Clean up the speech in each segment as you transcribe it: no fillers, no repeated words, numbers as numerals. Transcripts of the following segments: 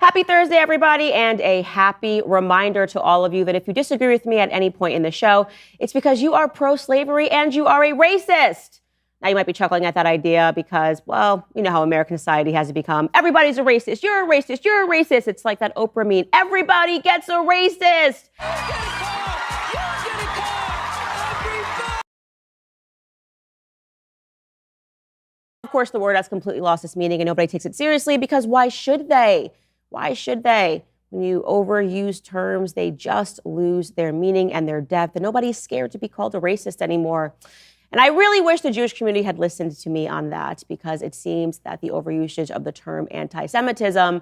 Happy Thursday, everybody, and a happy reminder to all of you that if you disagree with me at any point in the show, it's because you are pro-slavery and you are a racist. Now, you might be chuckling at that idea because, well, you know how American society has become. Everybody's a racist. You're a racist. You're a racist. It's like that Oprah meme. Everybody gets a racist. Of course, the word has completely lost its meaning and nobody takes it seriously because why should they? Why should they? When you overuse terms, they just lose their meaning and their depth, and nobody's scared to be called a racist anymore. And I really wish the Jewish community had listened to me on that, because it seems that the overusage of the term anti-Semitism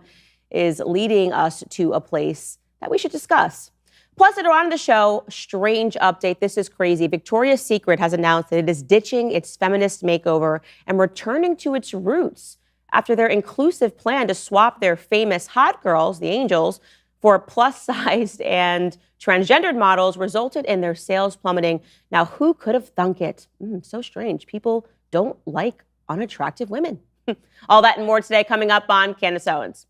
is leading us to a place that we should discuss. Plus, later on in the show, strange update. This is crazy. Victoria's Secret has announced that it is ditching its feminist makeover and returning to its roots after their inclusive plan to swap their famous hot girls, the Angels, for plus-sized and transgendered models resulted in their sales plummeting. Now, who could have thunk it? So strange. People don't like unattractive women. All that and more today coming up on Candace Owens.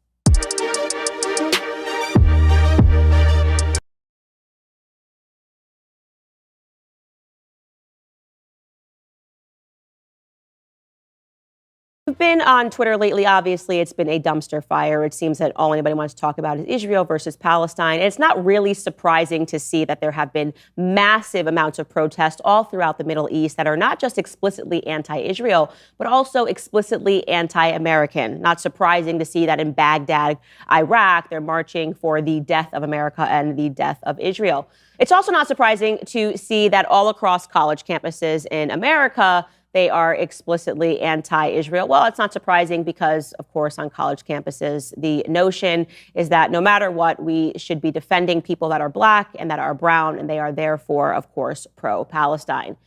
I've been on Twitter lately. Obviously, it's been a dumpster fire. It seems that all anybody wants to talk about is Israel versus Palestine. And it's not really surprising to see that there have been massive amounts of protest all throughout the Middle East that are not just explicitly anti-Israel, but also explicitly anti-American. Not surprising to see that in Baghdad, Iraq, they're marching for the death of America and the death of Israel. It's also not surprising to see that all across college campuses in America, they are explicitly anti-Israel. Well, it's not surprising because, of course, on college campuses, the notion is that no matter what, we should be defending people that are black and that are brown, and they are therefore, of course, pro-Palestine.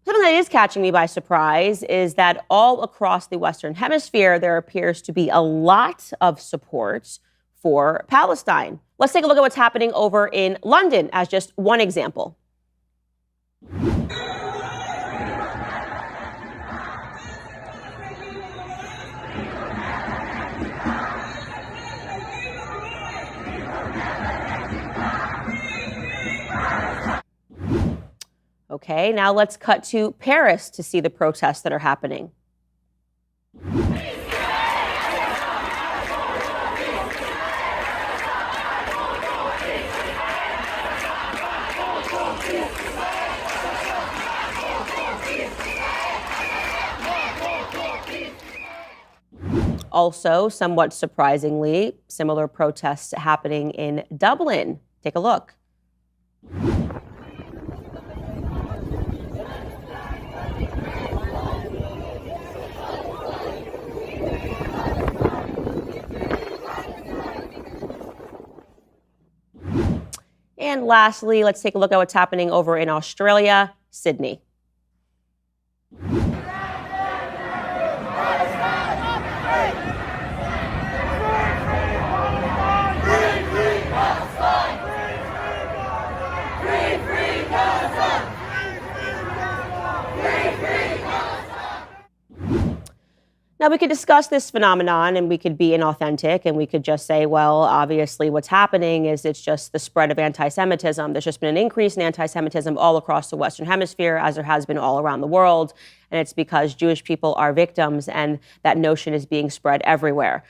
Something that is catching me by surprise is that all across the Western Hemisphere, there appears to be a lot of support for Palestine. Let's take a look at what's happening over in London as just one example. Okay, now let's cut to Paris to see the protests that are happening. Also, somewhat surprisingly, similar protests happening in Dublin. Take a look. And lastly, let's take a look at what's happening over in Australia, Sydney. Now, we could discuss this phenomenon and we could be inauthentic and we could just say, well, obviously what's happening is it's just the spread of anti-Semitism. There's just been an increase in anti-Semitism all across the Western Hemisphere, as there has been all around the world. And it's because Jewish people are victims and that notion is being spread everywhere.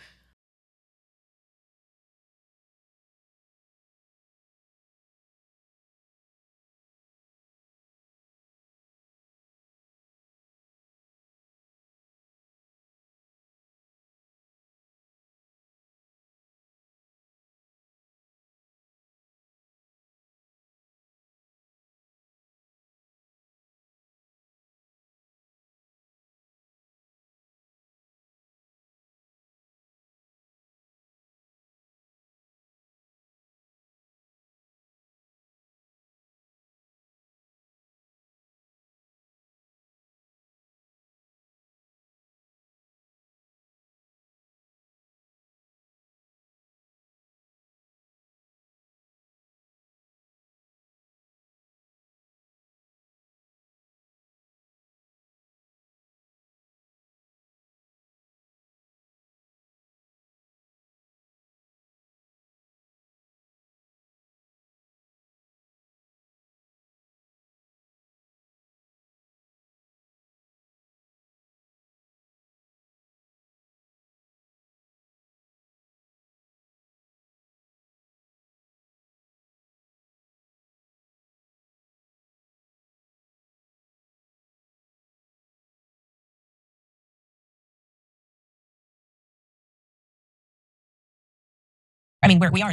mean, we are.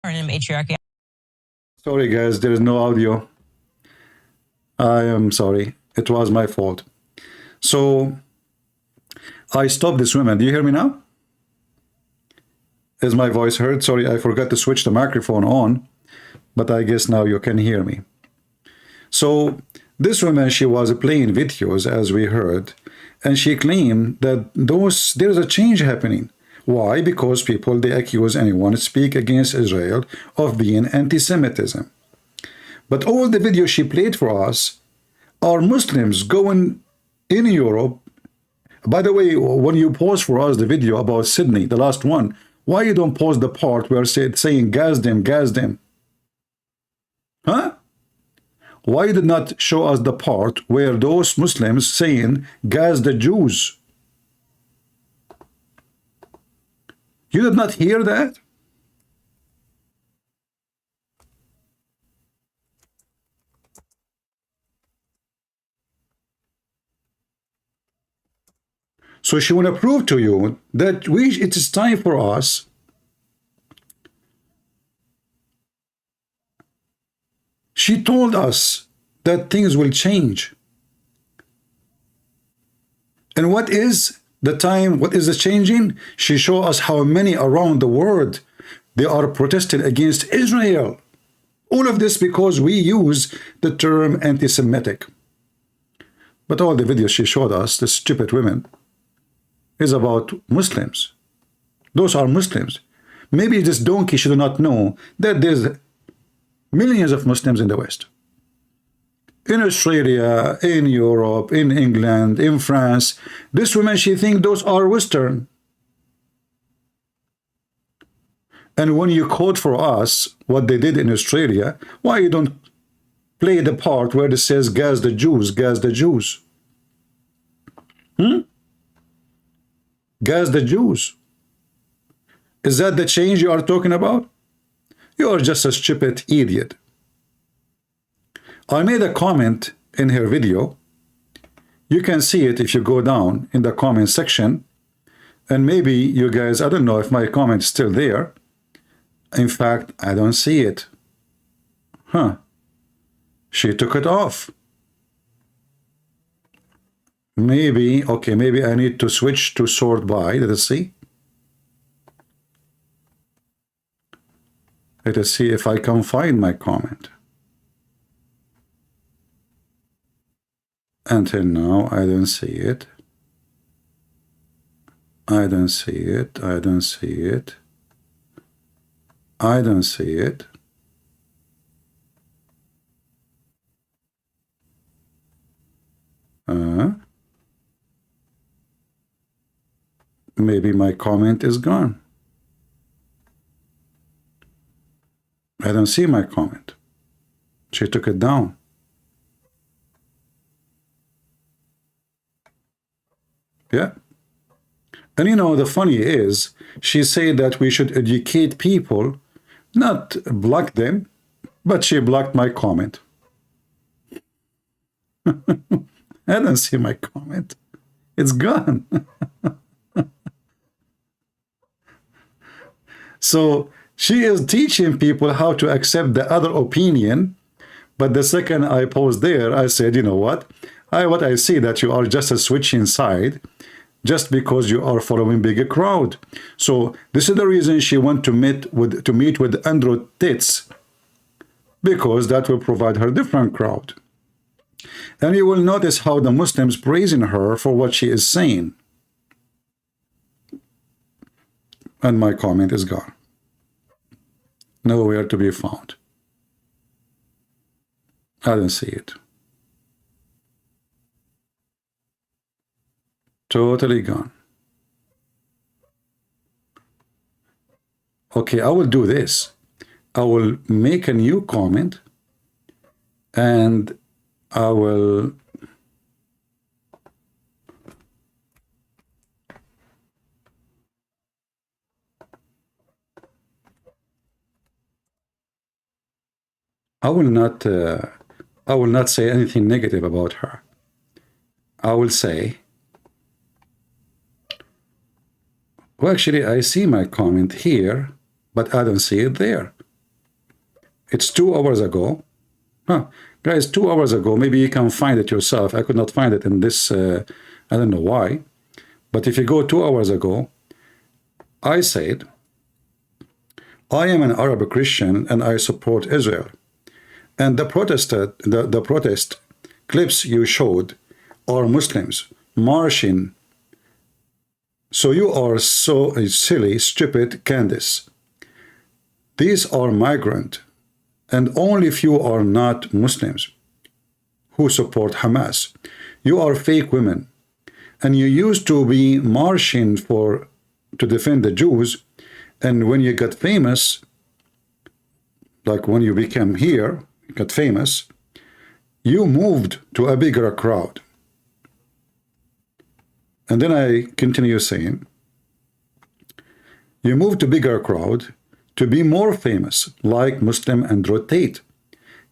In matriarchy. Sorry, guys, there is no audio. I am sorry. It was my fault. So I stopped this woman. Do you hear me now? Is my voice heard? Sorry, I forgot to switch the microphone on, but I guess now you can hear me. So this woman, she was playing videos, as we heard, and she claimed that there's a change happening. Why? Because people, they accuse anyone speak against Israel of being anti-Semitism. But all the videos she played for us are Muslims going in Europe. By the way, when you pause for us the video about Sydney, the last one, why you don't pause the part where saying gas them? Huh? Why you did not show us the part where those Muslims saying gas the Jews? You did not hear that? So she want to prove to you that it is time for us she told us that things will change. And what is the time? What is the changing? She showed us how many around the world they are protesting against Israel. All of this because we use the term anti-Semitic. But all the videos she showed us, the stupid women, is about Muslims. Those are Muslims. Maybe this donkey should not know that there's millions of Muslims in the West. In Australia, in Europe, in England, in France. This woman, she thinks those are Western. And when you quote for us what they did in Australia, why you don't play the part where it says gas the Jews, gas the Jews? Gas the Jews. Is that the change you are talking about? You are just a stupid idiot. I made a comment in her video. You can see it if you go down in the comment section. And maybe you guys, I don't know if my comment is still there. In fact, I don't see it. Huh. She took it off. Maybe, okay, maybe I need to switch to sort by. Let us see. Let us see if I can find my comment. Until now, I don't see it. I don't see it. I don't see it. I don't see it. Maybe my comment is gone. I don't see my comment. She took it down. Yeah. And you know, the funny is, she said that we should educate people, not block them, but she blocked my comment. I don't see my comment. It's gone. So she is teaching people how to accept the other opinion. But the second I paused there, I said, you know what? I see that you are just a switching side just because you are following bigger crowd. So this is the reason she went to meet with Andrew Tits, because that will provide her different crowd. And you will notice how the Muslims praising her for what she is saying. And my comment is gone. Nowhere to be found. I didn't see it. Totally gone. Okay, I will do this. I will make a new comment and I will not say anything negative about her. I will say, well, actually, I see my comment here, but I don't see it there. It's 2 hours ago. Huh. Guys, 2 hours ago, maybe you can find it yourself. I could not find it in this, I don't know why. But if you go 2 hours ago, I said, I am an Arab Christian and I support Israel. And the protest clips you showed are Muslims marching. So you are so silly, stupid, Candace. These are migrant, and only few are not Muslims who support Hamas. You are fake women, and you used to be marching to defend the Jews, and when you got famous, like when you became here, got famous, you moved to a bigger crowd. And then I continue saying, you moved to bigger crowd to be more famous, like Muslim Andrew Tate.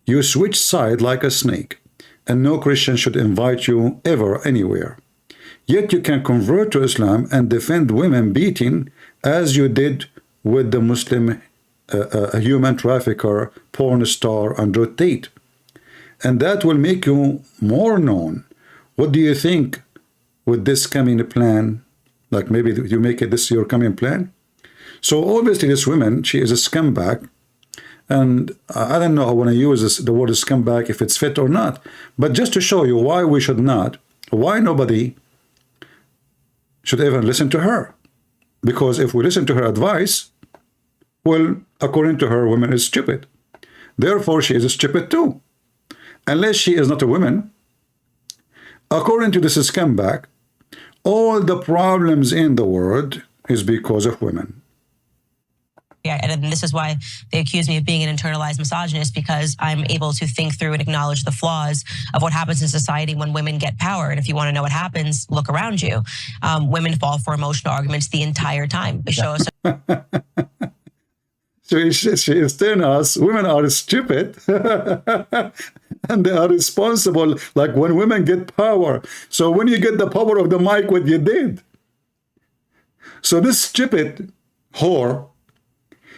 You switch side like a snake, and no Christian should invite you ever anywhere. Yet you can convert to Islam and defend women beating as you did with the Muslim human trafficker, porn star Andrew Tate. And that will make you more known. What do you think with this coming plan? Like maybe you make it this your coming plan? So obviously this woman, she is a scumbag. And I don't know, I want to use the word scumbag if it's fit or not. But just to show you why we should not, why nobody should ever listen to her. Because if we listen to her advice, well, according to her, women is stupid. Therefore, she is stupid too. Unless she is not a woman. According to this scumbag, all the problems in the world is because of women. Yeah, and this is why they accuse me of being an internalized misogynist, because I'm able to think through and acknowledge the flaws of what happens in society when women get power. And if you want to know what happens, look around you. Women fall for emotional arguments the entire time. They show us. So she is telling us women are stupid and they are responsible, like when women get power. So when you get the power of the mic, what you did. So this stupid whore,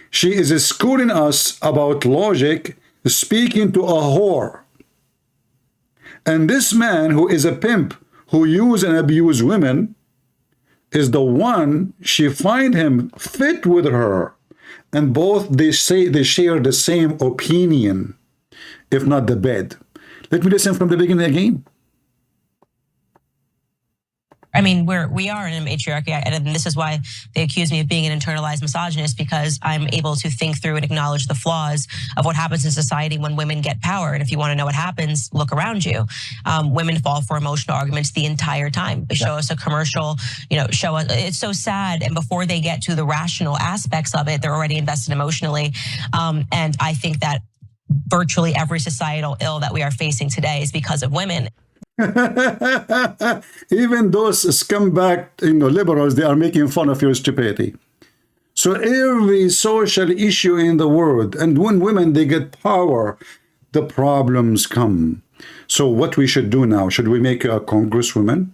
she is schooling us about logic, speaking to a whore. And this man who is a pimp, who use and abuse women, is the one she find him fit with her. And both they say they share the same opinion, if not the bed. Let me listen from the beginning again. I mean, we are in a matriarchy, and this is why they accuse me of being an internalized misogynist, because I'm able to think through and acknowledge the flaws of what happens in society when women get power. And if you want to know what happens, look around you. Women fall for emotional arguments the entire time. They show us a commercial, show us, it's so sad. And before they get to the rational aspects of it, they're already invested emotionally. And I think that virtually every societal ill that we are facing today is because of women. Even those scumbag liberals, they are making fun of your stupidity. So every social issue in the world, and when women they get power, the problems come. So what we should do now, should we make you a congresswoman?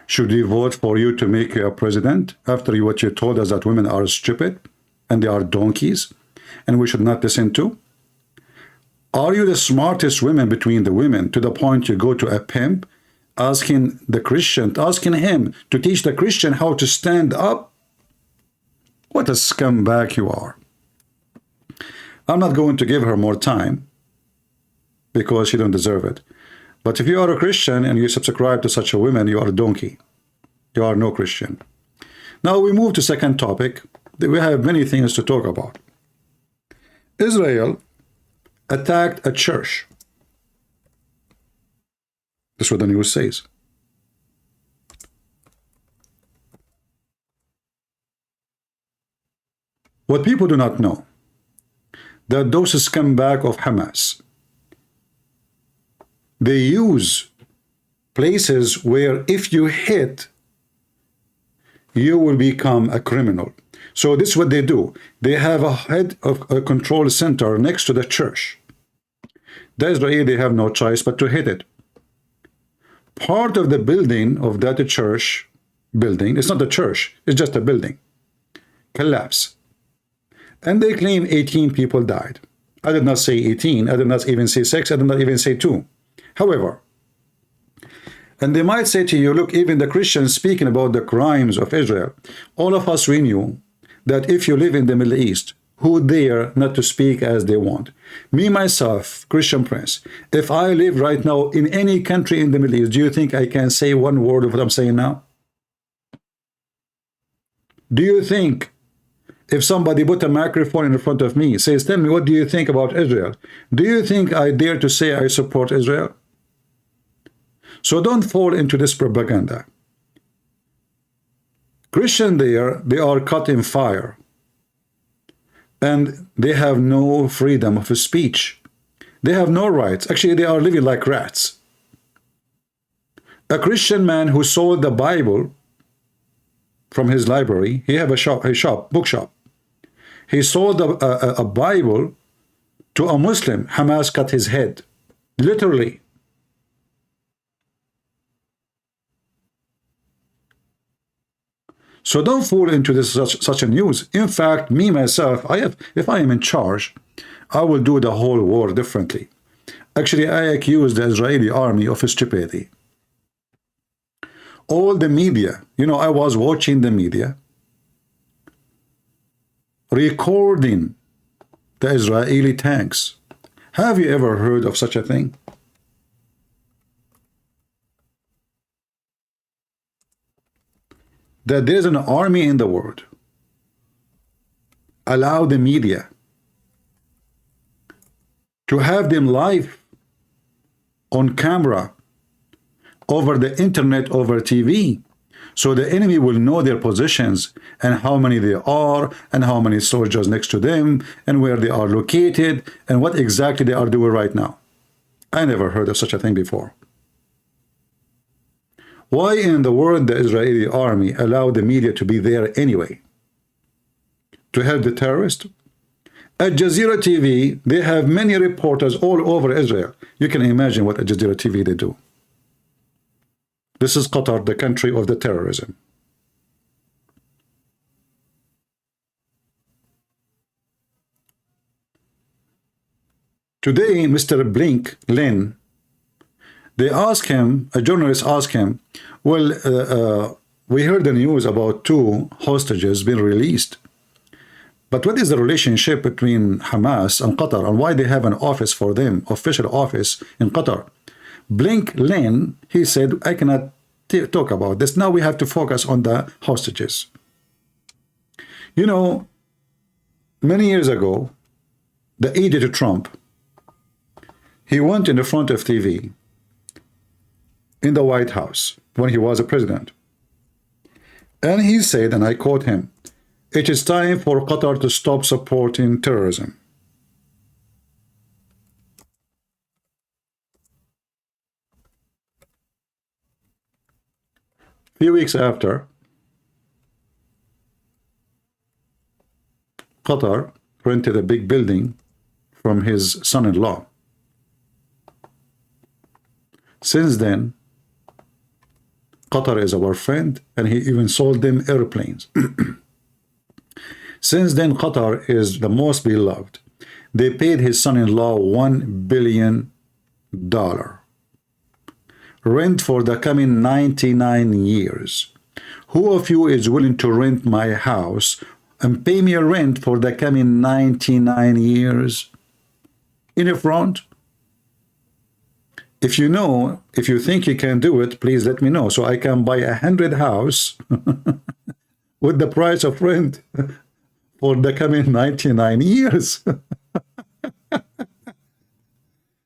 Should we vote for you to make you a president after what you told us that women are stupid and they are donkeys and we should not listen to? Are you the smartest women between the women to the point you go to a pimp asking him to teach the Christian how to stand up? What a scumbag you are. I'm not going to give her more time because she don't deserve it. But if you are a Christian and you subscribe to such a woman, you are a donkey. You are no Christian. Now we move to second topic. We have many things to talk about. Israel attacked a church. That's what the news says. What people do not know, that those scumbags of Hamas, they use places where if you hit, you will become a criminal. So this is what they do. They have a head of a control center next to the church. The Israeli, they have no choice but to hit it. Part of the building of that church building, it's not a church, it's just a building, collapse. And they claim 18 people died. I did not say 18, I did not even say 6, I did not even say 2. However, and they might say to you, look, even the Christians speaking about the crimes of Israel, all of us, we knew that if you live in the Middle East, who dare not to speak as they want? Me, myself, Christian Prince, if I live right now in any country in the Middle East, do you think I can say one word of what I'm saying now? Do you think if somebody put a microphone in front of me, says, tell me, what do you think about Israel? Do you think I dare to say I support Israel? So don't fall into this propaganda. Christians there, they are caught in fire. And they have no freedom of speech. They have no rights. Actually, they are living like rats. A Christian man who sold the Bible from his library, he have a bookshop. He sold a Bible to a Muslim. Hamas cut his head, literally. So don't fall into this such a news. In fact, me myself, if I am in charge, I will do the whole war differently. Actually, I accuse the Israeli army of stupidity. All the media, you know, I was watching the media recording the Israeli tanks. Have you ever heard of such a thing? That there's an army in the world. Allow the media to have them live on camera, over the internet, over TV, so the enemy will know their positions and how many they are and how many soldiers next to them and where they are located and what exactly they are doing right now. I never heard of such a thing before. Why in the world the Israeli army allowed the media to be there anyway? To help the terrorists? At Jazeera TV, they have many reporters all over Israel. You can imagine what at Jazeera TV they do. This is Qatar, the country of the terrorism. Today, Mr. Blink, Lynn, they asked him, a journalist asked him, well, we heard the news about 2 hostages being released. But what is the relationship between Hamas and Qatar, and why they have an office for them, official office in Qatar? Blink Lane, he said, I cannot talk about this. Now we have to focus on the hostages. You know, many years ago, the aide to Trump, he went in the front of TV in the White House when he was a president. And he said, and I quote him, it is time for Qatar to stop supporting terrorism. A few weeks after, Qatar rented a big building from his son-in-law. Since then, Qatar is our friend, and he even sold them airplanes. Since then, Qatar is the most beloved. They paid his son-in-law $1 billion rent for the coming 99 years. Who of you is willing to rent my house and pay me a rent for the coming 99 years? In the front? If you know, if you think you can do it, please let me know so I can buy 100 house with the price of rent for the coming 99 years.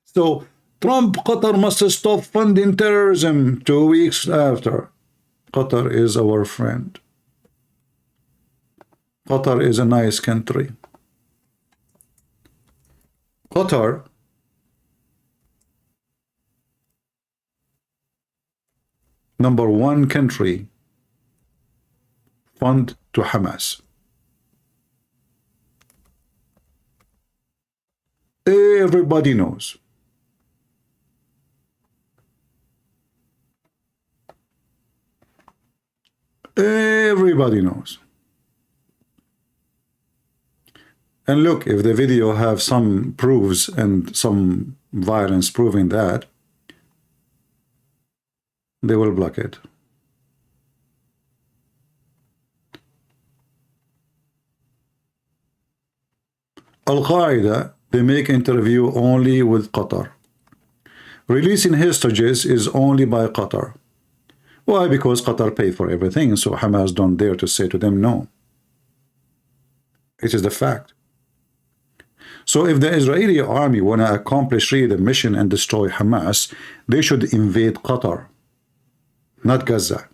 So Trump, Qatar must stop funding terrorism. 2 weeks after, Qatar is our friend. Qatar is a nice country. Qatar #1 country fund to Hamas. Everybody knows. Everybody knows. And look, if the video have some proofs and some violence proving that, they will block it. Al-Qaeda, they make interview only with Qatar. Releasing hostages is only by Qatar. Why? Because Qatar pay for everything, so Hamas don't dare to say to them no. It is the fact. So if the Israeli army want to accomplish really the mission and destroy Hamas, they should invade Qatar, not Gaza.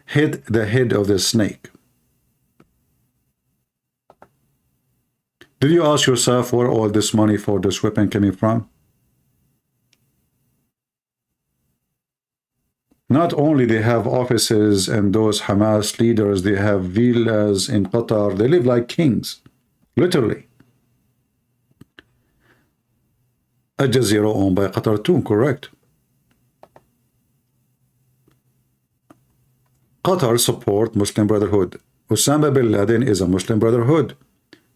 Hit the head of the snake. Did you ask yourself where all this money for this weapon coming from? Not only they have offices and those Hamas leaders, they have villas in Qatar. They live like kings, literally. Al Jazeera owned by Qatar too, correct? Qatar support Muslim Brotherhood. Osama bin Laden is a Muslim Brotherhood.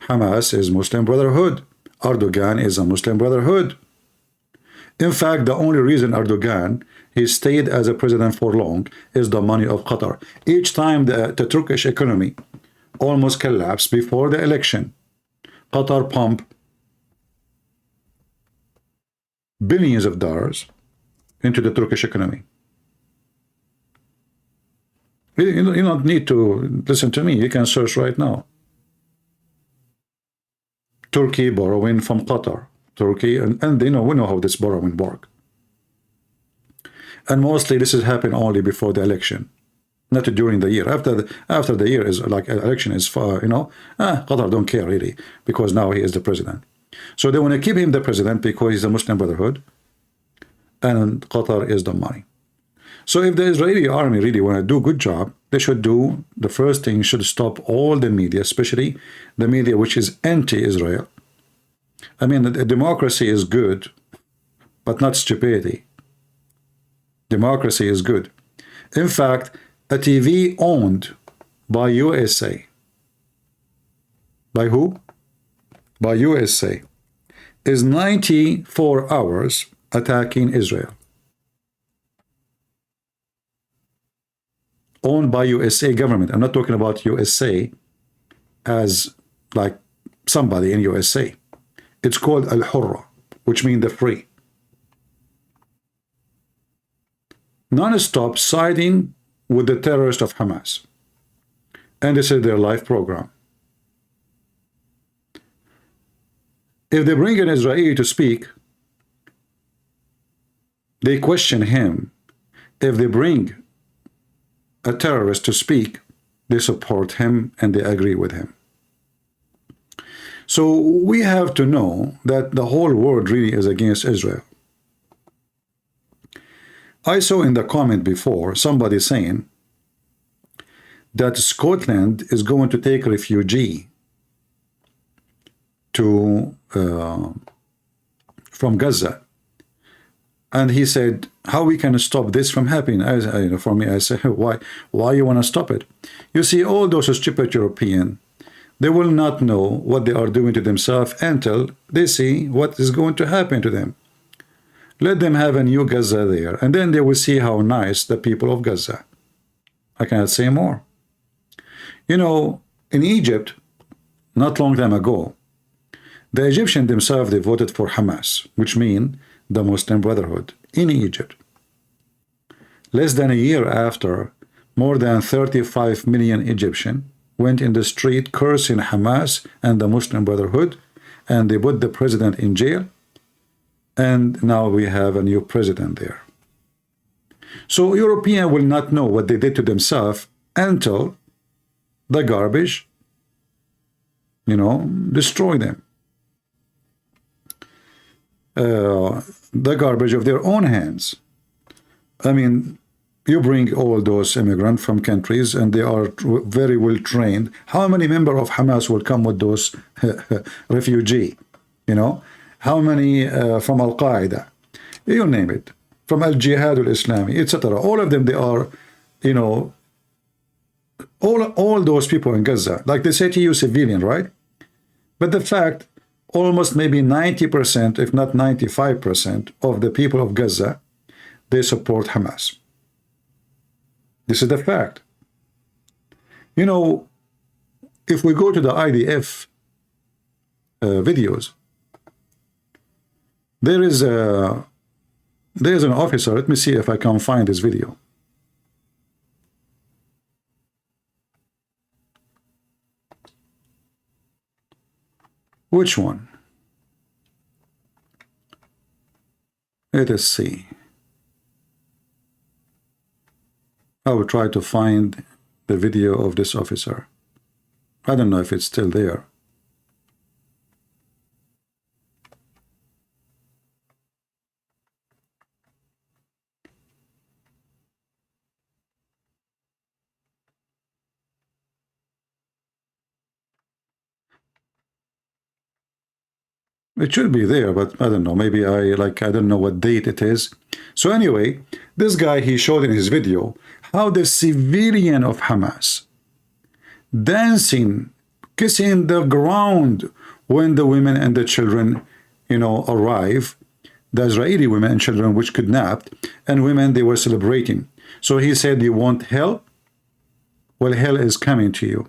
Hamas is Muslim Brotherhood. Erdogan is a Muslim Brotherhood. In fact, the only reason Erdogan he stayed as a president for long is the money of Qatar. Each time the Turkish economy almost collapsed before the election, Qatar pumped billions of dollars into the Turkish economy. You don't need to listen to me. You can search right now. Turkey borrowing from Qatar. Turkey, and we know how this borrowing work. And mostly this has happened only before the election, not during the year. After the year is like election is far, Qatar don't care really because now he is the president. So they want to keep him the president because he's a Muslim Brotherhood, and Qatar is the money. So if the Israeli army really want to do a good job, they should do the first thing, should stop all the media, especially the media which is anti-Israel. I mean, the democracy is good, but not stupidity. Democracy is good. In fact, a TV owned by USA. By who? By USA. Is 94 hours attacking Israel. Owned by USA government. I'm not talking about USA as like somebody in USA. It's called Al-Hurra, which means the free. Non-stop siding with the terrorists of Hamas. And this is their life program. If they bring an Israeli to speak, they question him. If they bring a terrorist to speak, they support him and they agree with him. So we have to know that the whole world really is against Israel. I saw in the comment before somebody saying that Scotland is going to take refugee to from Gaza, and he said, "How we can stop this from happening?" For me, I say, "Why you want to stop it?" You see, all those stupid European, They will not know what they are doing to themselves until they see what is going to happen to them. Let them have a new Gaza there, and then they will see how nice the people of Gaza. I cannot say more. You know, in Egypt, not long time ago, the Egyptians themselves, they voted for Hamas, which means the Muslim Brotherhood in Egypt. Less than a year after, more than 35 million Egyptians went in the street cursing Hamas and the Muslim Brotherhood, and they put the president in jail, and now we have a new president there. So Europeans will not know what they did to themselves until the garbage, you know, destroy them. The garbage of their own hands. I mean, you bring all those immigrants from countries and they are very well trained. How many members of Hamas will come with those refugees? You know, how many from Al-Qaeda? You name it. From Al-Jihad al-Islami, etc. All of them, they are, you know, all those people in Gaza, like they say to you, civilian, right? But the fact, almost maybe 90%, if not 95% of the people of Gaza, they support Hamas. This is the fact. You know, if we go to the IDF videos, there is an officer. Let me see if I can find this video. Which one? Let us see. I will try to find the video of this officer. I don't know if it's still there. It should be there, but I don't know. Maybe I don't know what date it is. So anyway, this guy, he showed in his video how the civilian of Hamas dancing, kissing the ground when the women and the children, you know, arrive. The Israeli women and children which kidnapped, and women, they were celebrating. So he said, you want hell? Well, hell is coming to you.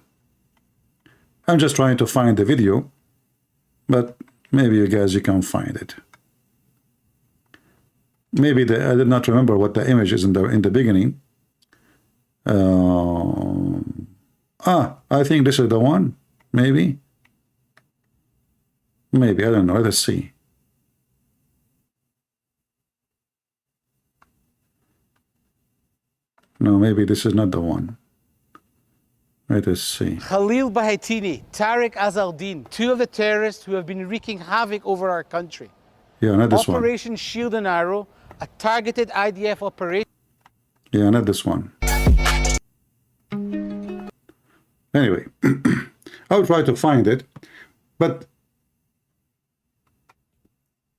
I'm just trying to find the video, but maybe you guys, you can find it. Maybe I did not remember what the image is in the beginning. I think this is the one. Maybe. Maybe, I don't know. Let's see. No, maybe this is not the one. Let us see. Khalil Bahatini, Tariq Azaldin, two of the terrorists who have been wreaking havoc over our country. Yeah, not this one. Operation Shield and Arrow, a targeted IDF operation. Yeah, not this one. Anyway, I'll try to find it. But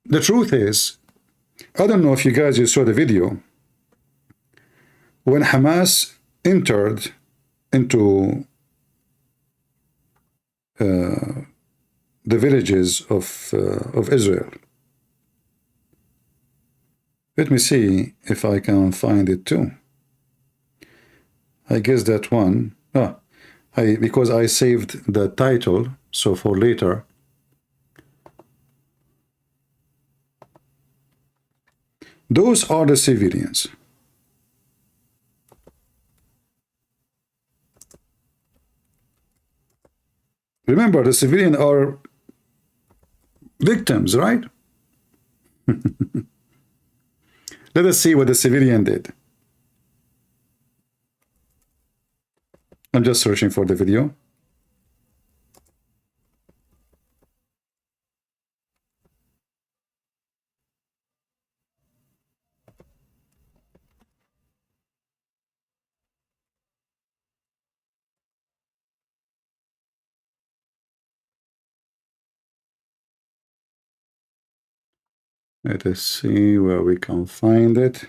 the truth is, I don't know if you guys saw the video. When Hamas entered into the villages of Israel. Let me see if I can find it too. I guess that one. Because I saved the title, so for later. Those are the civilians. Remember, the civilians are victims, right? Let us see what the civilian did. I'm just searching for the video. Let us see where we can find it.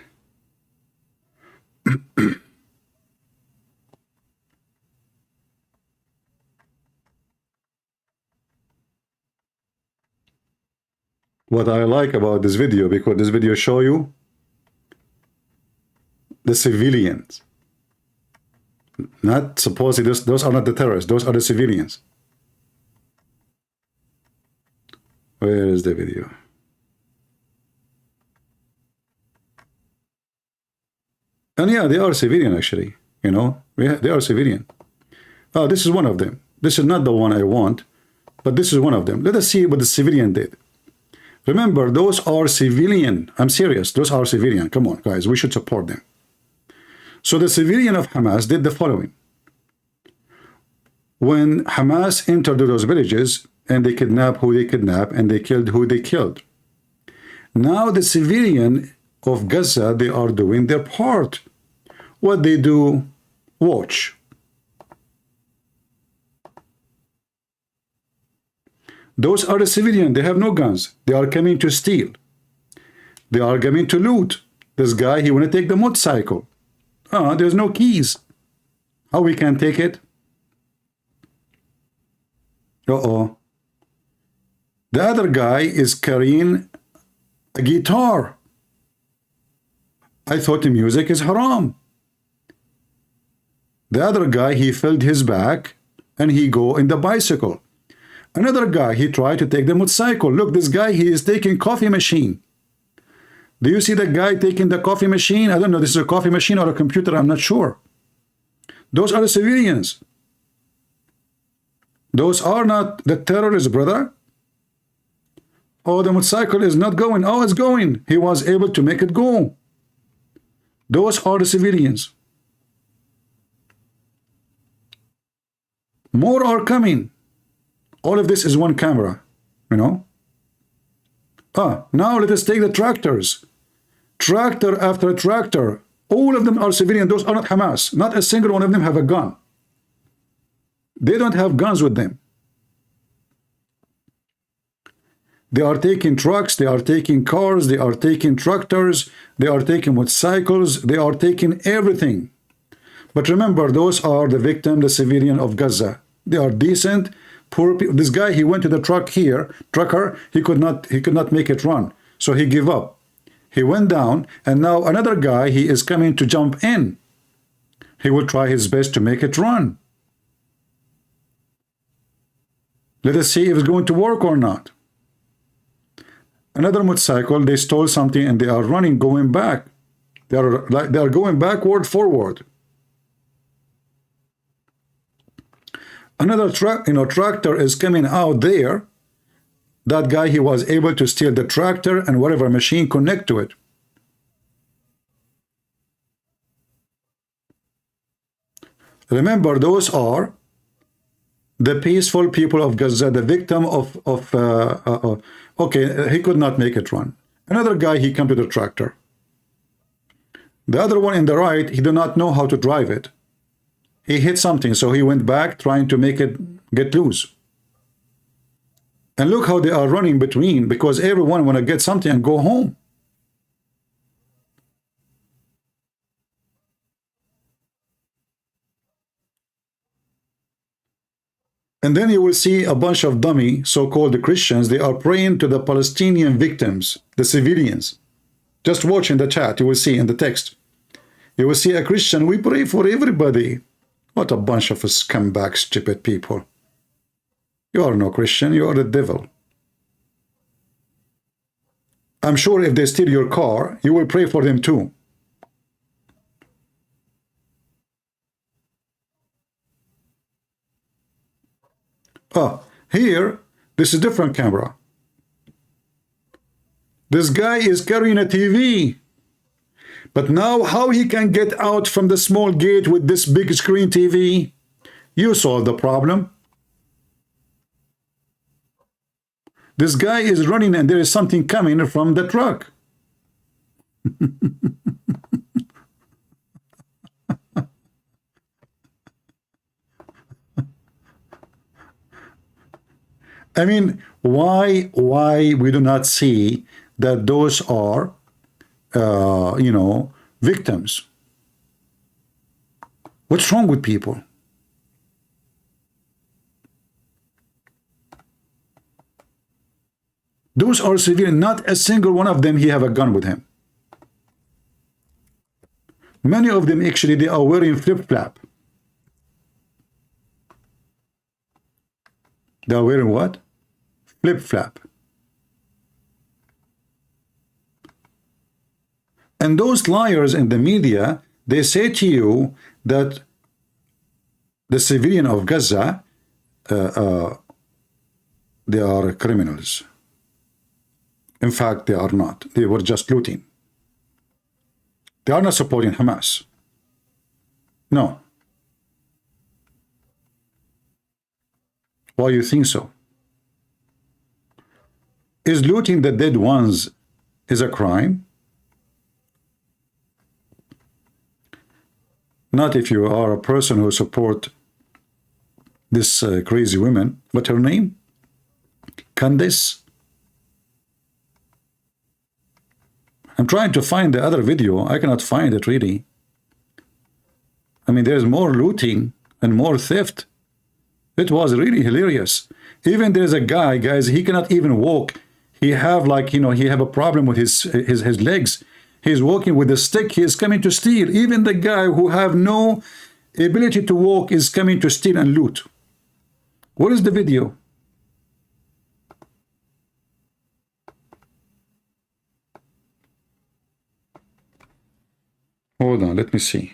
what I like about this video, because this video show you the civilians. Not supposedly, those are not the terrorists, those are the civilians. Where is the video? And yeah, they are civilian actually, you know, they are civilian. Oh, this is one of them. This is not the one I want, but this is one of them. Let us see what the civilian did. Remember, those are civilian. I'm serious. Those are civilian. Come on, guys. We should support them. So the civilian of Hamas did the following. When Hamas entered those villages and they kidnapped who they kidnapped and they killed who they killed. Now the civilian of Gaza, they are doing their part. What they do, watch. Those are the civilians. They have no guns. They are coming to steal. They are coming to loot. This guy, he want to take the motorcycle. There's no keys. How we can take it? Uh-oh. The other guy is carrying a guitar. I thought the music is haram. The other guy, he filled his back and he go in the bicycle. Another guy, he tried to take the motorcycle. Look, this guy, he is taking coffee machine. Do you see the guy taking the coffee machine? I don't know, this is a coffee machine or a computer, I'm not sure. Those are the civilians. Those are not the terrorists, brother. Oh, the motorcycle is not going. Oh, it's going. He was able to make it go. Those are the civilians. More are coming. All of this is one camera, you know. Now let us take the tractors. Tractor after tractor. All of them are civilian. Those are not Hamas. Not a single one of them have a gun. They don't have guns with them. They are taking trucks, they are taking cars, they are taking tractors, they are taking motorcycles, they are taking everything. But remember, those are the victim, the civilian of Gaza. They are decent, poor people. This guy, he went to the trucker, he could not make it run. So he gave up. He went down, and now another guy, he is coming to jump in. He will try his best to make it run. Let us see if it's going to work or not. Another motorcycle, they stole something and they are running, going back. They are going backward, forward. Another tractor is coming out there. That guy, he was able to steal the tractor and whatever machine connect to it. Remember, those are the peaceful people of Gaza, the victim okay, he could not make it run. Another guy, he came to the tractor. The other one in the right, he did not know how to drive it. He hit something, so he went back trying to make it get loose. And look how they are running between, because everyone want to get something and go home. And then you will see a bunch of dummy so-called Christians. They are praying to the Palestinian victims, the civilians. Just watch in the chat, you will see in the text. You will see a Christian, we pray for everybody. What a bunch of scumbag, stupid people. You are no Christian, you are the devil. I'm sure if they steal your car, you will pray for them too. Here, this is a different camera. This guy is carrying a TV. But now how he can get out from the small gate with this big screen TV? You solve the problem. This guy is running and there is something coming from the truck. I mean, why we do not see that those are, you know, victims? What's wrong with people? Those are civilian. Not a single one of them he have a gun with him. Many of them actually they are wearing flip-flap. They are wearing what? Flip-flap. And those liars in the media, they say to you that the civilian of Gaza, they are criminals. In fact, they are not. They were just looting. They are not supporting Hamas. No. Why you think so? Is looting the dead ones is a crime? Not if you are a person who support this crazy woman. What's her name? Candace? I'm trying to find the other video. I cannot find it really. I mean, there's more looting and more theft. It was really hilarious. Even there's a guy, guys, he cannot even walk. He have like, you know, he have a problem with his legs. He's walking with a stick. He is coming to steal. Even the guy who have no ability to walk is coming to steal and loot. What is the video? Hold on, let me see.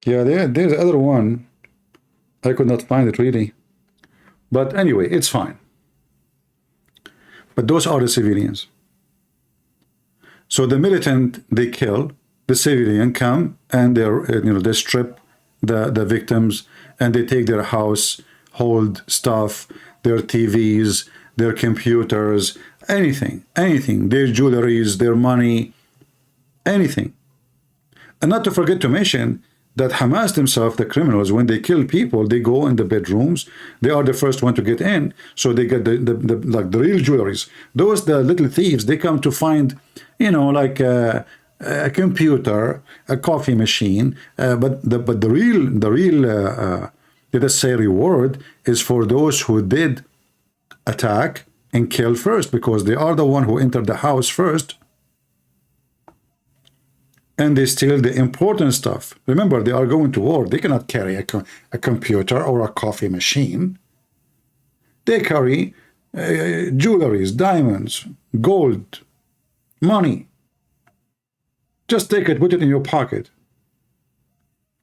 Yeah, there's the other one. I could not find it really. But anyway, it's fine. But those are the civilians. So the militant, they kill, the civilian come and they strip the victims and they take their household stuff, their TVs, their computers, anything, their jewelries, their money, anything. And not to forget to mention that Hamas themselves, the criminals, when they kill people, they go in the bedrooms. They are the first one to get in, so they get the real jewelries. Those the little thieves, they come to find, you know, like a computer, a coffee machine. But the real let us say reward is for those who did attack and kill first, because they are the one who entered the house first. And they steal the important stuff. Remember, they are going to war. They cannot carry a computer or a coffee machine. They carry jewelries, diamonds, gold, money. Just take it, put it in your pocket.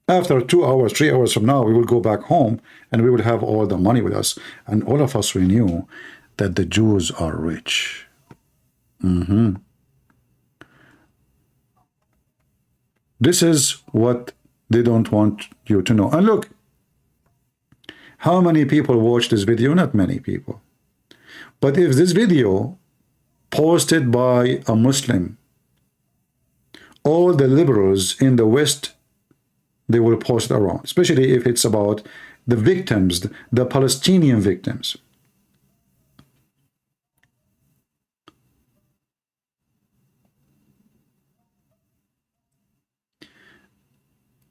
After 2 hours, 3 hours from now, we will go back home and we will have all the money with us. And all of us, we knew that the Jews are rich. This is what they don't want you to know. And look, how many people watch this video? Not many people. But if this video posted by a Muslim, all the liberals in the West, they will post it around, especially if it's about the victims, the Palestinian victims.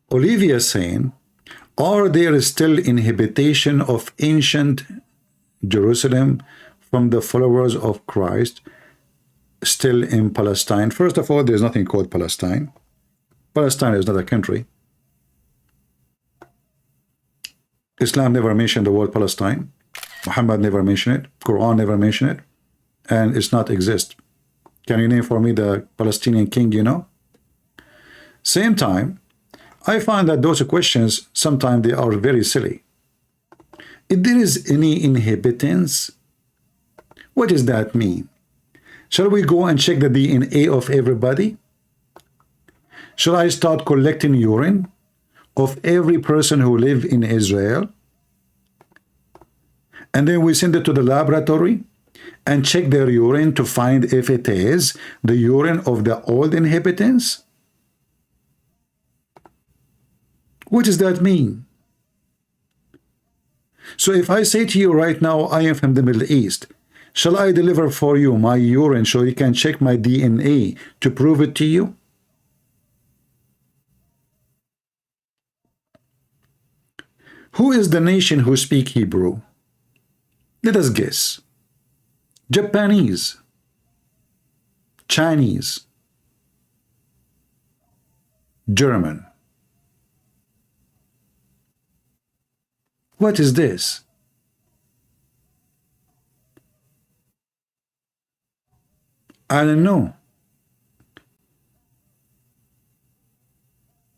Olivia saying, are there still inhabitation of ancient Jerusalem from the followers of Christ still in Palestine? First of all, there's nothing called Palestine. Palestine is not a country. Islam never mentioned the word Palestine. Muhammad never mentioned it. Quran never mentioned it. And it's not exist. Can you name for me the Palestinian king you know? Same time, I find that those questions, sometimes they are very silly. If there is any inhabitants, what does that mean? Shall we go and check the DNA of everybody? Shall I start collecting urine of every person who live in Israel? And then we send it to the laboratory and check their urine to find if it is the urine of the old inhabitants? What does that mean? So if I say to you right now, I am from the Middle East, shall I deliver for you my urine so you can check my DNA to prove it to you? Who is the nation who speak Hebrew? Let us guess. Japanese, Chinese, German. What is this? I don't know.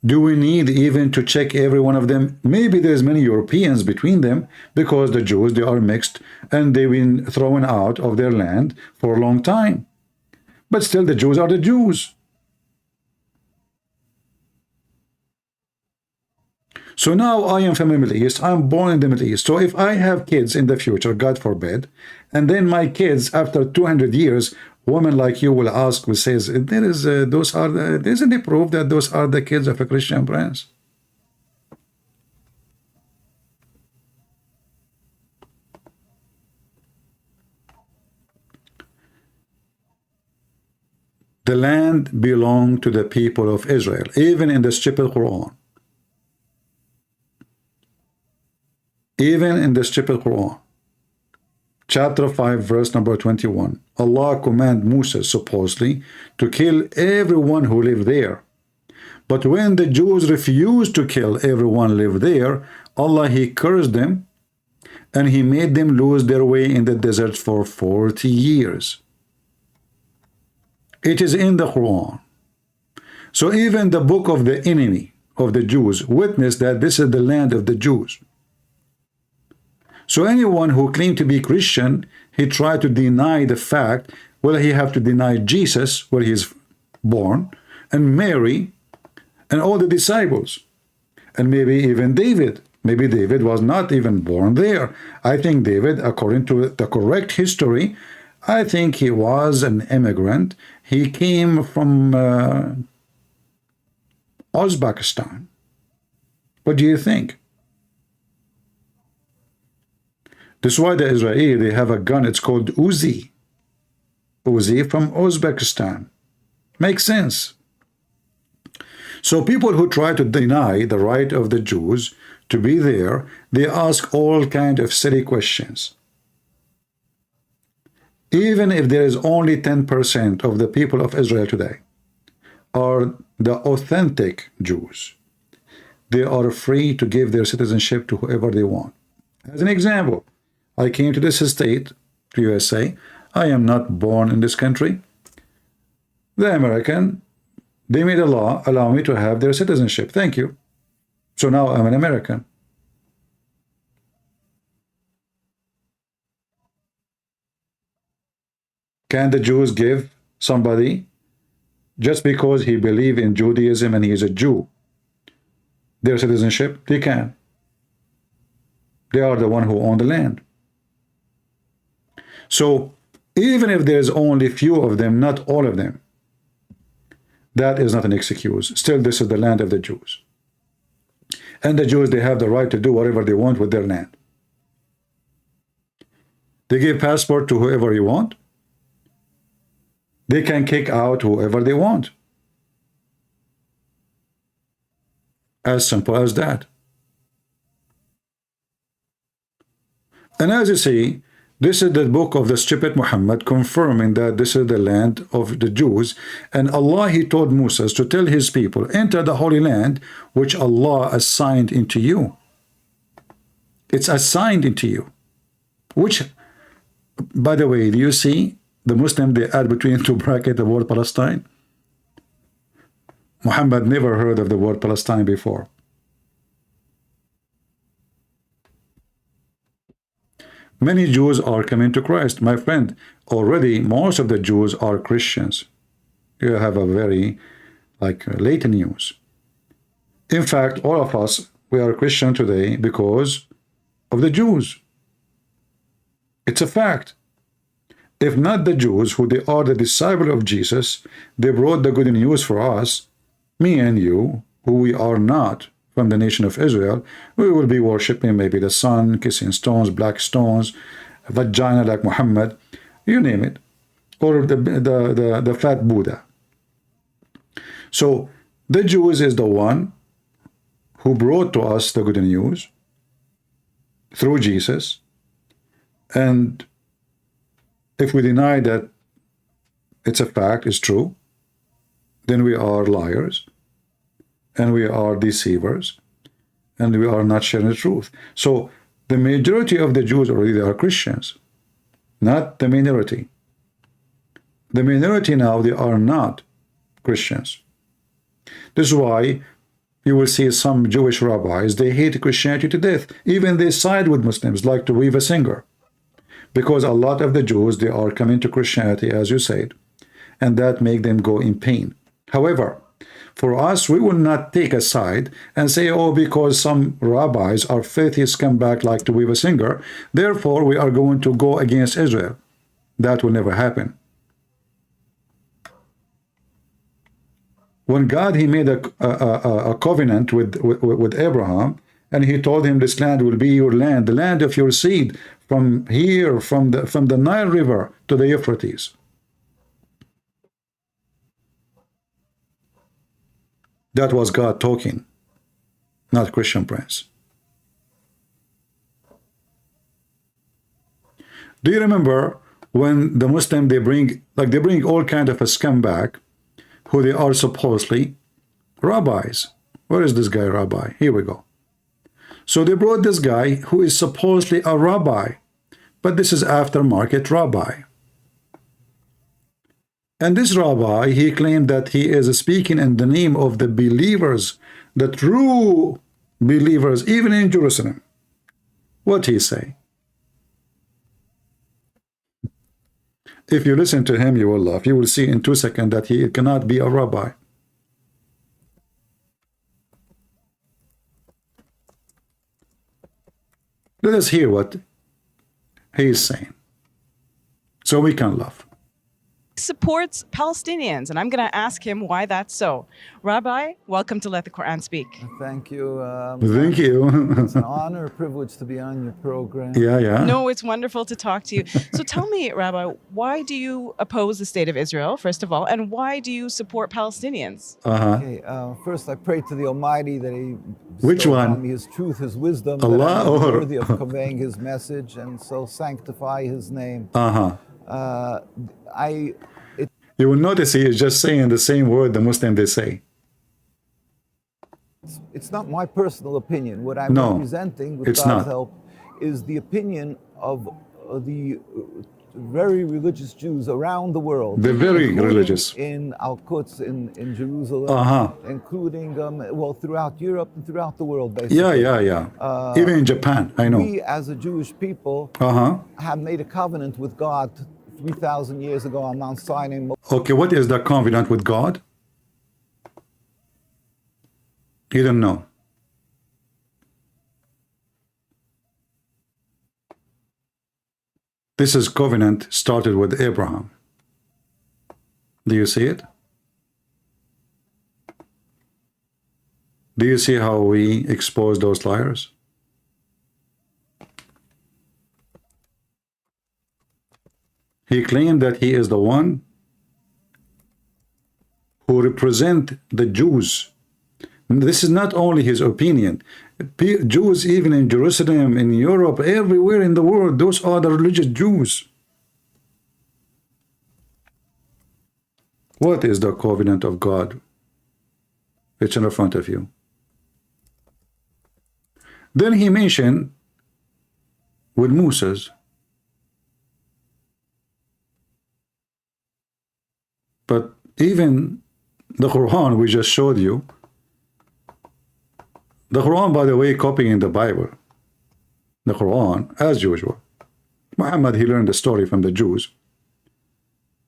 Do we need even to check every one of them? Maybe there's many Europeans between them, because the Jews, they are mixed and they've been thrown out of their land for a long time. But still, the Jews are the Jews. So now I am from the Middle East. I'm born in the Middle East. So if I have kids in the future, God forbid, and then my kids, after 200 years, woman like you will ask, who says, isn't it proof that those are the kids of a Christian prince? The land belonged to the people of Israel, even in the stupid Quran. Even in the stupid Quran. Chapter 5, verse number 21. Allah commanded Musa, supposedly, to kill everyone who lived there. But when the Jews refused to kill everyone lived there, Allah, He cursed them, and He made them lose their way in the desert for 40 years. It is in the Quran. So even the book of the enemy of the Jews witnessed that this is the land of the Jews. So anyone who claimed to be Christian, he tried to deny the fact, well, he have to deny Jesus, where he is born, and Mary, and all the disciples, and maybe even David. Maybe David was not even born there. I think David, according to the correct history, I think he was an immigrant. He came from Uzbekistan. What do you think? This is why the Israeli, they have a gun, it's called Uzi. Uzi from Uzbekistan. Makes sense. So people who try to deny the right of the Jews to be there, they ask all kinds of silly questions. Even if there is only 10% of the people of Israel today are the authentic Jews, they are free to give their citizenship to whoever they want. As an example, I came to this state, to USA. I am not born in this country. The American, they made a law allow me to have their citizenship. Thank you. So now I'm an American. Can the Jews give somebody, just because he believes in Judaism and he is a Jew, their citizenship? They can. They are the one who own the land. So even if there's only few of them, not all of them, that is not an excuse. Still, this is the land of the Jews. And the Jews, they have the right to do whatever they want with their land. They give passport to whoever you want. They can kick out whoever they want. As simple as that. And as you see, this is the book of the stupid Muhammad confirming that this is the land of the Jews. And Allah, He told Moses to tell His people, enter the Holy Land, which Allah assigned into you. It's assigned into you. Which, by the way, do you see the Muslim, they add between two brackets the word Palestine? Muhammad never heard of the word Palestine before. Many Jews are coming to Christ. My friend, already most of the Jews are Christians. You have a very, late news. In fact, all of us, we are Christian today because of the Jews. It's a fact. If not the Jews, who they are the disciple of Jesus, they brought the good news for us, me and you, who we are not from the nation of Israel, we will be worshipping maybe the sun, kissing stones, black stones, vagina like Muhammad, you name it, or the fat Buddha. So the Jews is the one who brought to us the good news through Jesus. And if we deny that it's a fact, it's true, then we are liars, and we are deceivers, and we are not sharing the truth. So the majority of the Jews already are Christians, not the minority. The minority now, they are not Christians. This is why you will see some Jewish rabbis, they hate Christianity to death. Even they side with Muslims, like to weave a singer. Because a lot of the Jews, they are coming to Christianity, as you said, and that make them go in pain. However, for us, we will not take a side and say, oh, because some rabbis are filthy scumbag like to weave a singer, therefore we are going to go against Israel. That will never happen. When God, he made a covenant with Abraham, and he told him this land will be your land, the land of your seed, from here, from the Nile River to the Euphrates. That was God talking, not Christian Prince. Do you remember when the Muslim, they bring all kind of a scumbag, who they are supposedly rabbis. Where is this guy, rabbi? Here we go. So they brought this guy who is supposedly a rabbi, but this is aftermarket rabbi. And this rabbi, he claimed that he is speaking in the name of the believers, the true believers, even in Jerusalem. What he say? If you listen to him, you will laugh. You will see in 2 seconds that he cannot be a rabbi. Let us hear what he is saying, so we can laugh. Supports Palestinians, and I'm going to ask him why that's so. Rabbi, welcome to Let the Quran Speak. Thank you. Thank you. It's an honor, a privilege to be on your program. Yeah. No, it's wonderful to talk to you. So tell me, Rabbi, why do you oppose the state of Israel, first of all, and why do you support Palestinians? Okay, first, I pray to the Almighty that He Which bestow one? on me His truth, His wisdom, Allah that I'm or- worthy of conveying His message, and so sanctify His name. You will notice he is just saying the same word the Muslim they say. It's not my personal opinion. What I'm No, representing, with it's God's not. help, is the opinion of the very religious Jews around the world. They're very including religious. in Al-Quds, in Jerusalem, including throughout Europe and throughout the world, basically. Yeah. Even in Japan, I know. We, as a Jewish people, have made a covenant with God 3,000 years ago on Mount Sinai. Okay, what is the covenant with God? You don't know. This is covenant started with Abraham. Do you see it? Do you see how we expose those liars? He claimed that he is the one who represent the Jews. This is not only his opinion. Jews even in Jerusalem, in Europe, everywhere in the world, those are the religious Jews. What is the covenant of God? It's in the front of you. Then he mentioned with Moses. But even the Quran we just showed you, the Quran, by the way, copying the Bible, the Quran, as usual. Muhammad, he learned the story from the Jews.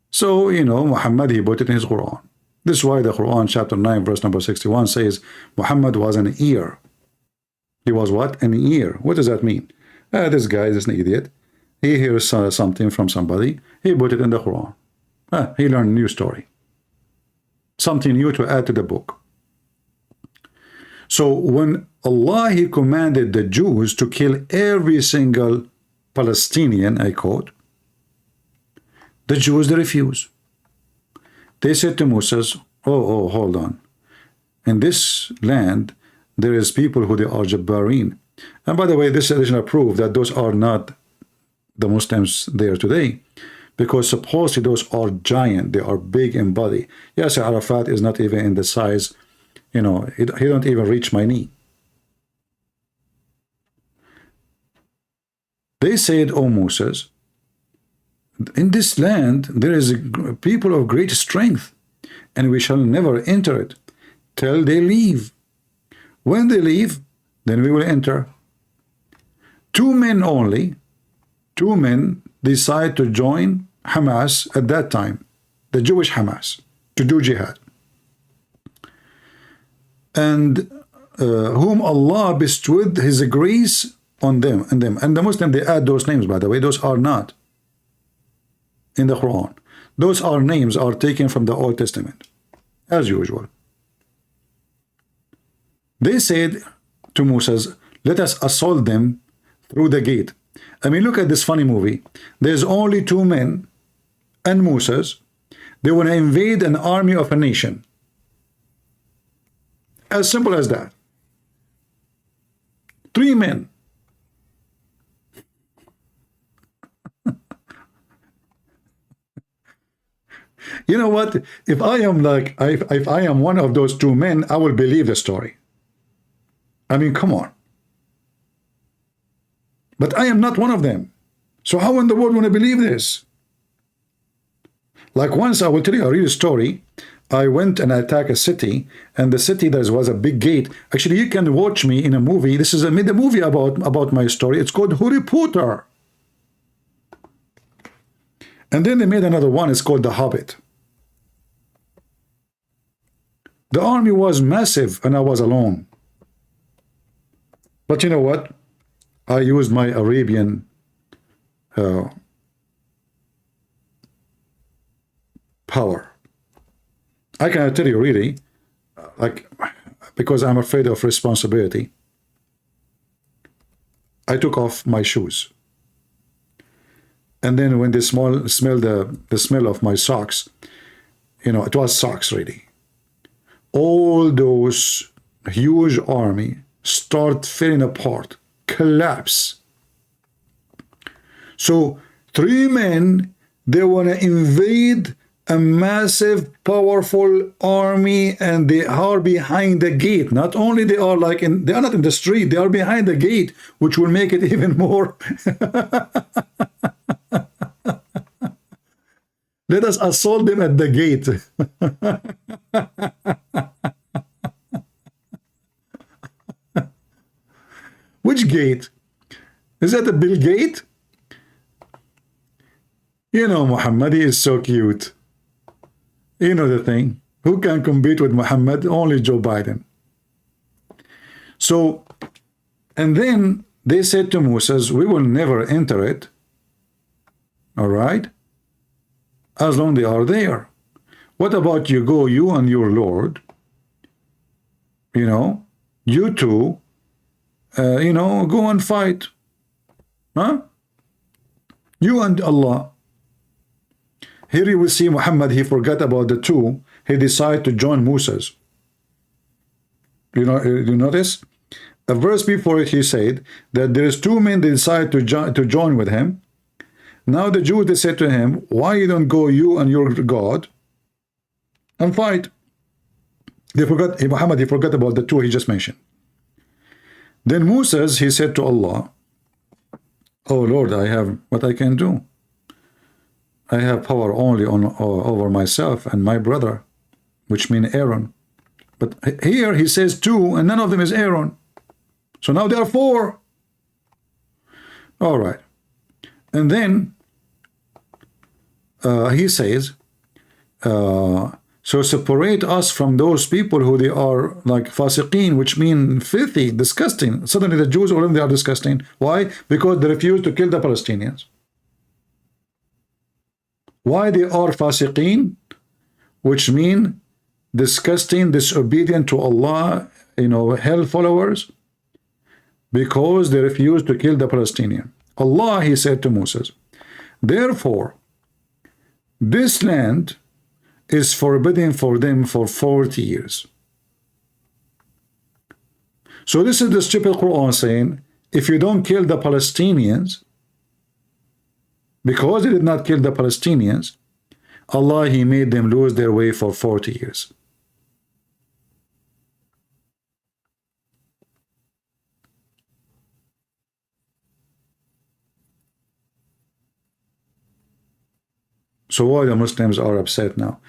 So, you know, Muhammad, he put it in his Quran. This is why the Quran, chapter 9, verse number 61 says, Muhammad was an ear. He was what? An ear. What does that mean? This guy is an idiot. He hears something from somebody. He put it in the Quran. He learned a new story. Something new to add to the book. So when Allah, he commanded the Jews to kill every single Palestinian, I quote, the Jews, they refuse. They said to Moses, oh, hold on. In this land, there is people who they are Jabbareen. And by the way, this additional proof that those are not the Muslims there today, because supposedly those are giant, they are big in body. Yes, Arafat is not even in the size, you know, he don't even reach my knee. They said, oh Moses, in this land there is a people of great strength, and we shall never enter it till they leave. When they leave, then we will enter. 2 men only, 2 men decide to join Hamas at that time, the Jewish Hamas, to do jihad. And whom Allah bestowed His grace on them. And the Muslims, they add those names, by the way. Those are not in the Quran. Those are names are taken from the Old Testament, as usual. They said to Moses, let us assault them through the gate. I mean, look at this funny movie. There's only 2 men and Moses. They want to invade an army of a nation. As simple as that. 3 men. You know what? If I am like, if I am one of those 2 men, I will believe the story. I mean, come on. But I am not one of them. So how in the world would I believe this? Like once, I will tell you a real story. I went and attacked a city, and the city, there was a big gate. Actually, you can watch me in a movie. This is made a movie about my story. It's called Harry Potter. And then they made another one. It's called The Hobbit. The army was massive, and I was alone. But you know what? I used my Arabian power. I cannot tell you really, like, because I'm afraid of responsibility. I took off my shoes. And then when they smelled the smell of my socks, you know, it was socks really. All those huge army start falling apart, collapse. So 3 men, they want to invade a massive, powerful army, and they are behind the gate. Not only they are like they are not in the street, they are behind the gate, which will make it even more. Let us assault them at the gate. Which gate? Is that the Bill Gate? You know, Muhammad, he is so cute. You know the thing. Who can compete with Muhammad? Only Joe Biden. So, and then they said to Moses, we will never enter it. All right? As long as they are there. What about you go, you and your Lord? You know, you two, you know, go and fight. Huh? You and Allah. Here you will see Muhammad, he forgot about the 2. He decided to join Moses. You know, you notice? A verse before it, he said that there is 2 men that decide to join with him. Now the Jews, they said to him, why you don't go, you and your God, and fight? They forgot, Muhammad, he forgot about the 2 he just mentioned. Then Moses, he said to Allah, oh Lord, I have what I can do. I have power only over myself and my brother, which means Aaron. But here he says 2, and none of them is Aaron. So now there are 4. All right. And then he says, so separate us from those people who they are like fasiqeen, which mean filthy, disgusting. Suddenly the Jews, all of them, they are disgusting. Why? Because they refuse to kill the Palestinians. Why they are fasiqeen? Which mean disgusting, disobedient to Allah, hell followers? Because they refused to kill the Palestinian. Allah, he said to Moses, therefore, this land is forbidden for them for 40 years. So this is the stupid Quran saying, if you don't kill the Palestinians, because they did not kill the Palestinians, Allah, he made them lose their way for 40 years. So why the Muslims are upset now?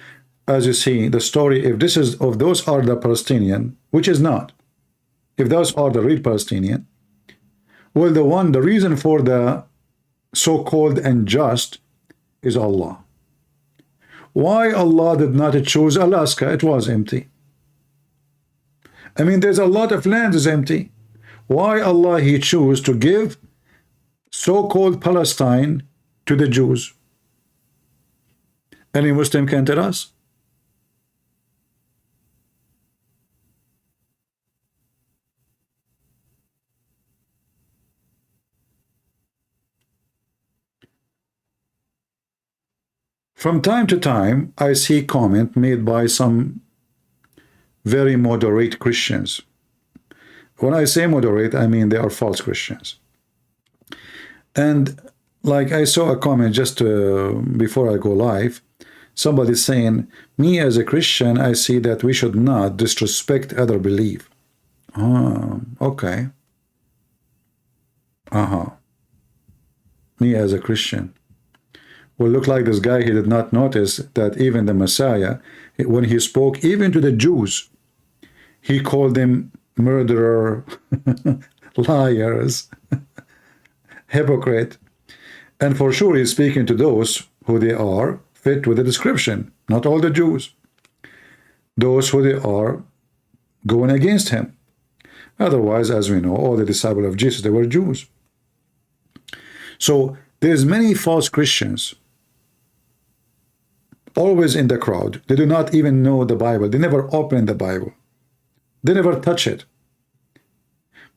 As you see, the story, if those are the Palestinian, which is not, if those are the real Palestinian, well, the reason for the so-called unjust is Allah. Why Allah did not choose Alaska? It was empty. I mean, there's a lot of land is empty. Why Allah he chose to give so-called Palestine to the Jews? Any Muslim can tell us? From time to time, I see comment made by some very moderate Christians. When I say moderate, I mean they are false Christians. And like I saw a comment just before I go live, somebody saying, me as a Christian, I see that we should not disrespect other belief. Okay. Me as a Christian. Well, look like this guy, he did not notice that even the Messiah, when he spoke even to the Jews, he called them murderer, liars, hypocrite. And for sure, he's speaking to those who they are fit with the description, not all the Jews. Those who they are going against him. Otherwise, as we know, all the disciples of Jesus, they were Jews. So there's many false Christians always in the crowd. They do not even know the Bible. They never open the Bible. They never touch it.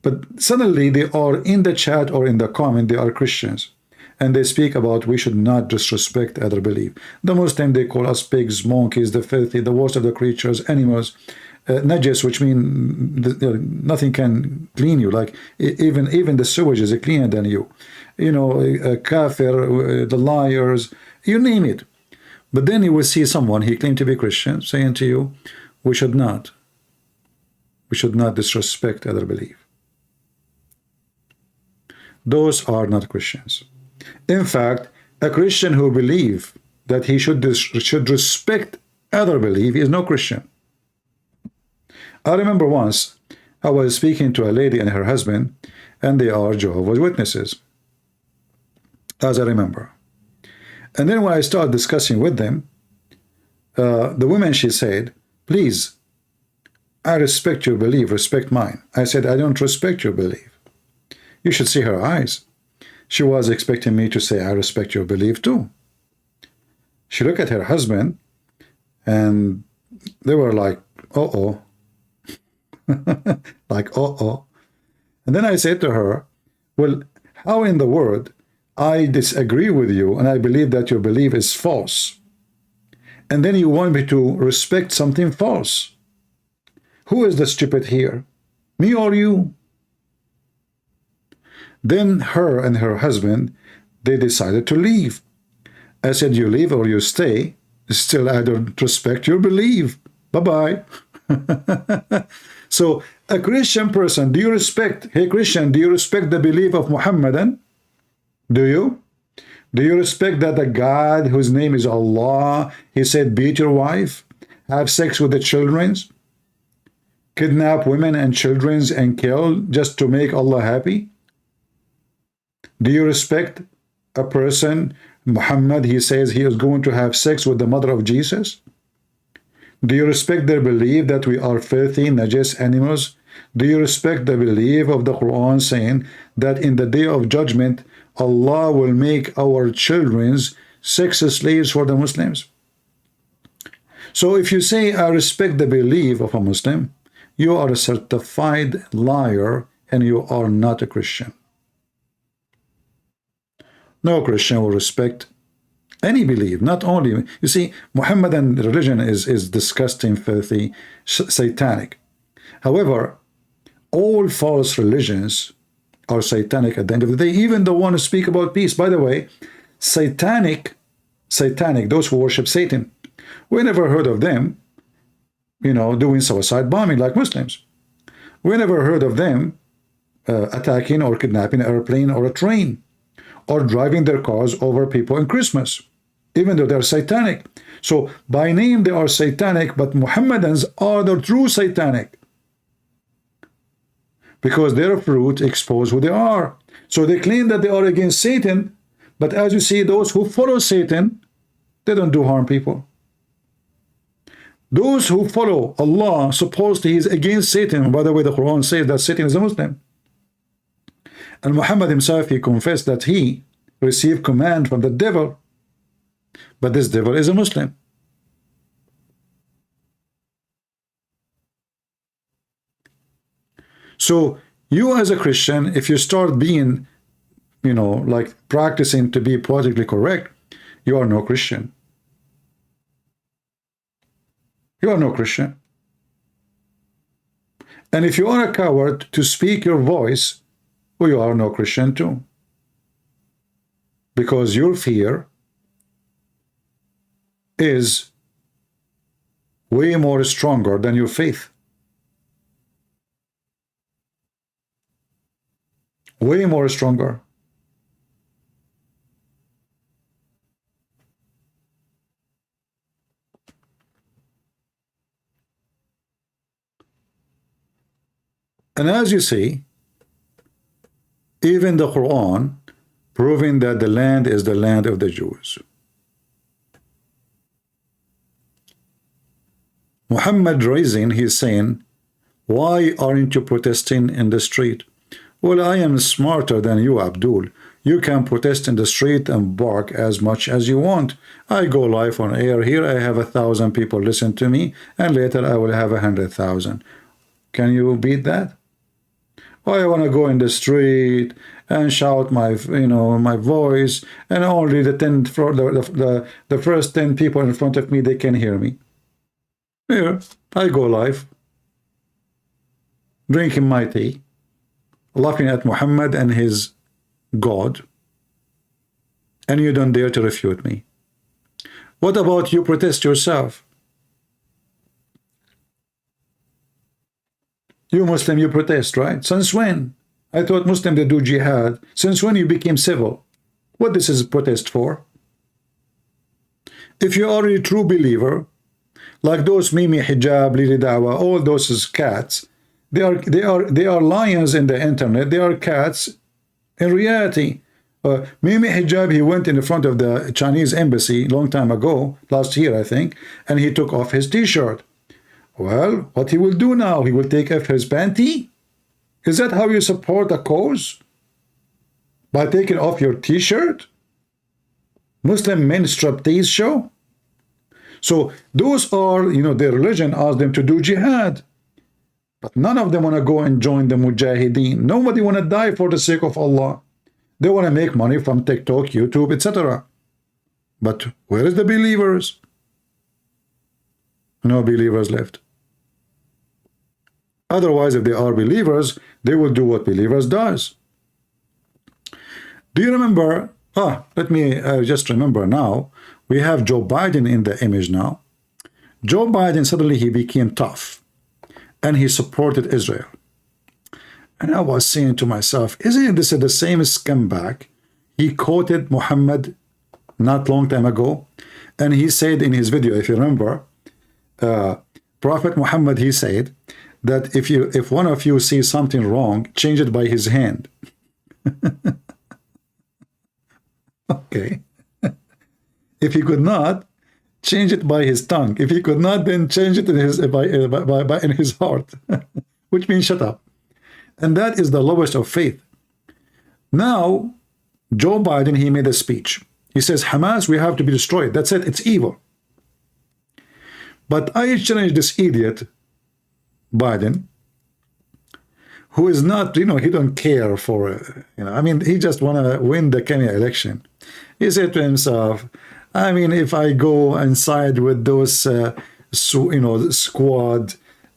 But suddenly they are in the chat or in the comment, they are Christians. And they speak about we should not disrespect other belief. The Muslim, they call us pigs, monkeys, the filthy, the worst of the creatures, animals, najis, which mean nothing can clean you. Like even the sewage is cleaner than you. Kafir, the liars, you name it. But then you will see someone, he claimed to be Christian, saying to you, we should not disrespect other belief. Those are not Christians. In fact, a Christian who believes that he should respect other belief is no Christian. I remember once I was speaking to a lady and her husband, and they are Jehovah's Witnesses, as I remember. And then when I started discussing with them, the woman, she said, please, I respect your belief, respect mine. I said, I don't respect your belief. You should see her eyes. She was expecting me to say, I respect your belief too. She looked at her husband, and they were like, uh-oh. Like, uh-oh. And then I said to her, well, how in the world I disagree with you and I believe that your belief is false, and then you want me to respect something false? Who is the stupid here? Me or you? Then her and her husband, they decided to leave. I said, you leave or you stay. Still, I don't respect your belief. Bye-bye. So a Christian person, do you respect, hey Christian, do you respect the belief of Muhammadan? Do you? Do you respect that the God whose name is Allah, he said, beat your wife, have sex with the children, kidnap women and children and kill just to make Allah happy? Do you respect a person, Muhammad, he says he is going to have sex with the mother of Jesus? Do you respect their belief that we are filthy, najis animals? Do you respect the belief of the Quran saying that in the day of judgment, Allah will make our children's sex slaves for the Muslims? So if you say, I respect the belief of a Muslim, you are a certified liar and you are not a Christian. No Christian will respect any belief, not only, you see, Mohammedan religion is disgusting, filthy, satanic. However, all false religions are satanic at the end of the day, even the one who speak about peace. By the way, satanic, those who worship Satan, we never heard of them, you know, doing suicide bombing like Muslims. We never heard of them attacking or kidnapping an airplane or a train, or driving their cars over people in Christmas, even though they're satanic. So by name they are satanic, but Mohammedans are the true satanic, because their fruit expose who they are. So they claim that they are against Satan, but as you see, those who follow Satan, they don't do harm people. Those who follow Allah, supposedly he is against Satan. By the way, the Quran says that Satan is a Muslim. And Muhammad himself, he confessed that he received command from the devil, but this devil is a Muslim. So you as a Christian, if you start being, you know, like practicing to be politically correct, you are no Christian. You are no Christian. And if you are a coward to speak your voice, well, you are no Christian too. Because your fear is way more stronger than your faith. Way more stronger. And as you see, even the Quran proving that the land is the land of the Jews. Muhammad raising, he's saying, why aren't you protesting in the street? Well, I am smarter than you, Abdul. You can protest in the street and bark as much as you want. I go live on air here. I have 1,000 people listen to me, and later I will have 100,000. Can you beat that? I want to go in the street and shout my, you know, my voice, and only the first 10 people in front of me, they can hear me. Here, I go live, drinking my tea, laughing at Muhammad and his God, and you don't dare to refute me. What about you protest yourself? You Muslim, you protest, right? Since when? I thought Muslim, they do jihad. Since when you became civil? What this is protest for? If you are a true believer, like those Mimi Hijab, Lili Dawa, all those is cats. They are lions in the internet. They are cats in reality. Mimi Hijab, he went in the front of the Chinese embassy long time ago, last year I think, and he took off his t-shirt. Well, what he will do now? He will take off his panty? Is that how you support a cause? By taking off your t-shirt? Muslim men striptease show? So those are, you know, their religion asks them to do jihad. But none of them want to go and join the Mujahideen. Nobody want to die for the sake of Allah. They want to make money from TikTok, YouTube, etc. But where is the believers? No believers left. Otherwise, if they are believers, they will do what believers does. Do you remember? Let me just remember now. We have Joe Biden in the image now. Joe Biden, suddenly he became tough. And he supported Israel. And I was saying to myself, isn't this the same scumbag? He quoted Muhammad not long time ago. And he said in his video, if you remember, Prophet Muhammad, he said that if one of you sees something wrong, change it by his hand. Okay. If he could not, change it by his tongue. If he could not, then change it in his heart, which means shut up. And that is the lowest of faith. Now, Joe Biden, he made a speech. He says, Hamas, we have to be destroyed. That's it. It's evil. But I challenge this idiot Biden, who is not, he don't care for, I mean, he just want to win the Kenya election. He said to himself, I mean, if I go and side with those, squad,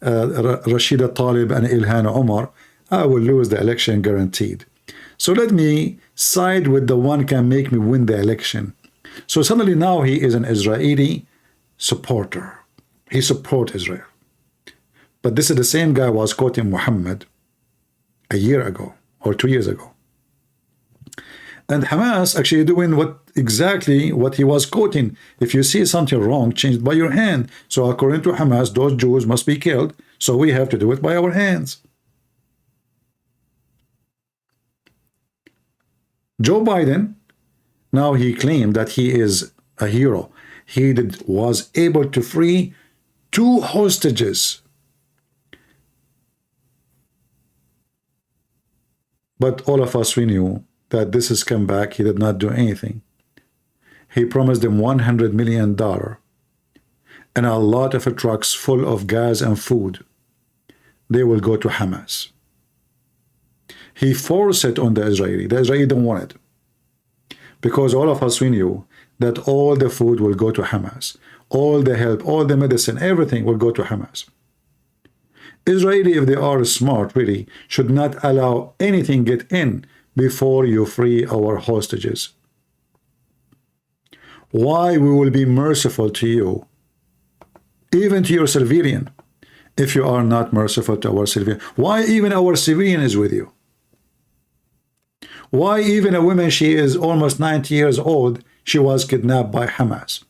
Rashida Talib and Ilhan Omar, I will lose the election guaranteed. So let me side with the one can make me win the election. So suddenly now he is an Israeli supporter. He supports Israel. But this is the same guy who was quoting Muhammad a year ago or 2 years ago. And Hamas actually doing exactly what he was quoting. If you see something wrong, change it by your hand. So according to Hamas, those Jews must be killed. So we have to do it by our hands. Joe Biden, now he claimed that he is a hero. He was able to free 2 hostages. But all of us, we knew that this has come back. He did not do anything. He promised them $100 million and a lot of trucks full of gas and food. They will go to Hamas. He forced it on the Israeli. The Israeli don't want it. Because all of us, we knew that all the food will go to Hamas. All the help, all the medicine, everything will go to Hamas. Israeli, if they are smart, really, should not allow anything get in before you free our hostages. Why we will be merciful to you, even to your civilian, if you are not merciful to our civilian? Why even our civilian is with you? Why even a woman, she is almost 90 years old, she was kidnapped by Hamas?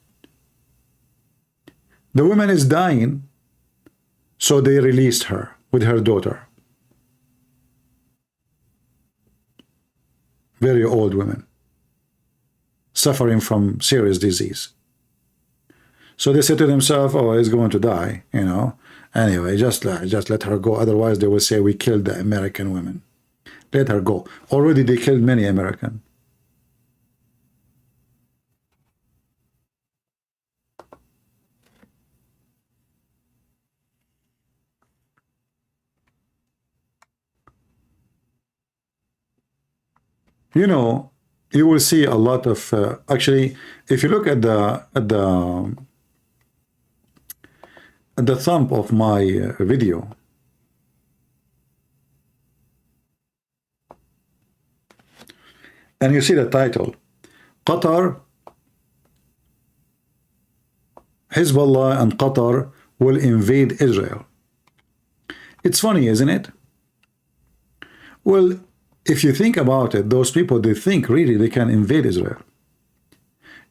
The woman is dying, so they released her with her daughter. Very old women, suffering from serious disease. So they said to themselves, oh, he's going to die, Anyway, just let her go. Otherwise, they will say we killed the American women. Let her go. Already they killed many Americans. You will see a lot of actually, if you look at the thumb of my video, and you see the title, Qatar, Hezbollah and Qatar will invade Israel. It's funny, isn't it? Well, if you think about it, those people, they think really they can invade Israel.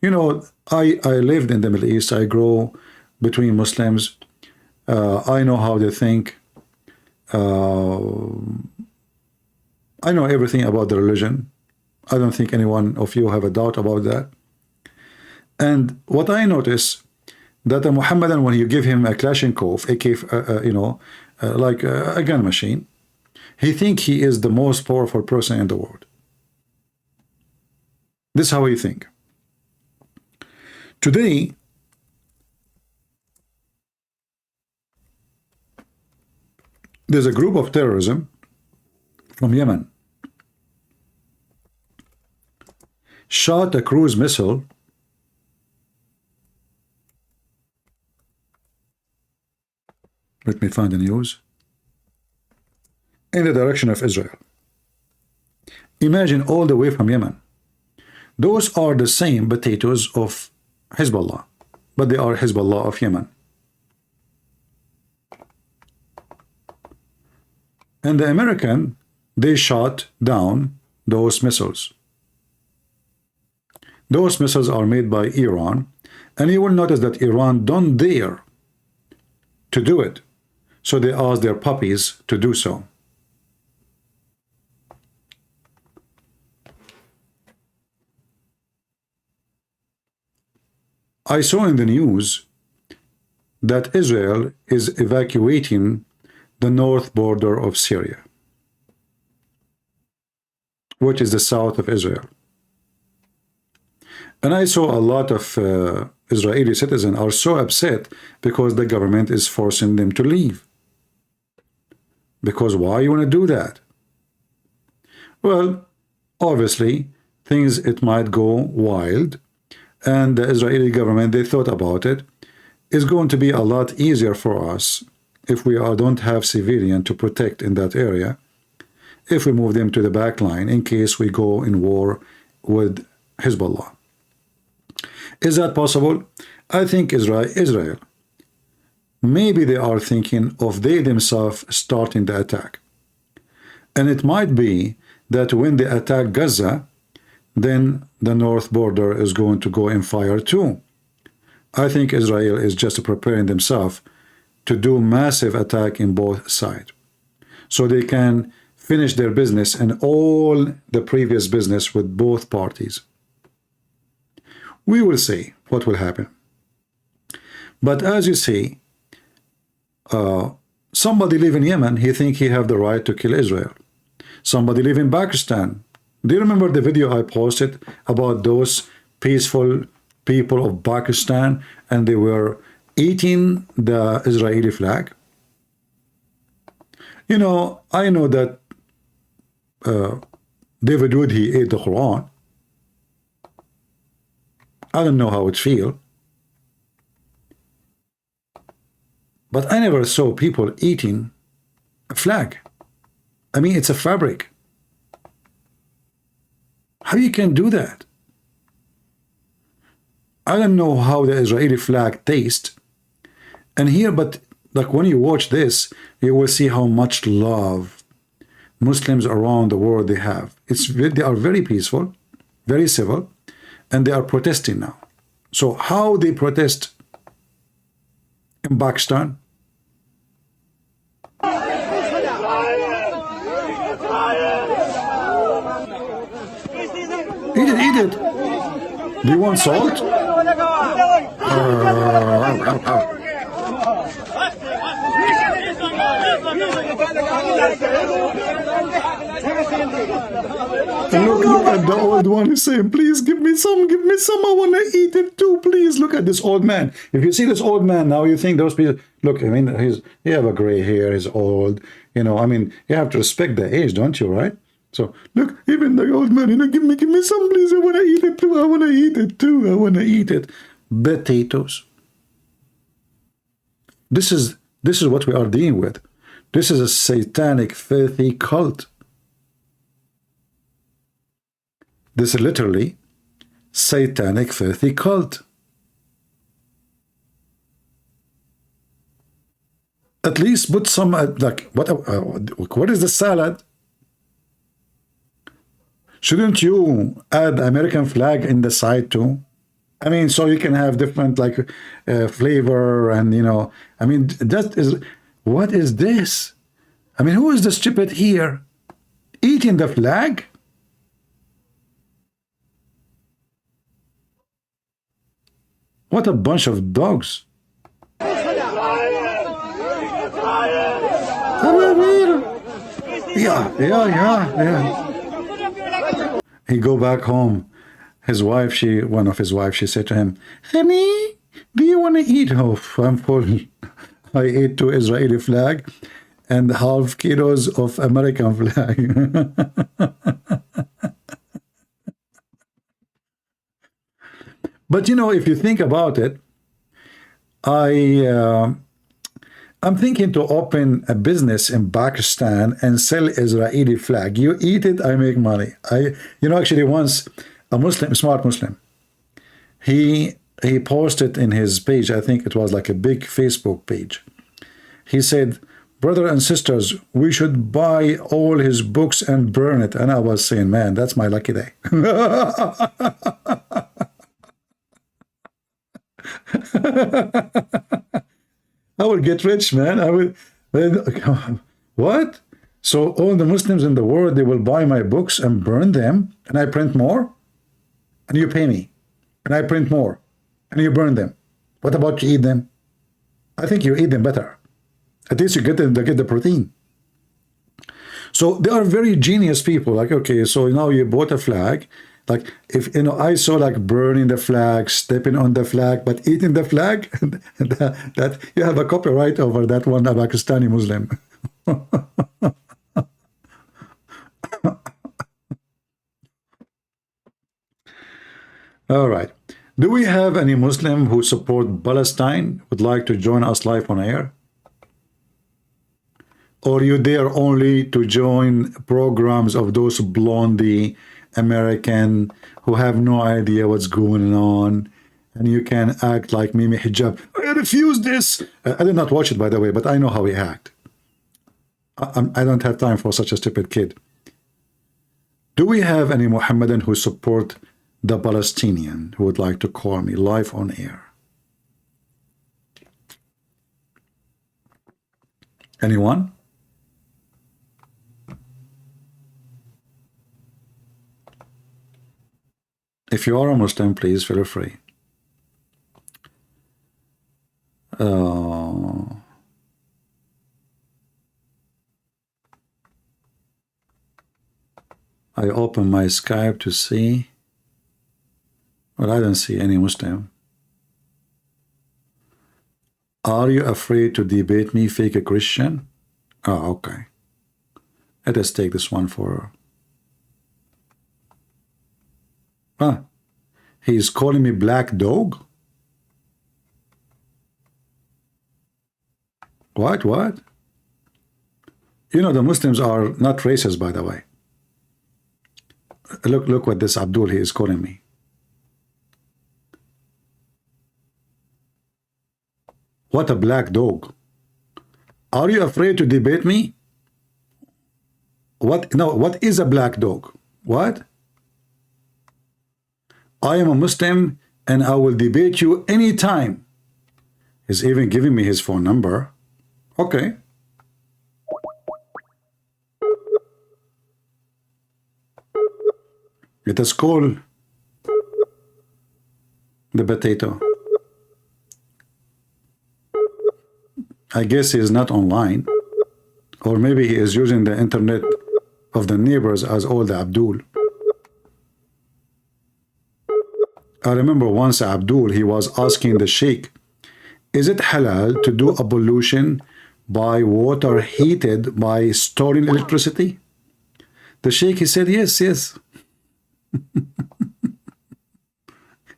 I lived in the Middle East. I grew between Muslims. I know how they think. I know everything about the religion. I don't think anyone of you have a doubt about that. And what I notice, that a Muhammadan, when you give him a Kalashnikov, like a gun machine, he thinks he is the most powerful person in the world. This is how he thinks. Today, there's a group of terrorism from Yemen shot a cruise missile let me find the news in the direction of Israel. Imagine, all the way from Yemen. Those are the same potatoes of Hezbollah, but they are Hezbollah of Yemen. And the American, they shot down those missiles. Those missiles are made by Iran, and you will notice that Iran don't dare to do it. So they ask their puppies to do so. I saw in the news that Israel is evacuating the north border of Syria, which is the south of Israel. And I saw a lot of Israeli citizens are so upset because the government is forcing them to leave. Because why you want to do that? Well, obviously, things, it might go wild. And the Israeli government, they thought about it. It's going to be a lot easier for us if we don't have civilian to protect in that area, if we move them to the back line in case we go in war with Hezbollah. Is that possible? I think Israel, maybe they are thinking of they themselves starting the attack. And it might be that when they attack Gaza, then the north border is going to go in fire too. I think Israel is just preparing themselves to do massive attack in both sides, so they can finish their business and all the previous business with both parties. We will see what will happen. But as you see, somebody live in Yemen, he think he have the right to kill Israel. Somebody live in Pakistan. Do you remember the video I posted about those peaceful people of Pakistan, and they were eating the Israeli flag? You know, I know that David Wood, he ate the Quran. I don't know how it feels. But I never saw people eating a flag. I mean, it's a fabric. How you can do that? I don't know how the Israeli flag tastes. And here, but like when you watch this, you will see how much love Muslims around the world they have. They are very peaceful, very civil, and they are protesting now. So how they protest in Pakistan? Eat it, eat it. Do you want salt? Look at the old one. He's saying, please give me some, I want to eat it too, please. Look at this old man. If you see this old man now, you think those people, look, I mean, he have a gray hair, he's old, you know, I mean, you have to respect the age, don't you, right? So, look, even the old man, you know, give me some, please, I want to eat it too, I want to eat it too, I want to eat it. Potatoes. This is what we are dealing with. This is a satanic, filthy cult. This is literally satanic, filthy cult. At least put some, like, what is the salad? Shouldn't you add American flag in the side too? I mean, so you can have different, like, flavor and, you know, I mean, that is, what is this? I mean, who is the stupid here? Eating the flag? What a bunch of dogs. Yeah. He go back home. His wife, one of his wives, she said to him, honey, do you want to eat? Oh, I'm full. I ate 2 Israeli flag and half kilos of American flag. But, you know, if you think about it, I'm thinking to open a business in Pakistan and sell Israeli flag. You eat it, I make money. You know, actually once a Muslim, smart Muslim, he posted in his page, I think it was like a big Facebook page. He said, brothers and sisters, we should buy all his books and burn it. And I was saying, man, that's my lucky day. I will get rich, man. I will. What? So all the Muslims in the world, they will buy my books and burn them, and I print more, and you pay me, and I print more, and you burn them. What about you eat them? I think you eat them better. At least you get the protein. So they are very genius people. Like, okay, so now you bought a flag. Like, if, you know, I saw like burning the flag, stepping on the flag, but eating the flag, that you have a copyright over that one, a Pakistani Muslim. All right. Do we have any Muslim who support Palestine would like to join us live on air? Or you there only to join programs of those blondie American who have no idea what's going on, and you can act like Mimi Hijab. I refuse this. I did not watch it, by the way, but I know how he act. I don't have time for such a stupid kid. Do we have any Mohammedan who support the Palestinian who would like to call me live on air? Anyone? If you are a Muslim, please feel free. I open my Skype to see. Well, I don't see any Muslim. Are you afraid to debate me, fake a Christian? Oh, okay. Let us take this one for... Ah, he is calling me black dog? What? You know, the Muslims are not racist, by the way. Look what this Abdul he is calling me. What a black dog. Are you afraid to debate me? What? No, what is a black dog? What? I am a Muslim and I will debate you anytime. He's even giving me his phone number. Okay. Let us call the potato. I guess he is not online. Or maybe he is using the internet of the neighbors as old Abdul. I remember once Abdul, he was asking the sheikh, is it halal to do ablution by water heated by storing electricity? The sheikh, he said, yes.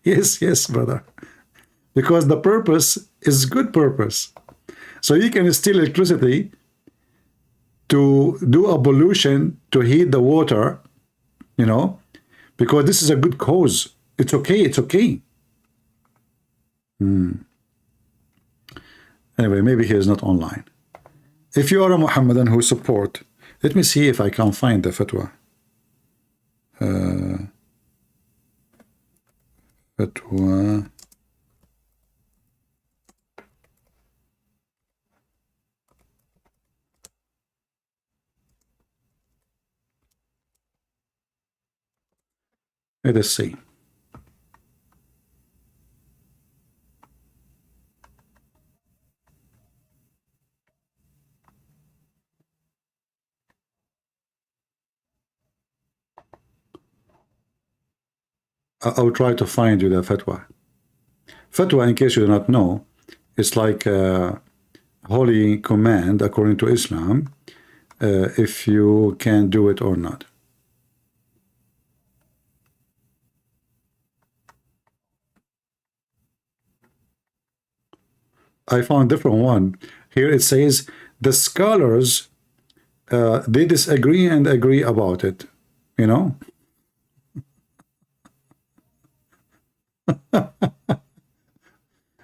Yes, brother. Because the purpose is good purpose. So you can steal electricity to do ablution, to heat the water, you know, because this is a good cause. It's okay. Anyway, maybe he is not online. If you are a Muhammadan who support, let me see if I can find the fatwa. Fatwa. Let us see. I'll try to find you the fatwa. Fatwa, in case you do not know, it's like a holy command according to Islam, if you can do it or not. I found a different one. Here it says the scholars, they disagree and agree about it, you know?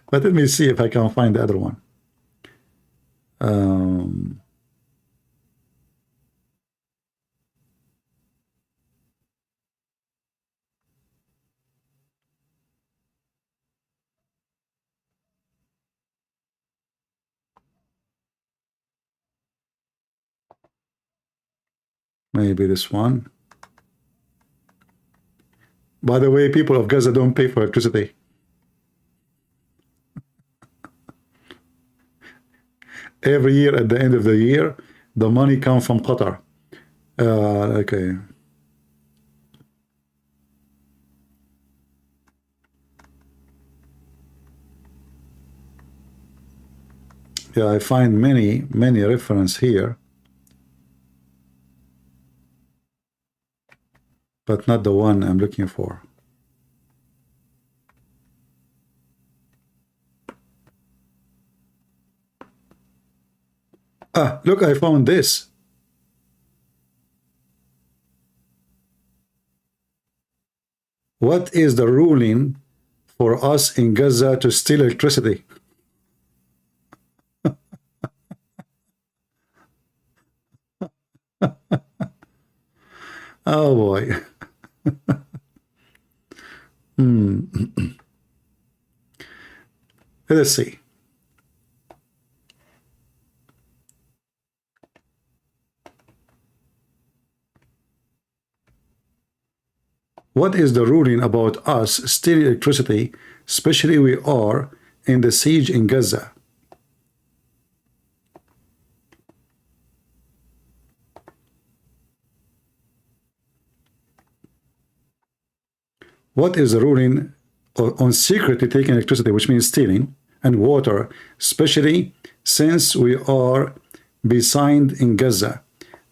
But let me see if I can find the other one. Maybe this one. By the way, people of Gaza don't pay for electricity. Every year at the end of the year, the money comes from Qatar. Okay. Yeah, I find many references here, but not the one I'm looking for. look, I found this. What is the ruling for us in Gaza to steal electricity? Oh boy. Let's see. What is the ruling about us stealing electricity, especially we are in the siege in Gaza? What is the ruling on secretly taking electricity, which means stealing, and water, especially since we are besieged in Gaza,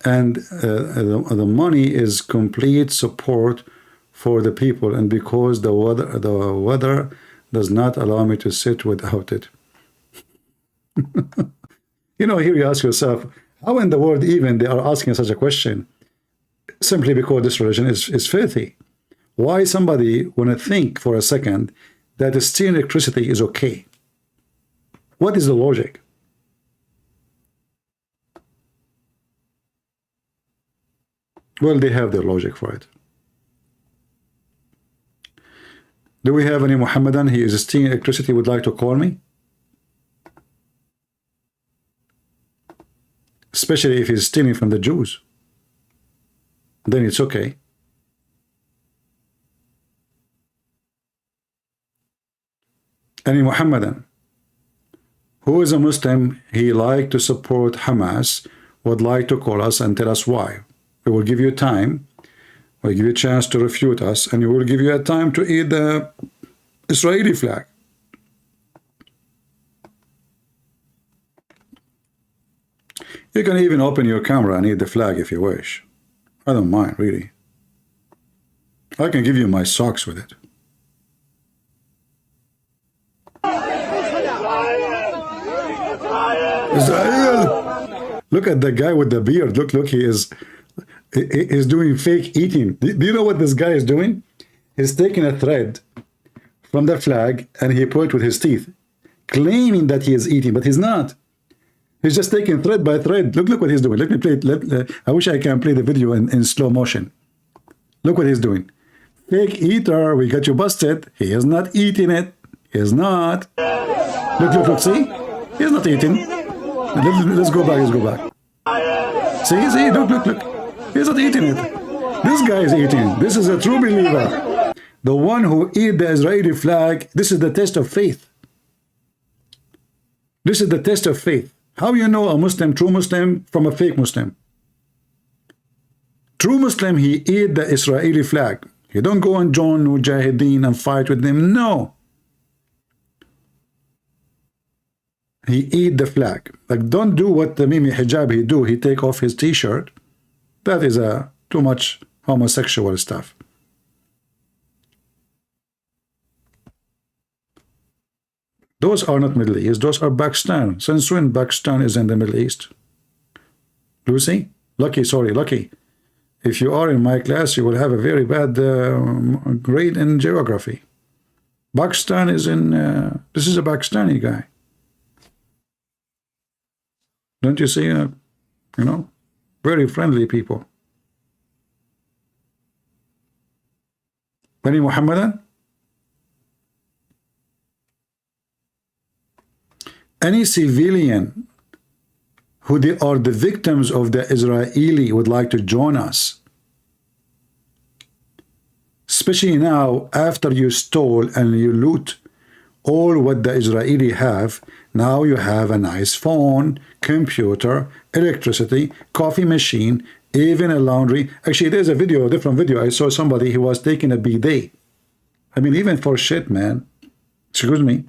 and the money is complete support for the people, and because the weather does not allow me to sit without it. You know, here you ask yourself, how in the world even they are asking such a question? Simply because this religion is filthy. Why somebody want to think for a second that stealing electricity is okay? What is the logic? Well, they have their logic for it. Do we have any Muhammadan? He is stealing electricity, would like to call me? Especially if he's stealing from the Jews. Then it's okay. Any Muhammadan who is a Muslim, he like to support Hamas, would like to call us and tell us why. We will give you time. We'll give you a chance to refute us, and we will give you a time to eat the Israeli flag. You can even open your camera and eat the flag if you wish. I don't mind, really. I can give you my socks with it. Israel! Look at the guy with the beard. Look, he is doing fake eating. Do you know what this guy is doing? He's taking a thread from the flag and he put it with his teeth, claiming that he is eating, but he's not. He's just taking thread by thread. Look what he's doing. Let me play it. I wish I can play the video in slow motion. Look what he's doing. Fake eater, we got you busted. He is not eating it. He is not. Look, see? He's not eating. Let's go back. See, look. He's not eating it. This guy is eating. This is a true believer. The one who eat the Israeli flag, this is the test of faith. This is the test of faith. How you know a Muslim, true Muslim, from a fake Muslim? True Muslim, he eat the Israeli flag. He don't go and join Mujahideen and fight with them. No. He eat the flag. Like, don't do what the Mimi Hijab he do. He take off his t-shirt. That is too much homosexual stuff. Those are not Middle East. Those are Pakistan. Since when Pakistan is in the Middle East? Lucy? Lucky. If you are in my class, you will have a very bad grade in geography. Pakistan is in... this is a Pakistani guy. Don't you see, you know, very friendly people. Any Muhammadan? Any civilian who they are the victims of the Israeli would like to join us. Especially now, after you stole and you loot all what the Israeli have, now you have a nice phone, computer, electricity, coffee machine, even a laundry. Actually, there's a video, a different video. I saw somebody who was taking a bidet. I mean, even for shit, man. Excuse me.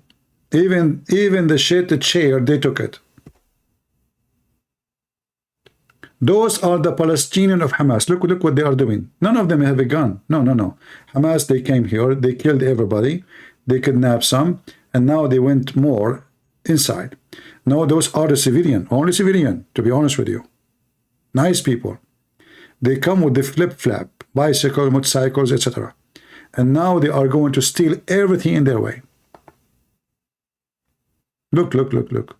Even the shit, the chair, they took it. Those are the Palestinians of Hamas. Look what they are doing. None of them have a gun. No. Hamas, they came here, they killed everybody, they kidnapped some, and now they went more inside. No, those are the civilian, only civilian, to be honest with you. Nice people. They come with the flip-flap, bicycle, motorcycles, etc. And now they are going to steal everything in their way. Look, look, look, look.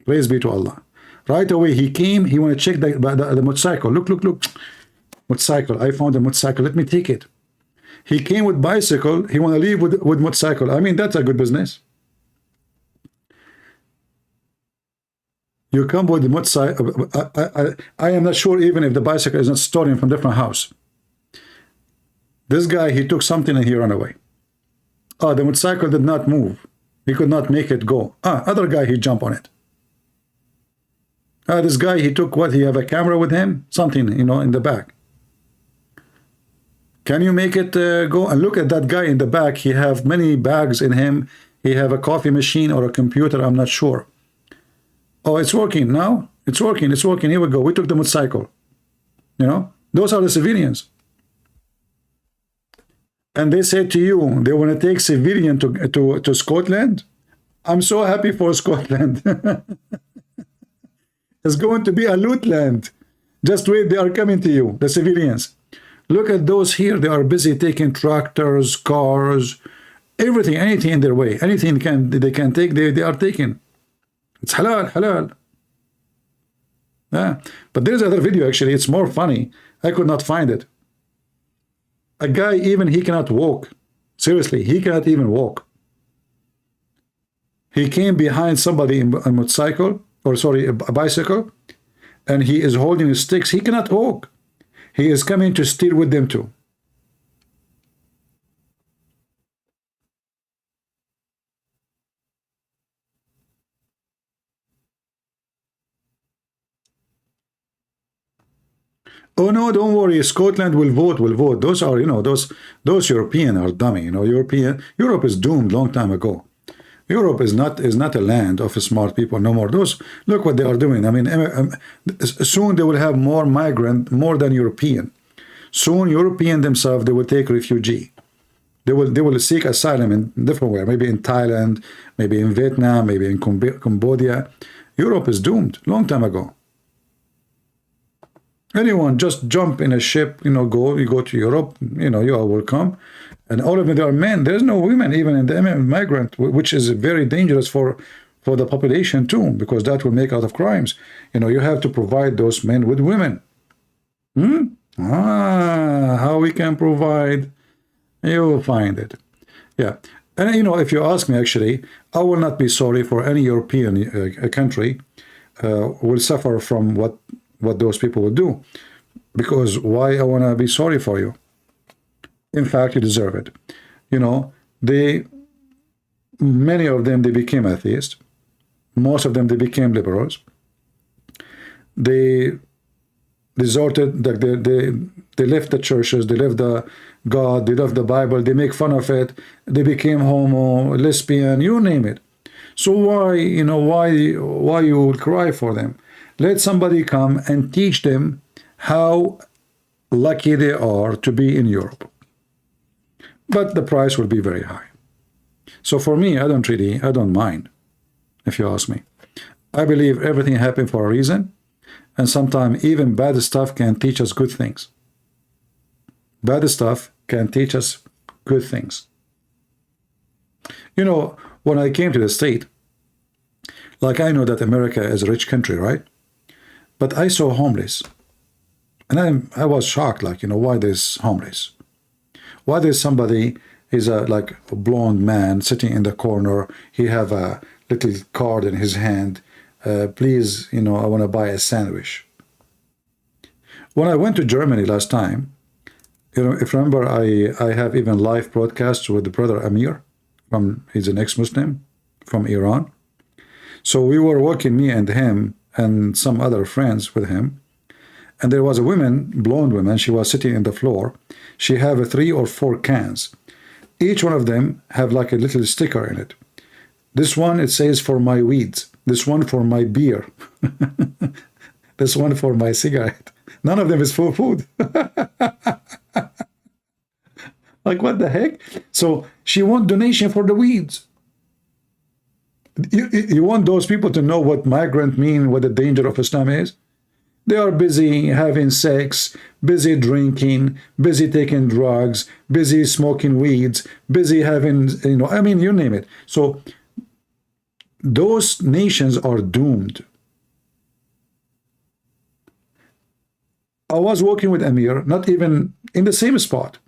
Praise be to Allah. Right away, he came, he want to check the motorcycle. Look, look, look. Motorcycle, I found a motorcycle, let me take it. He came with bicycle, he want to leave with motorcycle. I mean, that's a good business. You come with the motorcycle. I am not sure even if the bicycle is not stolen from different house. This guy, he took something and he ran away. Oh, the motorcycle did not move. He could not make it go. Other guy, he jumped on it. This guy, he took what? He have a camera with him? Something, you know, in the back. Can you make it go? And look at that guy in the back. He have many bags in him. He have a coffee machine or a computer. I'm not sure. Oh, it's working now. It's working. It's working. Here we go. We took the motorcycle. You know, those are the civilians. And they say to you, they want to take civilian to Scotland. I'm so happy for Scotland. It's going to be a loot land. Just wait, they are coming to you, the civilians. Look at those here. They are busy taking tractors, cars, everything, anything in their way. Anything they can take, they are taking. It's halal, halal. Yeah. But there's another video, actually. It's more funny. I could not find it. A guy, even he cannot walk. Seriously, he cannot even walk. He came behind somebody in a motorcycle, or sorry, a bicycle, and he is holding his sticks. He cannot walk. He is coming to steal with them too. Oh no, don't worry. Scotland will vote. Will vote. Those are, you know, those European are dummy. You know, Europe is doomed long time ago. Europe is not a land of smart people no more. Those, look what they are doing. I mean, soon they will have more migrant, more than European. Soon European themselves, they will take refugee. They will seek asylum in different way. Maybe in Thailand, maybe in Vietnam, maybe in Cambodia. Europe is doomed long time ago. Anyone just jump in a ship, you know, you go to Europe, you know, you are welcome. And all of them, there are men. There's no women, even in the migrant, which is very dangerous for the population too, because that will make a lot of crimes. You know, you have to provide those men with women. How we can provide? You will find it. Yeah. And, you know, if you ask me, actually, I will not be sorry for any European country will suffer from what those people will do, because why I want to be sorry for you? In fact, you deserve it. You know, many of them, they became atheists. Most of them, they became liberals. They resorted, they left the churches, they left the God, they left the Bible, they make fun of it. They became homo, lesbian, you name it. So why, you know, why you will cry for them? Let somebody come and teach them how lucky they are to be in Europe. But the price will be very high. So for me, I don't mind, if you ask me. I believe everything happened for a reason, and sometimes even bad stuff can teach us good things. Bad stuff can teach us good things. You know, when I came to the state, like, I know that America is a rich country, right? But I saw homeless, and I was shocked, like, you know, why there's homeless? Why there's somebody, he's like a blonde man sitting in the corner, he have a little card in his hand, please, you know, I want to buy a sandwich. When I went to Germany last time, you know, if you remember, I have even live broadcasts with the brother Amir, he's an ex-Muslim from Iran. So we were walking, me and him, and some other friends with him, and there was a woman, blonde woman, she was sitting in the floor. She have 3 or 4 cans. Each one of them have like a little sticker in it. This one, it says for my weeds. This one for my beer. This one for my cigarette. None of them is for food. Like, what the heck? So she want donation for the weeds. You want those people to know what migrant mean, what the danger of Islam is? They are busy having sex, busy drinking, busy taking drugs, busy smoking weeds, busy having, I mean, you name it. So those nations are doomed. I was working with Amir, not even in the same spot.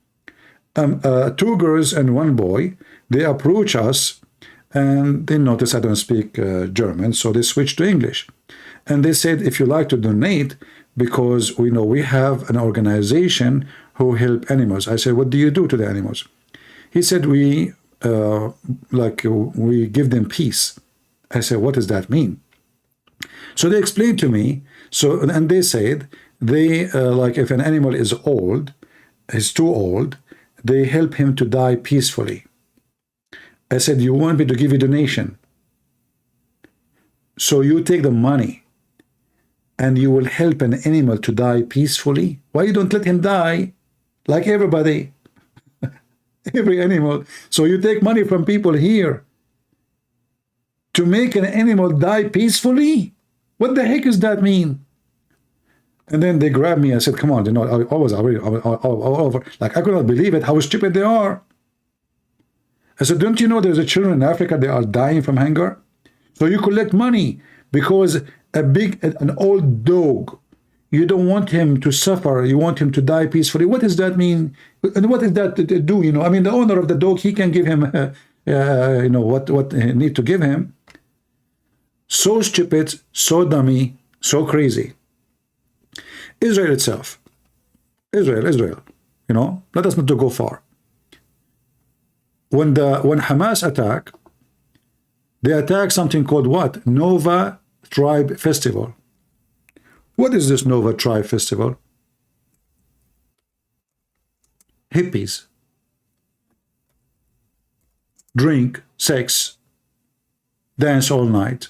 Two girls and one boy, they approach us and they notice I don't speak German, so they switched to English. And they said, if you like to donate, because we know we have an organization who help animals. I said, what do you do to the animals? He said, we give them peace. I said, what does that mean? So they explained to me. So, and they said, they like if an animal is too old, they help him to die peacefully. I said, you want me to give you donation? So you take the money and you will help an animal to die peacefully? Why you don't let him die like everybody? Every animal. So you take money from people here to make an animal die peacefully? What the heck does that mean? And then they grabbed me and said, come on, I was already over. Like, I could not believe it, how stupid they are. I said, don't you know there's a children in Africa, they are dying from hunger? So you collect money because an old dog, you don't want him to suffer, you want him to die peacefully. What does that mean? And what does that do? I mean, the owner of the dog, he can give him, what he need to give him. So stupid, so dummy, so crazy. Israel itself, Israel, let us not go far. When Hamas attack, they attack something called what? Nova Tribe Festival. What is this Nova Tribe Festival? Hippies. Drink, sex, dance all night.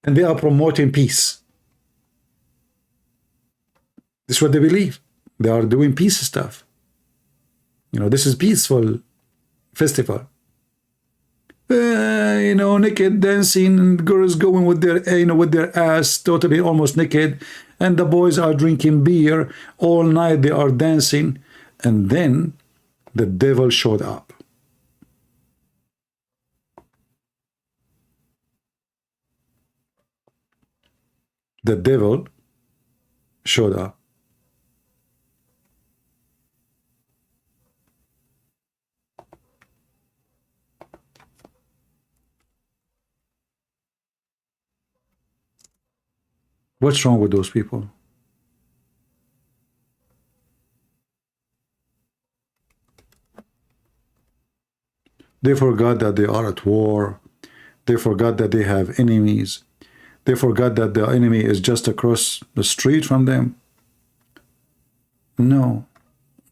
And they are promoting peace. This is what they believe. They are doing peace stuff. This is peaceful festival. Naked dancing, and girls going with their ass totally almost naked, and the boys are drinking beer all night. They are dancing, and then the devil showed up. The devil showed up. What's wrong with those people? They forgot that they are at war. They forgot that they have enemies. They forgot that the enemy is just across the street from them. No,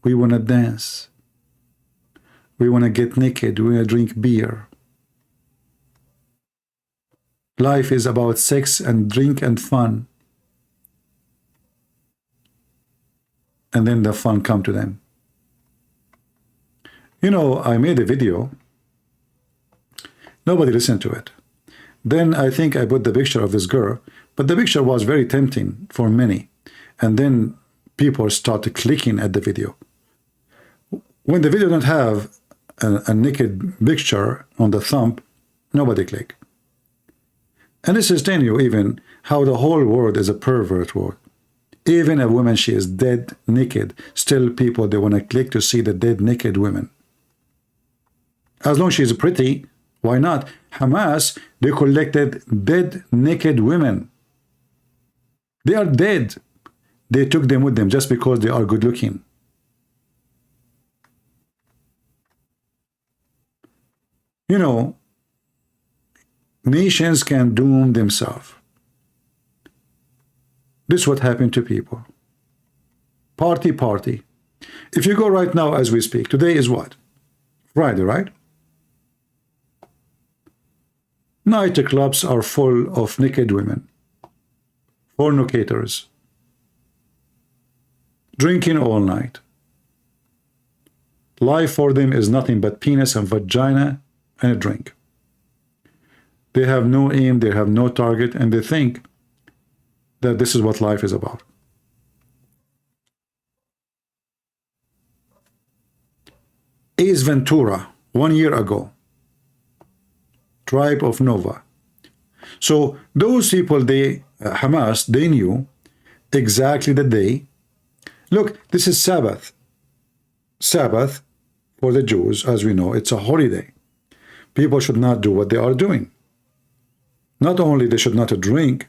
we want to dance. We want to get naked. We want to drink beer. Life is about sex and drink and fun. And then the fun come to them. I made a video. Nobody listened to it. Then I think I put the picture of this girl, but the picture was very tempting for many. And then people started clicking at the video. When the video don't have a naked picture on the thumb, nobody click. And this is telling you even how the whole world is a pervert world. Even a woman, she is dead naked, still people, they want to click to see the dead naked women. As long as she's pretty, why not? Hamas, they collected dead naked women. They are dead. They took them with them just because they are good looking. Nations can doom themselves. This is what happened to people. Party. If you go right now as we speak, today is what? Friday, right? Nightclubs are full of naked women, fornicators, drinking all night. Life for them is nothing but penis and vagina and a drink. They have no aim, they have no target, and they think that this is what life is about. Ace Ventura, 1 year ago, tribe of Nova. So those people, they Hamas, they knew exactly the day. Look, this is Sabbath. Sabbath for the Jews, as we know, it's a holiday. People should not do what they are doing. Not only they should not drink,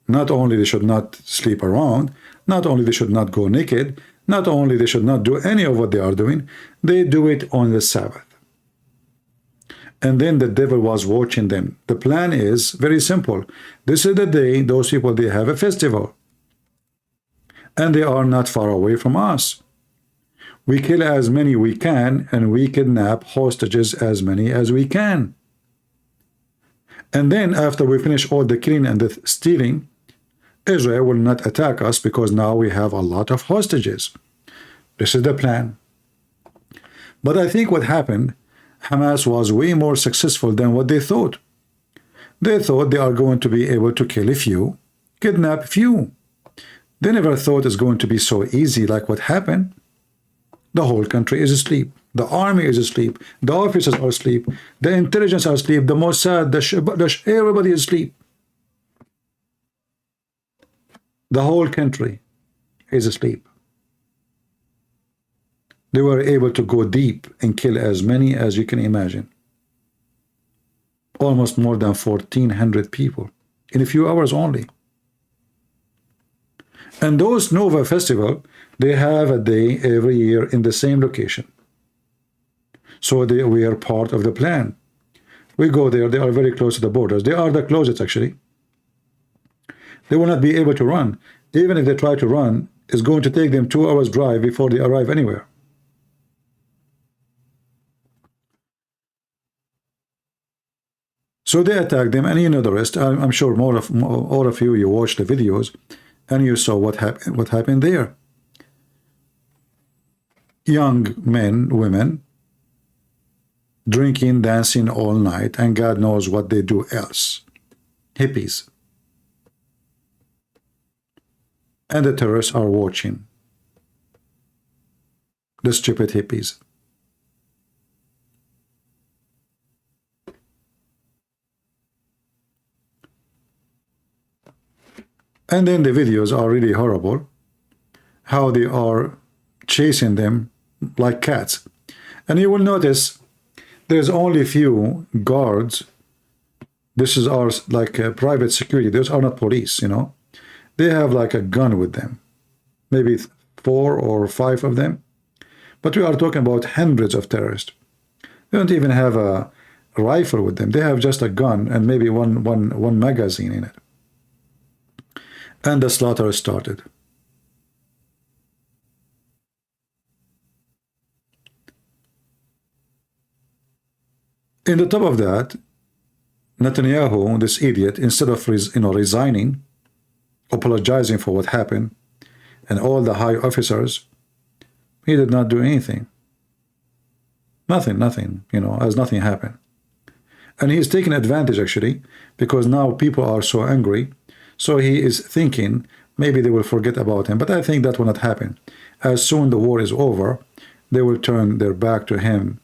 not only they should not sleep around, not only they should not go naked, not only they should not do any of what they are doing, they do it on the Sabbath. And then the devil was watching them. The plan is very simple. This is the day those people, they have a festival. And they are not far away from us. We kill as many we can, and we kidnap hostages as many as we can. And then after we finish all the killing and the stealing, Israel will not attack us because now we have a lot of hostages. This is the plan. But I think what happened, Hamas was way more successful than what they thought. They thought they are going to be able to kill a few, kidnap a few. They never thought it's going to be so easy like what happened. The whole country is asleep. The army is asleep. The officers are asleep. The intelligence are asleep. The Mossad, everybody is asleep. The whole country is asleep. They were able to go deep and kill as many as you can imagine. Almost more than 1,400 people in a few hours only. And those Nova Festival, they have a day every year in the same location. So we are part of the plan. We go there, they are very close to the borders. They are the closest actually. They will not be able to run. Even if they try to run, it's going to take them 2 hours drive before they arrive anywhere. So they attack them, and you know the rest. I'm sure all of you, you watched the videos, and you saw what happened there. Young men, women, drinking, dancing all night, and God knows what they do else. Hippies. And the terrorists are watching. The stupid hippies. And then the videos are really horrible. How they are chasing them like cats. And you will notice there's only few guards. This is our like private security. Those are not police, you know. They have like a gun with them. Maybe 4 or 5 of them. But we are talking about hundreds of terrorists. They don't even have a rifle with them. They have just a gun and maybe one magazine in it. And the slaughter started. In the top of that, Netanyahu, this idiot, instead of resigning, apologizing for what happened, and all the high officers, he did not do anything. Nothing, you know, as nothing happened. And he's taking advantage, actually, because now people are so angry. So he is thinking maybe they will forget about him. But I think that will not happen. As soon the war is over, they will turn their back to him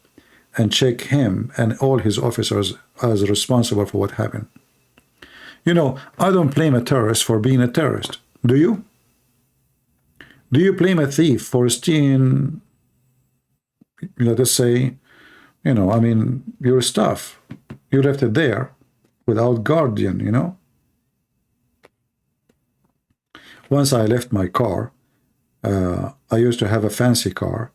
and check him and all his officers as responsible for what happened. You know, I don't blame a terrorist for being a terrorist. Do you? Do you blame a thief for stealing, let us say, you know, I mean, your stuff? You left it there without guardian, you know? Once I left my car, I used to have a fancy car,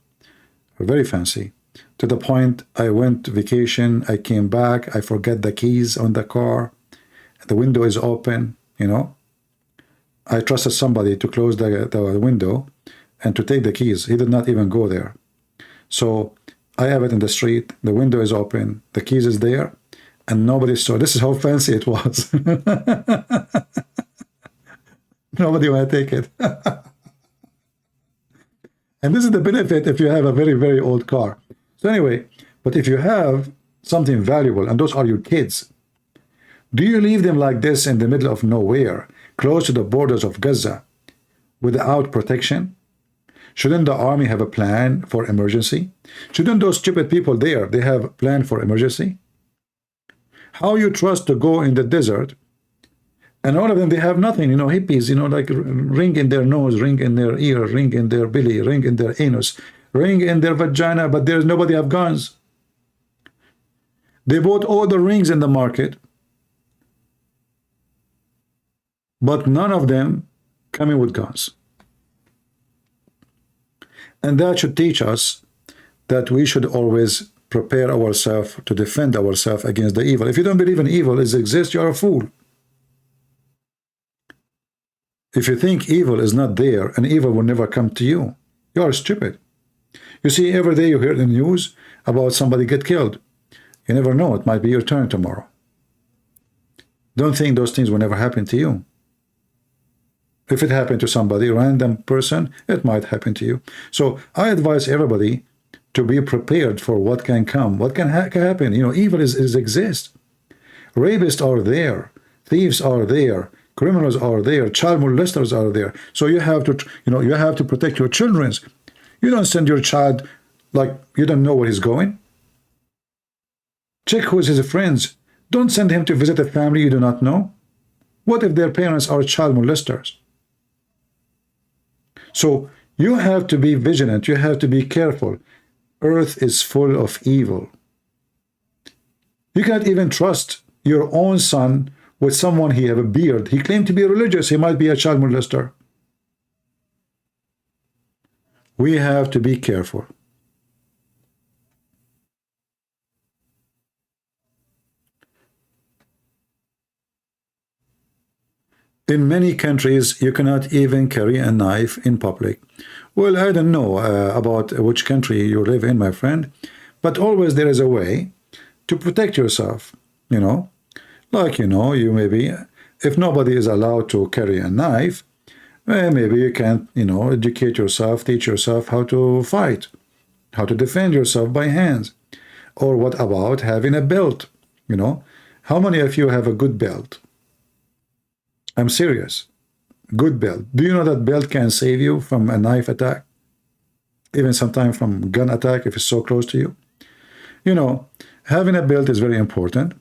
very fancy, to the point I went vacation, I came back, I forget the keys on the car, the window is open, you know. I trusted somebody to close the window and to take the keys. He did not even go there. So I have it in the street, the window is open, the keys is there, and nobody saw. This is how fancy it was. Nobody want to take it. And this is the benefit if you have a very, very old car. So anyway, but if you have something valuable, and those are your kids, do you leave them like this in the middle of nowhere, close to the borders of Gaza, without protection? Shouldn't the army have a plan for emergency? Shouldn't those stupid people there, they have a plan for emergency? How you trust to go in the desert, and all of them, they have nothing, you know, hippies, you know, like ring in their nose, ring in their ear, ring in their belly, ring in their anus, ring in their vagina, but there's nobody have guns. They bought all the rings in the market, but none of them coming with guns. And that should teach us that we should always prepare ourselves to defend ourselves against the evil. If you don't believe in evil exists, you're a fool. If you think evil is not there and evil will never come to you, you are stupid. You see, every day you hear the news about somebody get killed. You never know, it might be your turn tomorrow. Don't think those things will never happen to you. If it happened to somebody, random person, it might happen to you. So I advise everybody to be prepared for what can come, what can happen. You know, evil exists. Rapists are there, thieves are there, criminals are there, child molesters are there. So you have to, you have to protect your children. You don't send your child like you don't know where he's going. Check who's his friends. Don't send him to visit a family you do not know. What if their parents are child molesters? So you have to be vigilant. You have to be careful. Earth is full of evil. You can't even trust your own son with someone he have a beard. He claimed to be religious. He might be a child molester. We have to be careful. In many countries, you cannot even carry a knife in public. Well, I don't know about which country you live in, my friend, but always there is a way to protect yourself, you know. Like, you maybe, if nobody is allowed to carry a knife, maybe you can, educate yourself, teach yourself how to fight, how to defend yourself by hands. Or what about having a belt, How many of you have a good belt? I'm serious. Good belt. Do you know that belt can save you from a knife attack? Even sometimes from gun attack if it's so close to you. Having a belt is very important.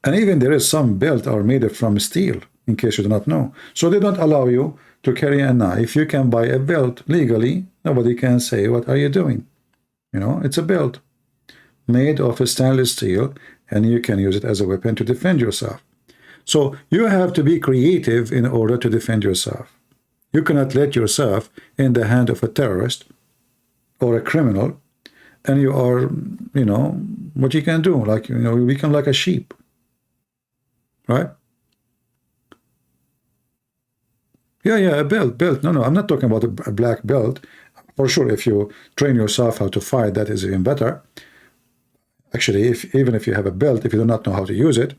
And even there is some belts are made from steel, in case you do not know. So they don't allow you to carry a knife. You can buy a belt legally. Nobody can say, what are you doing? It's a belt made of stainless steel, and you can use it as a weapon to defend yourself. So you have to be creative in order to defend yourself. You cannot let yourself in the hand of a terrorist or a criminal, and you are, what you can do, like, you become like a sheep, right? Yeah, a belt. No, I'm not talking about a black belt. For sure, if you train yourself how to fight, that is even better. Actually, even if you have a belt, if you do not know how to use it,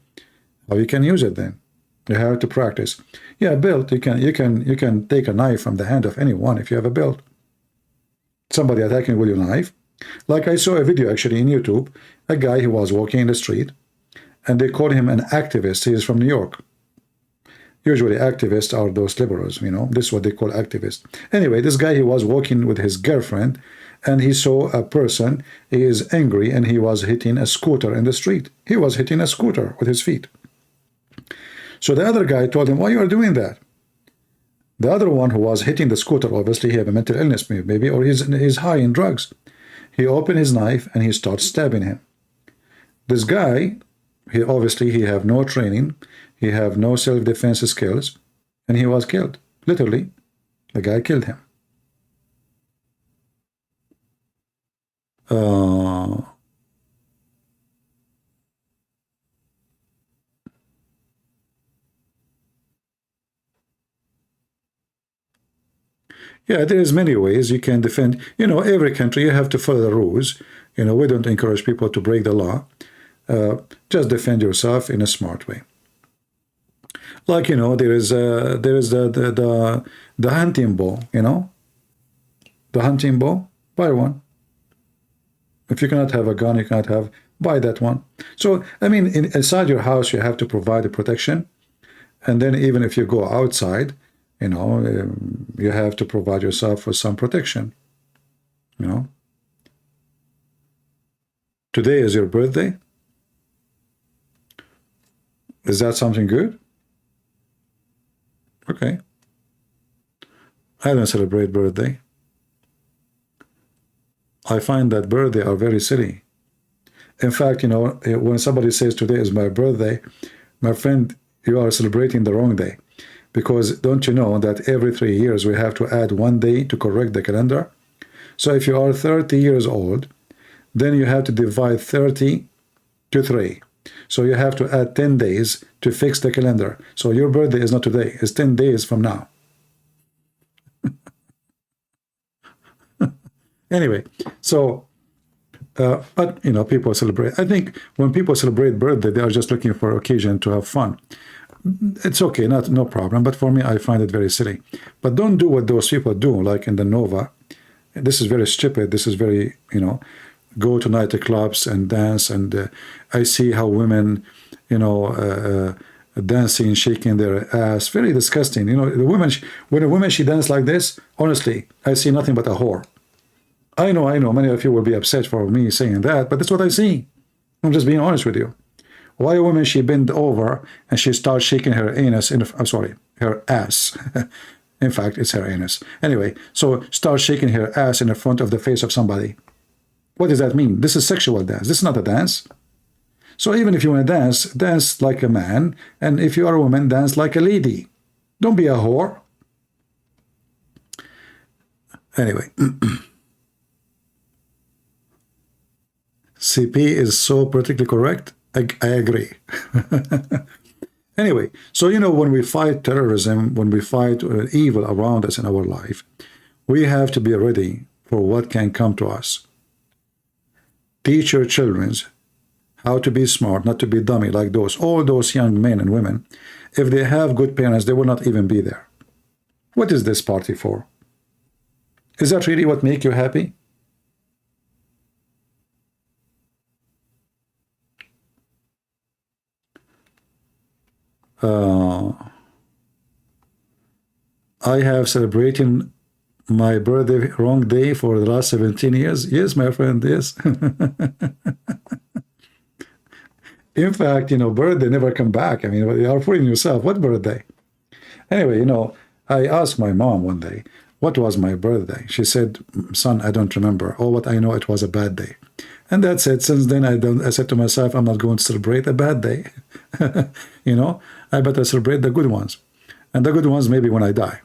how you can use it then? You have to practice. Yeah, belt. You can take a knife from the hand of anyone if you have a belt. Somebody attacking with your knife. Like I saw a video actually in YouTube, a guy who was walking in the street, and they called him an activist. He is from New York. Usually activists are those liberals, This is what they call activists. Anyway, this guy, he was walking with his girlfriend, and he saw a person. He is angry, and he was hitting a scooter in the street. He was hitting a scooter with his feet. So the other guy told him, why you are doing that? The other one who was hitting the scooter, obviously he had a mental illness maybe, or he's high in drugs. He opened his knife and he started stabbing him. This guy, he have no training, he have no self-defense skills, and he was killed. Literally, the guy killed him. Yeah, there is many ways you can defend. Every country, you have to follow the rules. We don't encourage people to break the law. Just defend yourself in a smart way. Like, there is the hunting bow, The hunting bow, buy one. If you cannot have a gun, you cannot have, buy that one. So, I mean, inside your house, you have to provide a protection. And then even if you go outside, you know, you have to provide yourself with some protection, you know. Today is your birthday. Is that something good? Okay. I don't celebrate birthday. I find that birthday are very silly. In fact, you know, when somebody says today is my birthday, my friend, you are celebrating the wrong day. Because don't you know that every 3 years we have to add 1 day to correct the calendar? So if you are 30 years old, then you have to divide 30 to 3. So you have to add 10 days to fix the calendar. So your birthday is not today, it's 10 days from now. Anyway, so, but, you know, people celebrate. I think when people celebrate birthday, they are just looking for occasion to have fun. It's okay, no problem. But for me, I find it very silly. But don't do what those people do, like in the Nova. This is very stupid. This is very, you know, go to nightclubs and dance. And I see how women, you know, dancing, shaking their ass. Very disgusting. You know, the women, when a woman, she dances like this, honestly, I see nothing but a whore. I know, many of you will be upset for me saying that, but that's what I see. I'm just being honest with you. Why a woman, she bend over and she starts shaking her anus, her ass. In fact, it's her anus. Anyway, so start shaking her ass in the front of the face of somebody. What does that mean? This is sexual dance. This is not a dance. So even if you want to dance, dance like a man. And if you are a woman, dance like a lady. Don't be a whore. Anyway. CP is so politically correct. I agree. Anyway, so, you know, when we fight terrorism, when we fight evil around us in our life, we have to be ready for what can come to us. Teach your children how to be smart, not to be dummy like all those young men and women. If they have good parents, they will not even be there. What is this party for? Is that really what makes you happy? I have celebrated my birthday wrong day for the last 17 years. Yes, my friend, yes. In fact, you know, birthday never come back. I mean, you are fooling yourself. What birthday? Anyway, you know, I asked my mom one day, what was my birthday? She said, son, I don't remember. Oh, what I know, it was a bad day. And that's it. Since then, I said to myself, I'm not going to celebrate a bad day. You know, I better celebrate the good ones. And the good ones maybe when I die.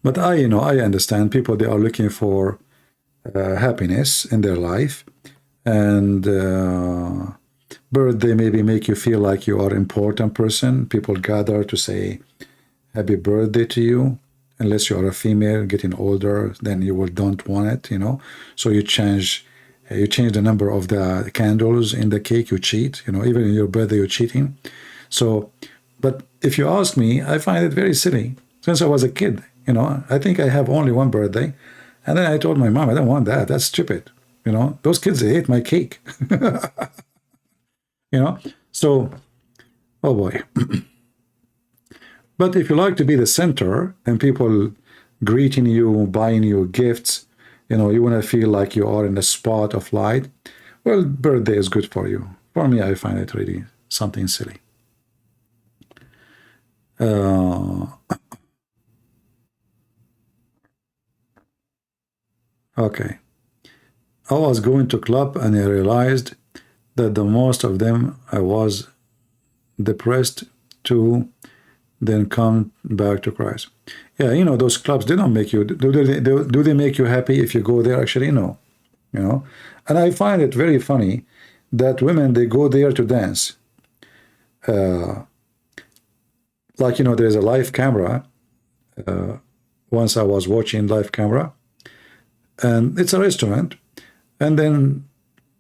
But I understand people, they are looking for happiness in their life. And birthday maybe make you feel like you are an important person. People gather to say happy birthday to you. Unless you are a female getting older, then you don't want it, you know. So you change the number of the candles in the cake, you cheat, you know, even in your birthday, you're cheating. So, but if you ask me, I find it very silly. Since I was a kid, you know, I think I have only one birthday. And then I told my mom, I don't want that. That's stupid. You know, those kids, they ate my cake. You know, so, oh boy. But if you like to be the center and people greeting you, buying you gifts, you know, you want to feel like you are in the spot of light, well, birthday is good for you. For me, I find it really something silly. Okay. I was going to club and I realized that the most of them I was depressed to then come back to Christ. Yeah, you know, those clubs, they don't make you, do they make you happy if you go there? Actually, no. You know, and I find it very funny that women, they go there to dance. Like, you know, there's a live camera. Once I was watching live camera, and it's a restaurant. And then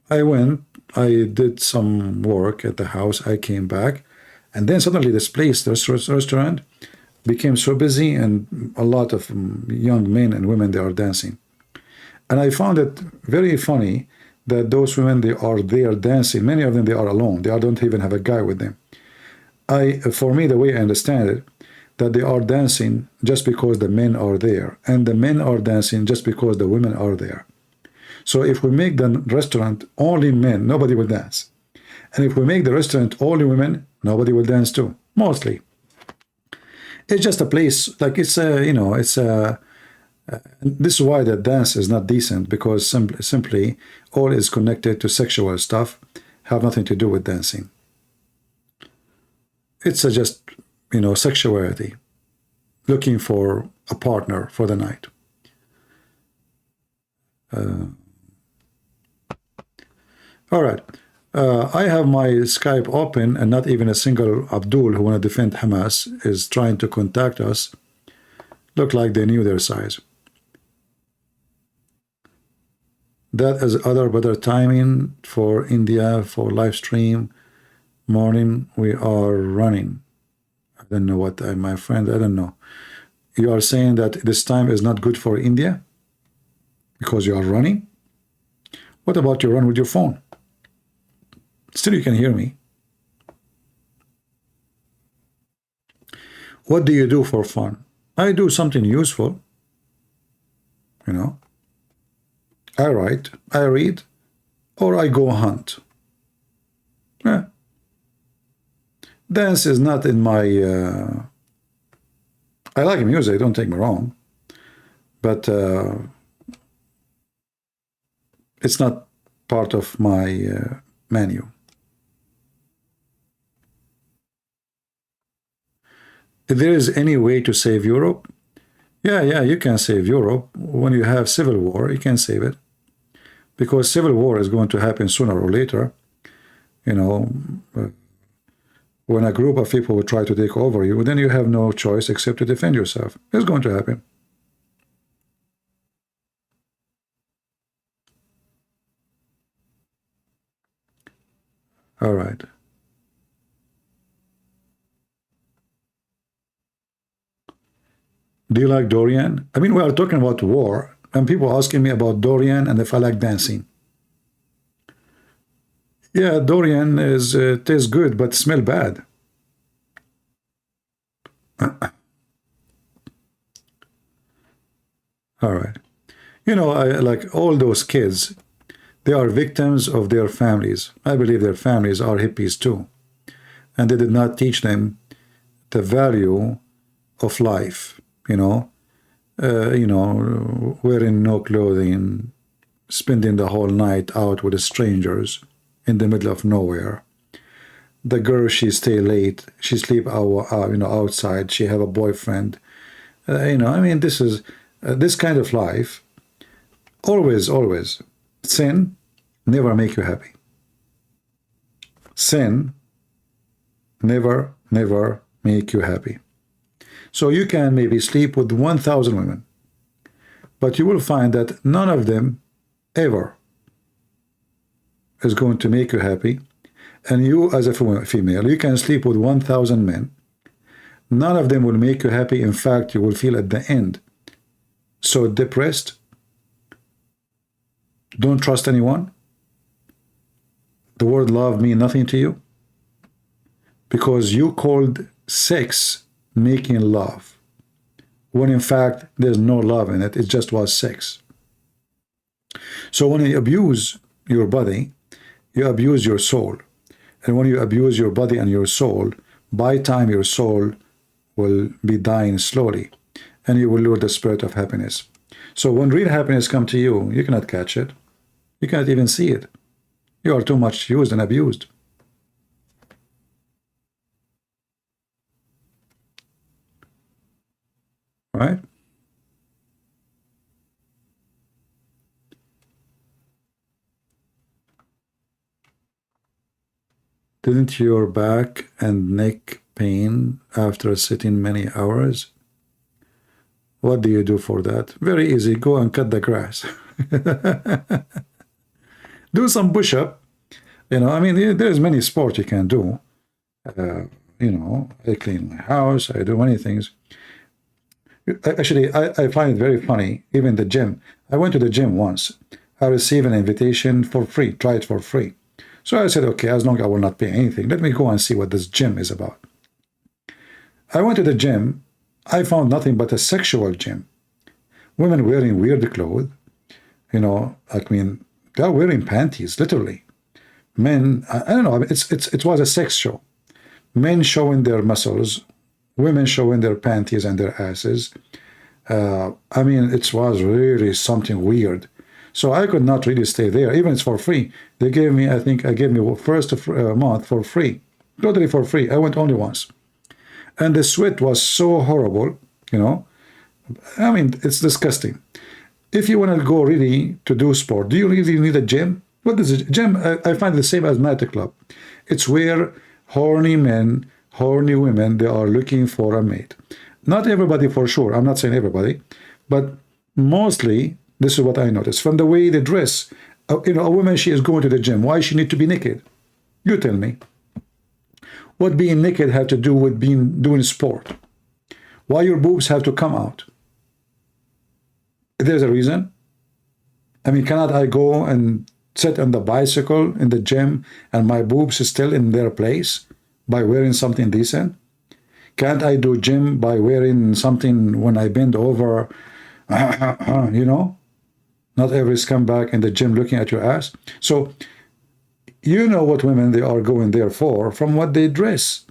I went, I did some work at the house, I came back, and then suddenly this place, this restaurant, became so busy, and a lot of young men and women, they are dancing. And I found it very funny that those women, they are there dancing. Many of them, they are alone. They don't even have a guy with them. For me, the way I understand it, that they are dancing just because the men are there, and the men are dancing just because the women are there. So if we make the restaurant only men, nobody will dance. And if we make the restaurant only women, nobody will dance too, mostly. It's just a place, like it's a, you know, it's a, this is why the dance is not decent, because simply all is connected to sexual stuff, have nothing to do with dancing. It's just, you know, sexuality, looking for a partner for the night. All right. I have my Skype open, and not even a single Abdul who want to defend Hamas is trying to contact us. Look like they knew their size. That is other better timing for India for live stream. Morning, we are running. I don't know what, my friend, I don't know. You are saying that this time is not good for India because you are running? What about you run with your phone? Still, you can hear me. What do you do for fun? I do something useful. You know, I write, I read, or I go hunt. Yeah. Dance is not in my... I like music, don't take me wrong. But it's not part of my menu. If there is any way to save Europe, yeah, you can save Europe. When you have civil war, you can save it. Because civil war is going to happen sooner or later. You know, when a group of people will try to take over you, then you have no choice except to defend yourself. It's going to happen. All right. Do you like Dorian? I mean, we are talking about war, and people asking me about Dorian and if I like dancing. Yeah, Dorian is tastes good, but smell bad. All right. You know, like all those kids, they are victims of their families. I believe their families are hippies too. And they did not teach them the value of life. You know, wearing no clothing, spending the whole night out with the strangers in the middle of nowhere. The girl, she stay late, she sleep outside, she have a boyfriend. I mean, this is this kind of life. Always, sin never make you happy. Sin never make you happy. So you can maybe sleep with 1,000 women, but you will find that none of them ever is going to make you happy. And you, as a female, you can sleep with 1,000 men. None of them will make you happy. In fact, you will feel at the end so depressed. Don't trust anyone. The word love means nothing to you because you called sex making love, when in fact there's no love in it. It just was sex. So when you abuse your body, you abuse your soul. And when you abuse your body and your soul, by time your soul will be dying slowly, and you will lose the spirit of happiness. So when real happiness comes to you, you cannot catch it. You cannot even see it. You are too much used and abused. Right? Didn't your back and neck pain after sitting many hours? What do you do for that? Very easy. Go and cut the grass. Do some push-up. I mean, there's many sports you can do. I clean my house. I do many things. Actually, I find it very funny, even the gym. I went to the gym once. I received an invitation for free, try it for free. So I said, okay, as long as I will not pay anything, let me go and see what this gym is about. I went to the gym. I found nothing but a sexual gym. Women wearing weird clothes, you know, I mean, they're wearing panties, literally. Men, I don't know, it was a sex show. Men showing their muscles, women showing their panties and their asses. I mean, it was really something weird. So I could not really stay there, even it's for free. They gave me, I think I gave me first month for free, totally for free. I went only once. And the sweat was so horrible, you know. I mean, it's disgusting. If you want to go really to do sport, do you really need a gym? What is a gym? I find the same as nightclub. It's where horny men, horny women, they are looking for a mate. Not everybody for sure. I'm not saying everybody, but mostly this is what I noticed from the way they dress. You know, a woman, she is going to the gym. Why she need to be naked? You tell me. What being naked have to do with doing sport? Why your boobs have to come out? There's a reason. I mean, cannot I go and sit on the bicycle in the gym and my boobs is still in their place by wearing something decent? Can't I do gym by wearing something when I bend over, you know? Not every scumbag in the gym looking at your ass. So, you know what women they are going there for from what they dress.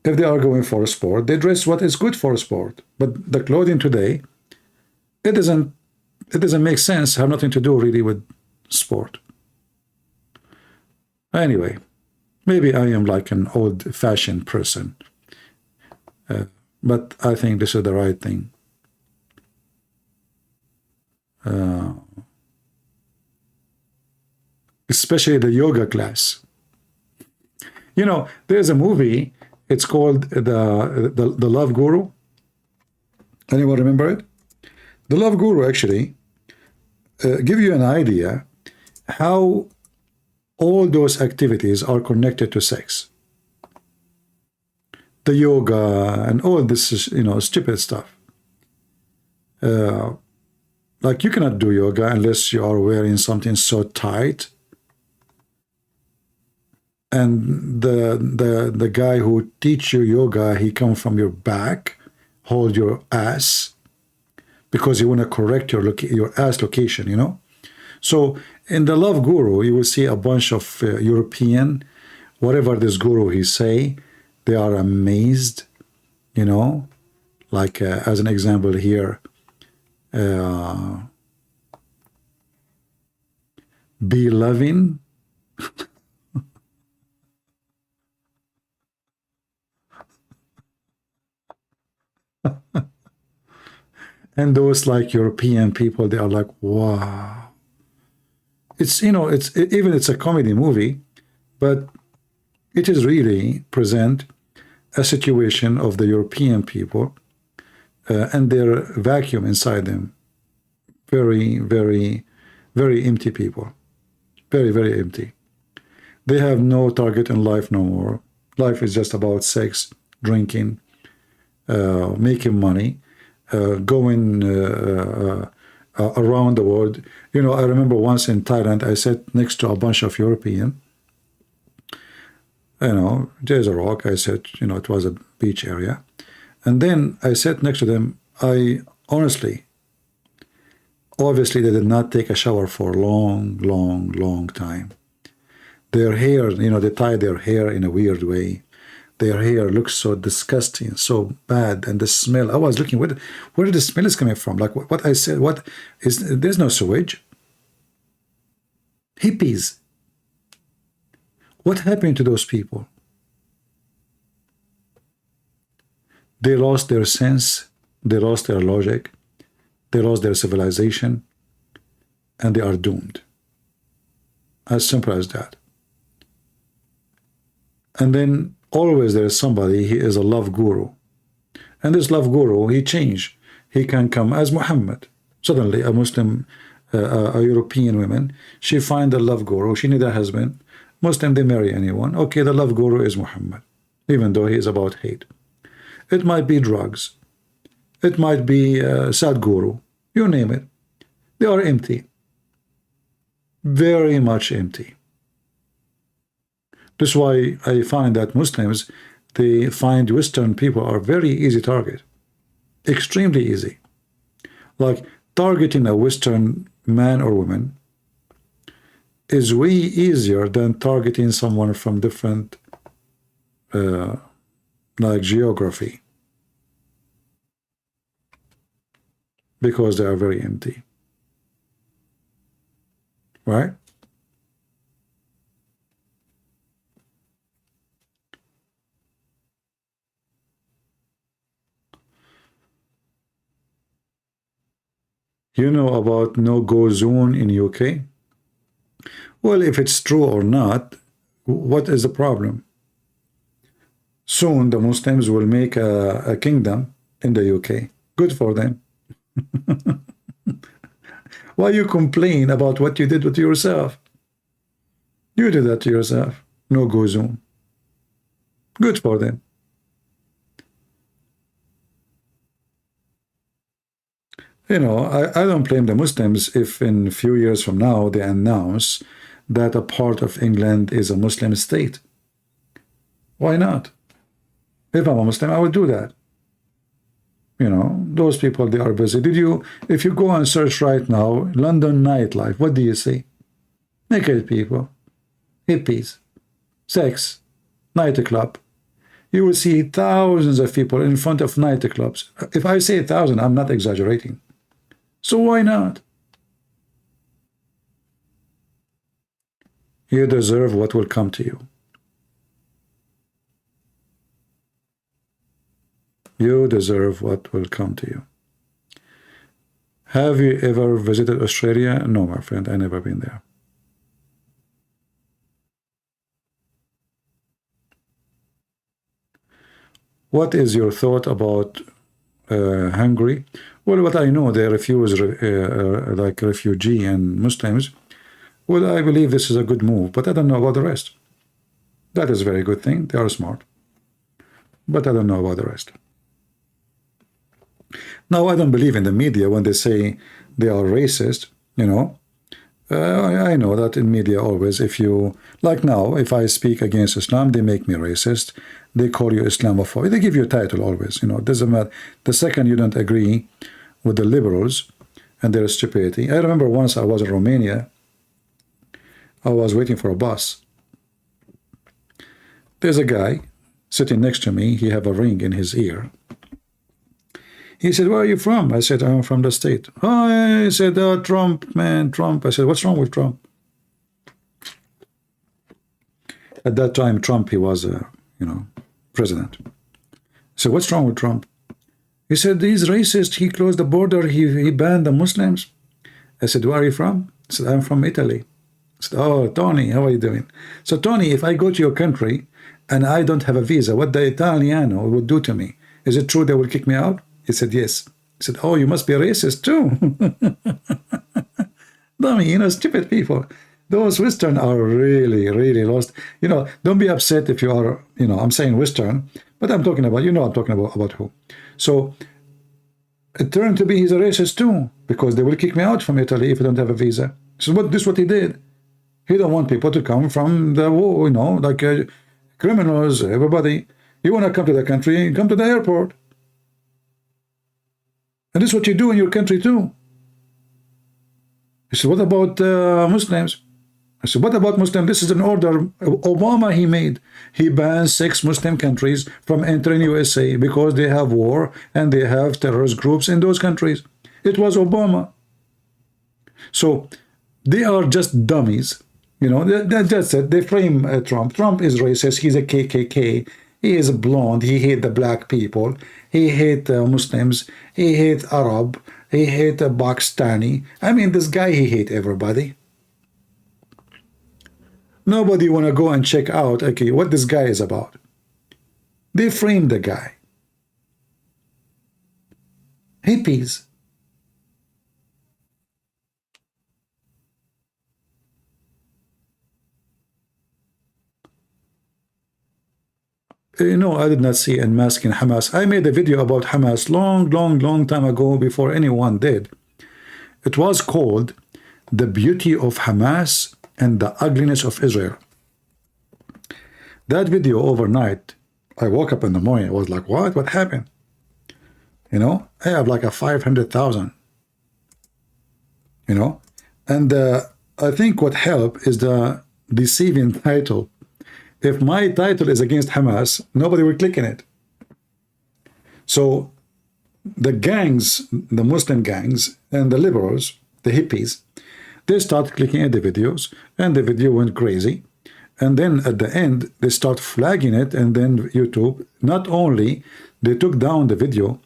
If they are going for a sport, they dress what is good for a sport. But the clothing today, it doesn't make sense, have nothing to do really with sport. Anyway, maybe I am like an old-fashioned person. But I think this is the right thing. Especially the yoga class. You know, there's a movie, it's called the Love Guru. Anyone remember it? The Love Guru actually give you an idea how all those activities are connected to sex. The yoga and all this, you know, stupid stuff. Like you cannot do yoga unless you are wearing something so tight. And the guy who teach you yoga, he come from your back, hold your ass, because you want to correct your ass location, you know. So in the Love Guru, you will see a bunch of European, whatever this guru he say, they are amazed, you know. Like as an example here, be loving. And those like European people, they are like, wow. It's, you know, it's a comedy movie, but it is really present a situation of the European people and their vacuum inside them. Very, very, very empty people. Very, very empty. They have no target in life no more. Life is just about sex, drinking, making money, going around the world. You know, I remember once in Thailand, I sat next to a bunch of European. You know, there's a rock. I said, you know, it was a beach area. And then I sat next to them. I honestly, obviously, they did not take a shower for a long, long, long time. Their hair, you know, they tie their hair in a weird way. Their hair looks so disgusting, so bad, and the smell. I was looking, where the smell is coming from? Like what I said, what is? There's no sewage. Hippies. What happened to those people? They lost their sense. They lost their logic. They lost their civilization, and they are doomed. As simple as that. And then always there is somebody, he is a love guru. And this love guru, he changed. He can come as Muhammad. Suddenly, a Muslim, a European woman, she find a love guru. She need a husband. Muslim, they marry anyone. Okay, the love guru is Muhammad, even though he is about hate. It might be drugs. It might be Sadhguru. You name it. They are empty. very much empty. That's why I find that Muslims, they find Western people are very easy target, extremely easy. Like targeting a Western man or woman is way easier than targeting someone from different like geography, because they are very empty, right? You know about no-go zone in UK? Well, if it's true or not, what is the problem? Soon the Muslims will make a kingdom in the UK. Good for them. Why you complain about what you did with yourself? You did that to yourself. No-go zone. Good for them. You know, I don't blame the Muslims if in a few years from now they announce that a part of England is a Muslim state. Why not? If I'm a Muslim, I would do that. You know, those people, they are busy. If you go and search right now, London nightlife, what do you see? Naked people, hippies, sex, nightclub. You will see thousands of people in front of nightclubs. If I say 1,000, I'm not exaggerating. So why not? You deserve what will come to you. You deserve what will come to you. Have you ever visited Australia? No, my friend, I never been there. What is your thought about Hungary? Well, what I know, they refuse like refugee and Muslims. Well, I believe this is a good move, but I don't know about the rest. That is a very good thing. They are smart. But I don't know about the rest. Now, I don't believe in the media when they say they are racist, you know. I know that in media always, if you, like now, if I speak against Islam, they make me racist. They call you Islamophobe. They give you a title always, you know. It doesn't matter. The second you don't agree with the liberals and their stupidity. I remember once I was in Romania. I was waiting for a bus. There's a guy sitting next to me. He have a ring in his ear. He said, where are you from? I said, I'm from the state. Oh, he said, Trump, man, Trump. I said, what's wrong with Trump? At that time, Trump, he was, you know, president. So what's wrong with Trump? He said, he's racist. He closed the border. He banned the Muslims. I said, where are you from? He said, I'm from Italy. I said, oh, Tony, how are you doing? So, Tony, if I go to your country and I don't have a visa, what the Italiano would do to me? Is it true they will kick me out? He said, yes. He said, oh, you must be a racist too. Dummy, you know, stupid people. Those Western are really, really lost. You know, don't be upset if you are, you know, I'm saying Western, but I'm talking about, you know, I'm talking about who. So it turned to be he's a racist too, because they will kick me out from Italy if I don't have a visa. So this is what he did. He don't want people to come from the, you know, like criminals, everybody. You want to come to the country, come to the airport. And this is what you do in your country too. He said, what about Muslims? I said, what about Muslims? This is an order Obama he made. He banned 6 Muslim countries from entering USA because they have war and they have terrorist groups in those countries. It was Obama. So they are just dummies. You know, that's it. They frame Trump. Trump is racist. He's a KKK. He is blonde. He hates the black people. He hates Muslims. He hates Arab. He hates Pakistani. I mean, this guy, he hates everybody. Nobody want to go and check out, okay, what this guy is about. They framed the guy. Hippies. No, I did not see unmasking Hamas. I made a video about Hamas long time ago before anyone did. It was called the beauty of Hamas and the ugliness of Israel. That video overnight, I woke up in the morning, I was like, what happened? You know, I have like a 500,000, you know, and I think what helped is the deceiving title. If my title is against Hamas, nobody will click in it. So the gangs, the Muslim gangs and the liberals, the hippies, they start clicking at the videos, and the video went crazy. And then at the end, they start flagging it, and then YouTube, not only they took down the video,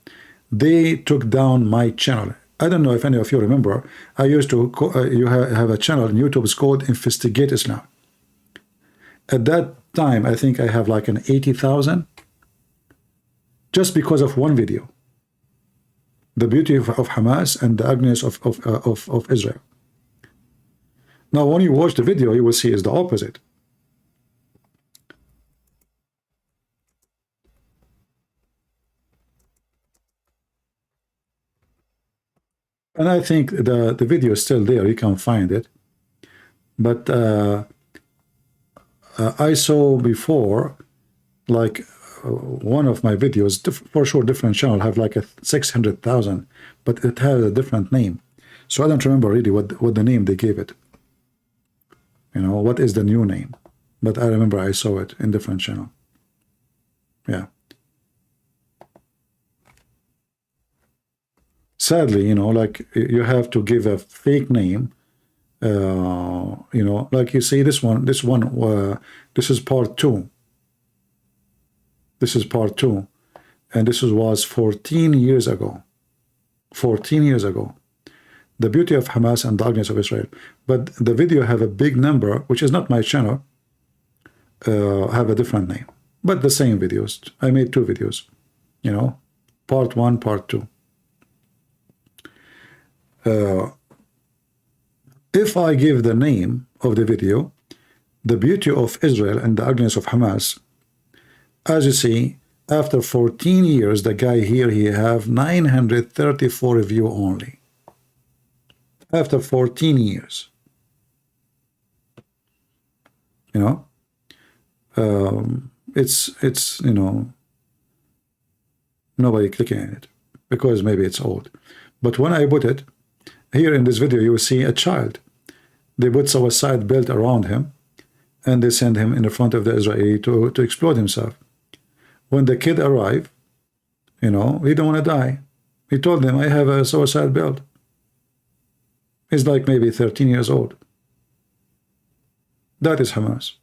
they took down my channel. I don't know if any of you remember, I used to, you have a channel on YouTube, it's called Investigate Islam. At that time, I think I have like an 80,000, just because of one video. The beauty of Hamas and the ugliness of Israel. Now, when you watch the video, you will see it's the opposite. And I think the video is still there. You can find it. But I saw before, like one of my videos, for sure different channel, have like a 600,000, but it has a different name. So I don't remember really what the name they gave it. You know, what is the new name? But I remember I saw it in different channel. Yeah. Sadly, you know, like you have to give a fake name. You know, like you see this one, this is part 2. This is part 2, and this was 14 years ago. 14 years ago. The beauty of Hamas and the ugliness of Israel. But the video have a big number, which is not my channel, have a different name, but the same videos. I made 2 videos, you know, part 1, part 2. If I give the name of the video, the beauty of Israel and the ugliness of Hamas, as you see, after 14 years, the guy here, he have 934 view only. After 14 years. You know, it's you know, nobody clicking on it because maybe it's old. But when I put it, here in this video, you will see a child. They put suicide belt around him, and they send him in the front of the Israeli to explode himself. When the kid arrived, you know, he don't want to die. He told them, I have a suicide belt. He's like maybe 13 years old. That is Hamas.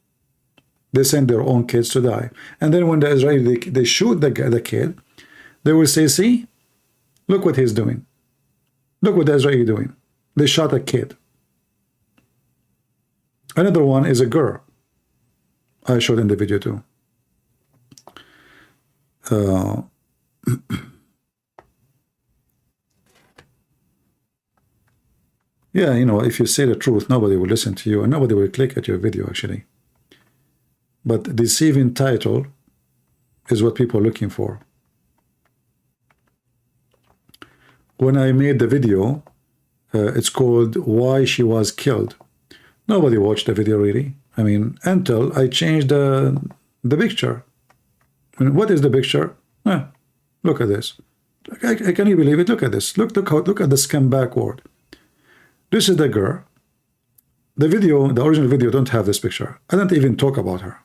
They send their own kids to die. And then when the Israeli, they shoot the kid, they will say, see, look what he's doing. Look what the Israeli doing. They shot a kid. Another one is a girl. I showed in the video too. Yeah, you know, if you say the truth, nobody will listen to you and nobody will click at your video, actually. But deceiving title is what people are looking for. When I made the video, it's called Why She Was Killed. Nobody watched the video, really. I mean, until I changed the picture. I mean, what is the picture? Look at this. Can you believe it? Look at this. Look at the scan backward. This is the girl. The video, the original video, don't have this picture. I don't even talk about her.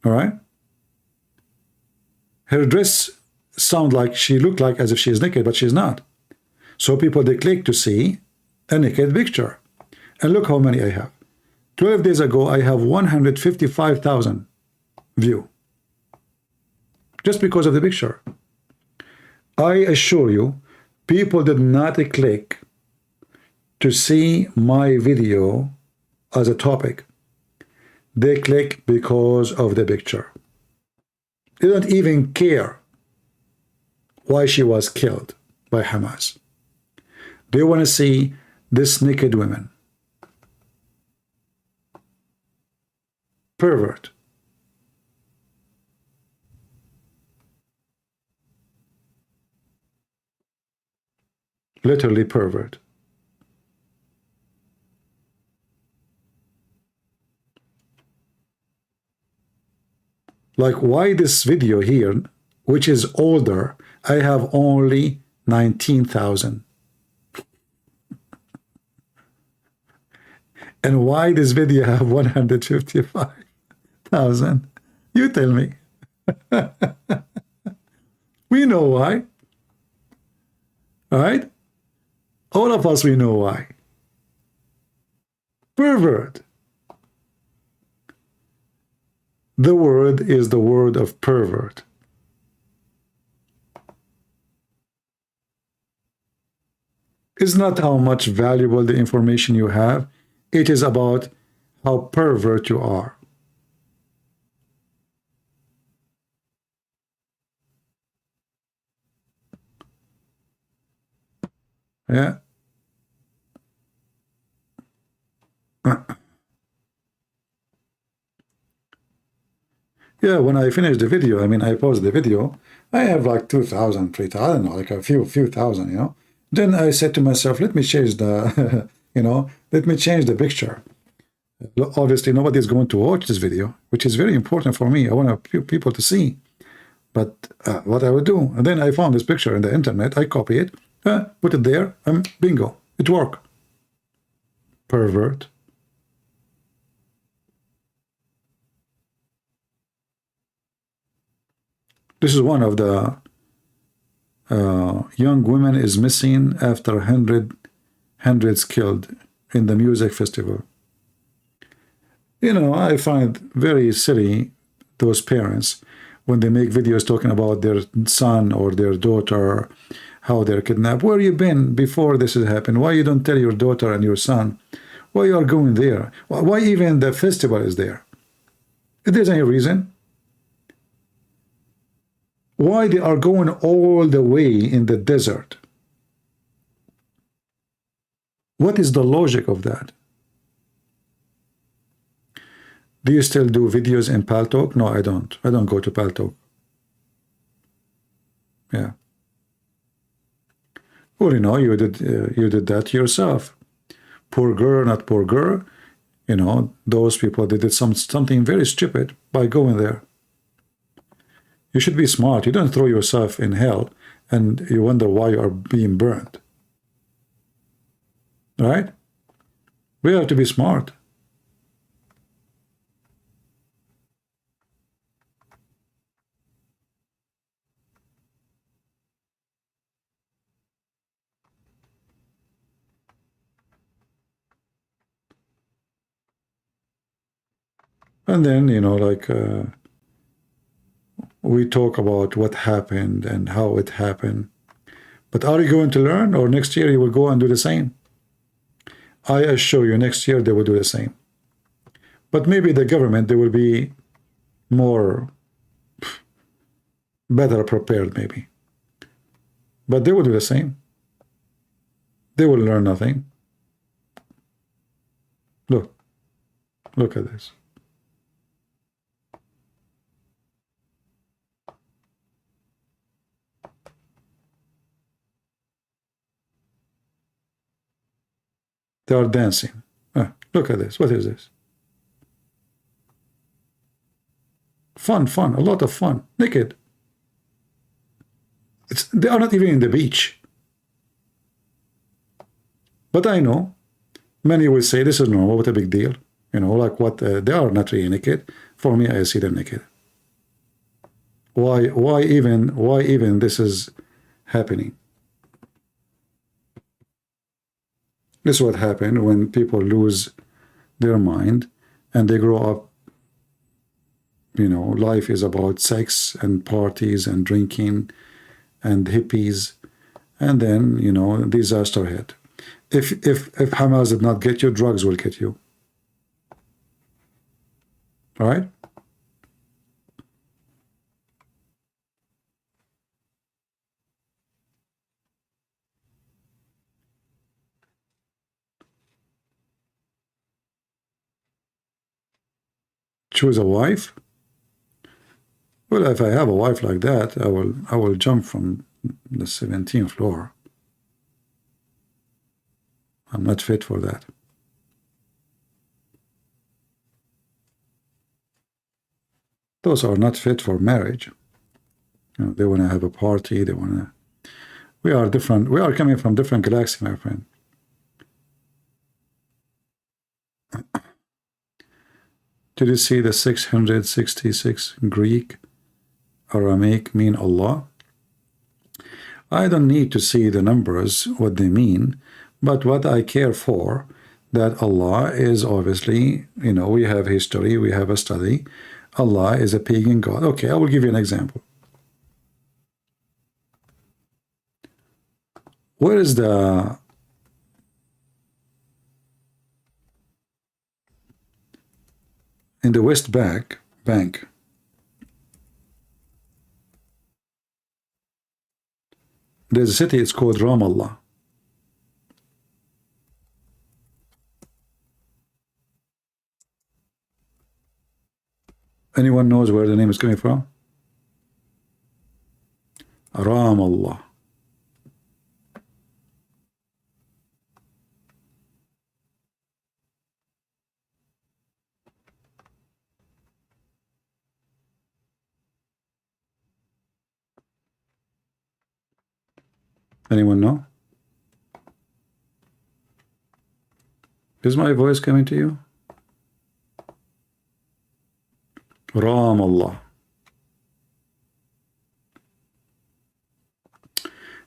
All right? Her dress sound like she looked like as if she is naked, but she's not. So people, they click to see a naked picture. And look how many I have. 12 days ago, I have 155,000 view. Just because of the picture. I assure you, people did not click to see my video as a topic. They click because of the picture. They don't even care why she was killed by Hamas. They want to see this naked woman. Pervert. Literally pervert. Like, why this video here, which is older, I have only 19,000. And why this video have 155,000? You tell me. We know why. All right? All of us, we know why. Pervert. The word is the word of pervert. It's not how much valuable the information you have. It is about how pervert you are. Yeah. Yeah, when I finished the video, I mean, I paused the video, I have like 2,000, 3,000, I don't know, like a few thousand, you know. Then I said to myself, let me change the, let me change the picture. Obviously, nobody's going to watch this video, which is very important for me. I want people to see. But what I would do, and then I found this picture in the internet, I copy it, put it there, and bingo, it worked. Pervert. This is one of the young women is missing after hundreds killed in the music festival. You know, I find very silly those parents when they make videos talking about their son or their daughter, how they're kidnapped. Where you been before this has happened? Why you don't tell your daughter and your son why you are going there? Why even the festival is there? If there's any reason. Why they are going all the way in the desert? What is the logic of that? Do you still do videos in Paltalk? No, I don't. I don't go to Paltalk. Yeah. Well, you know, you did that yourself. Poor girl, not poor girl. You know, those people, they did something very stupid by going there. You should be smart. You don't throw yourself in hell and you wonder why you are being burned. Right? We have to be smart. And then, you know, like, we talk about what happened and how it happened. But are you going to learn, or next year you will go and do the same? I assure you, next year they will do the same. But maybe the government, they will be more better prepared, maybe. But they will do the same. They will learn nothing. Look at this. They are dancing. Look at this. What is this? Fun, a lot of fun. Naked. They are not even in the beach. But I know, many will say this is normal, what a big deal. You know, like what, they are not really naked. For me, I see them naked. Why even this is happening? This is what happened when people lose their mind and they grow up. You know, life is about sex and parties and drinking and hippies, and then, you know, disaster hit. If Hamas did not get you, drugs will get you. All right? Choose a wife? Well, if I have a wife like that, I will jump from the 17th floor. I'm not fit for that. those are not fit for marriage. You know, they want to have a party. They want to. We are different. We are coming from different galaxy, my friend. Did you see the 666 Greek Aramaic mean Allah? I don't need to see the numbers, what they mean, but what I care for, that Allah is obviously, you know, we have history, we have a study. Allah is a pagan god. Okay, I will give you an example. Where is the in the West Bank, there's a city, it's called Ramallah. Anyone knows where the name is coming from? Ramallah. Anyone know? Is my voice coming to you? Ramallah.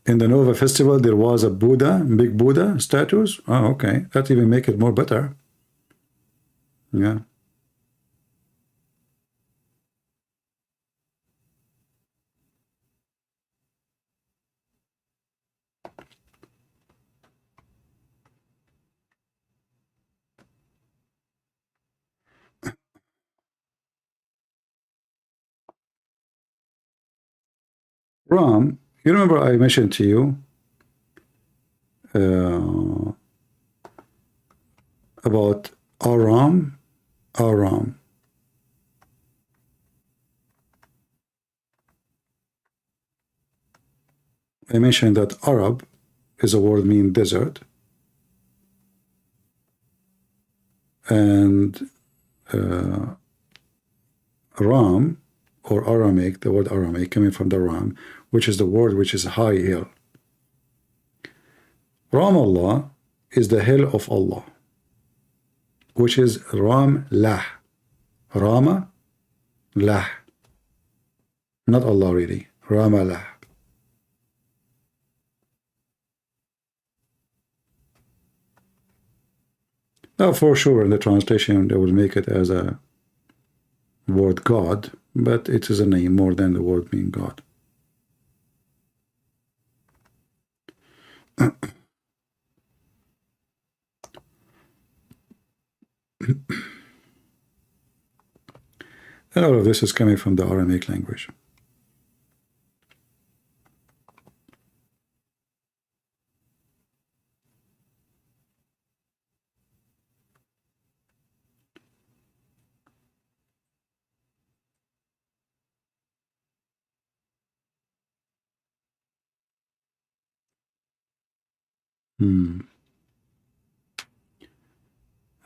In the Nova Festival, there was a Buddha, big Buddha statues. Oh, okay. That even make it more better. Yeah. Ram, you remember I mentioned to you about Aram? Aram. I mentioned that Arab is a word meaning desert, and Ram or Aramaic, the word Aramaic coming from the Ram, which is the word which is high hill. Ramallah is the hill of Allah, which is Ram-lah. Rama-lah. Not Allah really. Ramallah. Now for sure in the translation they will make it as a word God, but it is a name more than the word mean God. And all of this is coming from the Aramaic language.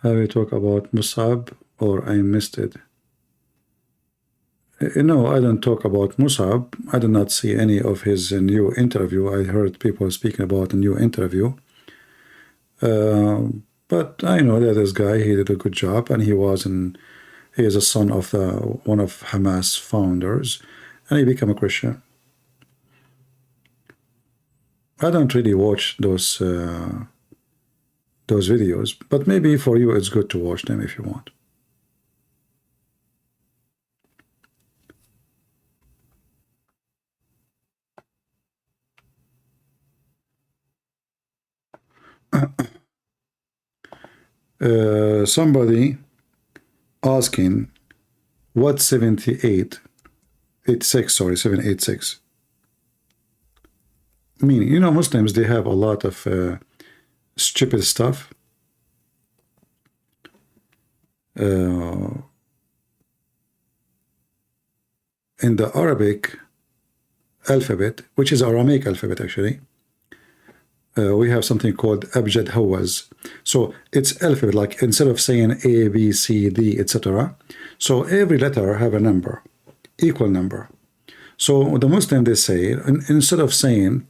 Have we talked about Musab or I missed it? No, I don't talk about Musab. I did not see any of his new interview. I heard people speaking about a new interview. But I know that this guy, he did a good job, and he is a son of one of Hamas founders, and he became a Christian. I don't really watch those videos, but maybe for you it's good to watch them if you want. Somebody asking what 786 meaning. You know, Muslims, they have a lot of stupid stuff. In the Arabic alphabet, which is Aramaic alphabet actually, we have something called Abjad Hawaz. So it's alphabet, like instead of saying A, B, C, D, etc. So every letter have a number. equal number. So the Muslim, they say, instead of saying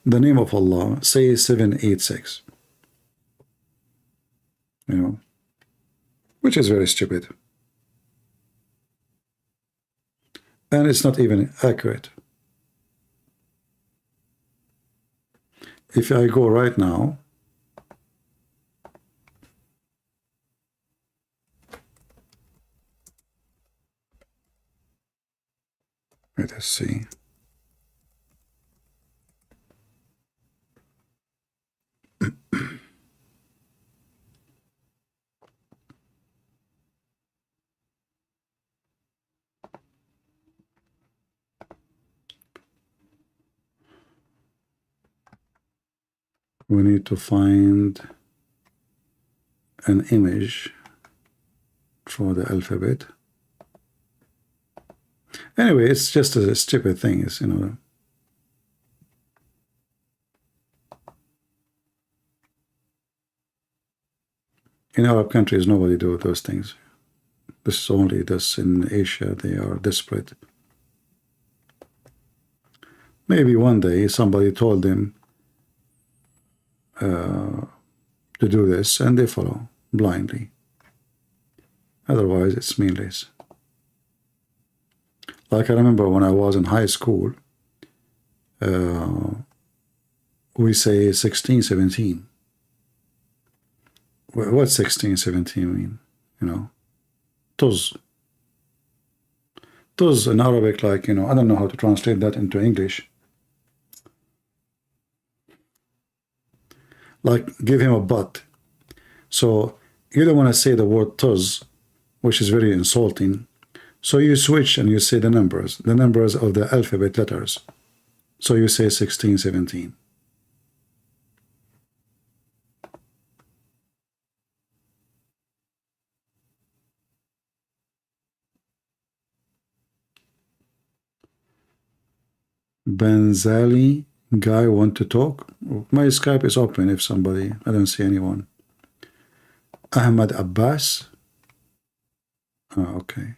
the name of Allah, say 786. You know, which is very stupid. And it's not even accurate. If I go right now, let us see. We need to find an image for the alphabet. Anyway, it's just a stupid thing, you know. In Arab countries, nobody do those things. This is only this in Asia. They are desperate. Maybe one day somebody told them to do this, and they follow blindly. Otherwise, it's meaningless. Like I remember when I was in high school, we say 16, 17. What's 16, 17 mean? You know, tuz. Tuz in Arabic, like, you know, I don't know how to translate that into English. Like, give him a butt. So you don't want to say the word tuz, which is very insulting. So you switch and you say the numbers of the alphabet letters. So you say 16, 17. Benzali guy want to talk? My Skype is open if somebody, I don't see anyone. Ahmad Abbas? Oh, okay.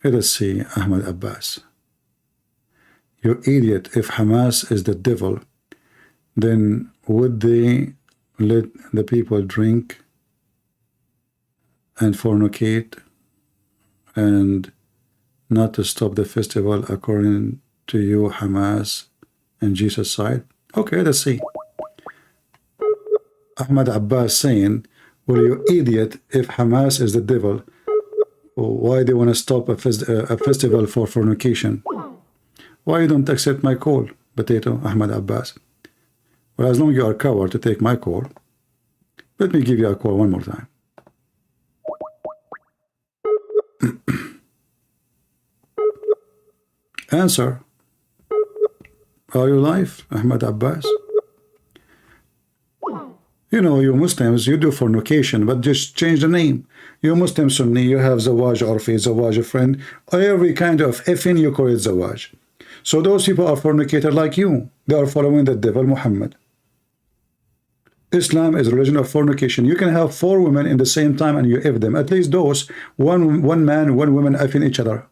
Let us see Ahmad Abbas. You idiot, if Hamas is the devil, then would they let the people drink and fornicate and not to stop the festival according to you, Hamas and Jesus' side? Okay, let's see. Ahmad Abbas saying, well, you idiot, if Hamas is the devil, why they want to stop a festival for fornication? Why you don't accept my call, Potato Ahmad Abbas? Well, as long as you are a coward to take my call, let me give you a call one more time. Answer. Are you live, Ahmad Abbas? You know, you Muslims, you do fornication, but just change the name. You Muslim Sunni, you have Zawaj Urfi, Zawaj friend, every kind of effing you call it Zawaj. So those people are fornicators like you. They are following the devil Muhammad. Islam is a religion of fornication. You can have 4 women in the same time and you F them. At least those, one man, one woman effing each other.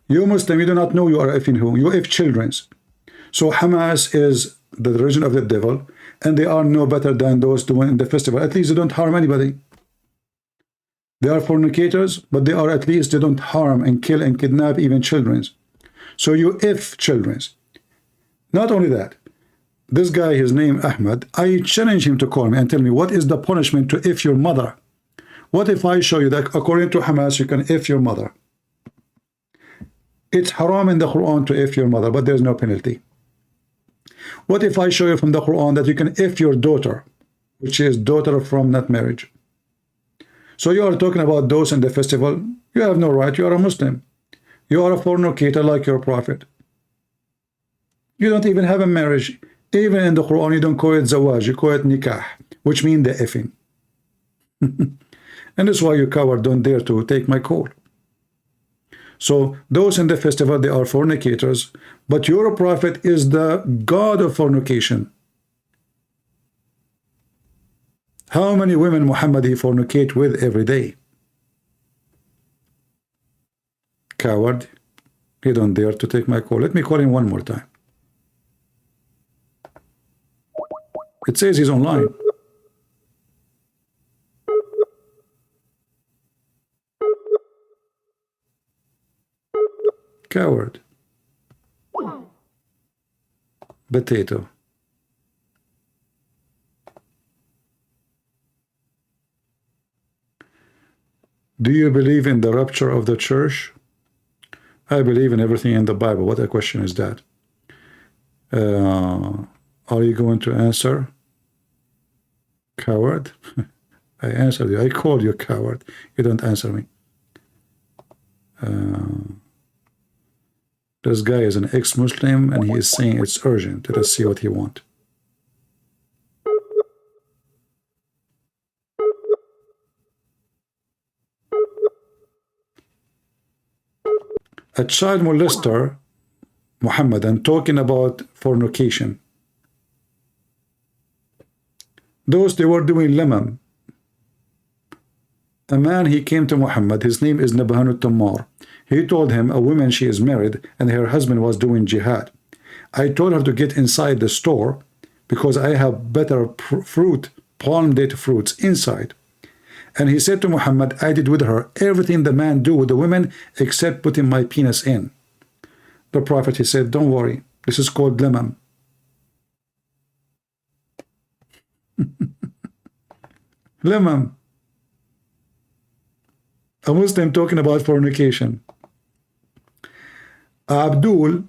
You Muslim, you do not know you are effing who. You F children's. So Hamas is the religion of the devil, and they are no better than those doing in the festival. At least they don't harm anybody. They are fornicators, but they are at least they don't harm and kill and kidnap even children. So you F children. Not only that, this guy, his name Ahmad, I challenge him to call me and tell me what is the punishment to F your mother. What if I show you that according to Hamas you can F your mother? It's haram in the Quran to F your mother, but there's no penalty. What if I show you from the Quran that you can F your daughter, which is daughter from not marriage? So you are talking about those in the festival. You have no right. You are a Muslim. You are a fornicator like your prophet. You don't even have a marriage. Even in the Quran, you don't call it zawaj, you call it nikah, which means the effing. And that's why you coward don't dare to take my call. So those in the festival, they are fornicators, but your prophet is the god of fornication. How many women Muhammad he fornicate with every day? Coward. He don't dare to take my call. Let me call him one more time. It says he's online. Coward. Potato. Do you believe in the rapture of the church? I believe in everything in the Bible. What a question is that? Are you going to answer? Coward. I answered you. I called you coward. You don't answer me. This guy is an ex-Muslim and he is saying it's urgent. Let us see what he wants. A child molester, Muhammad, and talking about fornication. Those they were doing lemam. A man, he came to Muhammad, his name is Nabhanu Tammar. He told him, a woman, she is married and her husband was doing jihad. I told her to get inside the store because I have better fruit, palm date fruits inside. And he said to Muhammad, I did with her everything the man do with the women except putting my penis in. The Prophet, he said, don't worry, this is called lemam. Lemam. A Muslim talking about fornication. Abdul,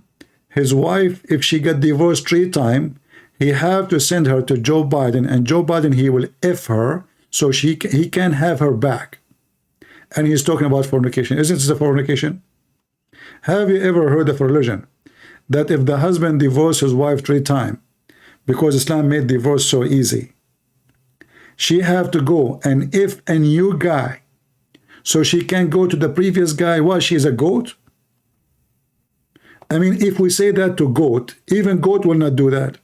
his wife, if she got divorced 3 times, he have to send her to Joe Biden, and Joe Biden, he will F her so he can have her back. And he's talking about fornication. Isn't this a fornication? Have you ever heard of a religion that if the husband divorced his wife 3 times, because Islam made divorce so easy, she have to go and if a new guy so she can go to the previous guy? Why, she's a goat? I mean, if we say that to goat, even goat will not do that.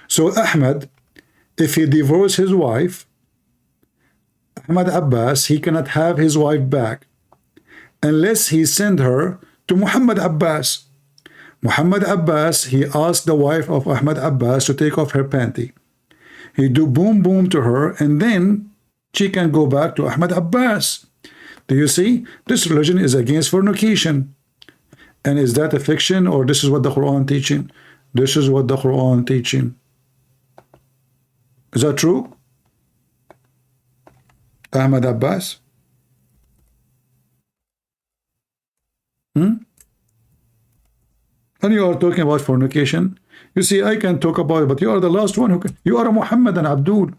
So Ahmed, if he divorced his wife, Ahmed Abbas, he cannot have his wife back unless he send her to Muhammad Abbas. Muhammad Abbas, he asked the wife of Ahmed Abbas to take off her panty. He do boom boom to her, and then she can go back to Ahmed Abbas. Do you see? This religion is against fornication. And is that a fiction, or this is what the Quran teaching? This is what the Quran teaching. Is that true? Ahmed Abbas? And you are talking about fornication. You see, I can talk about it, but you are the last one who can. You are a Muhammadan, Abdul.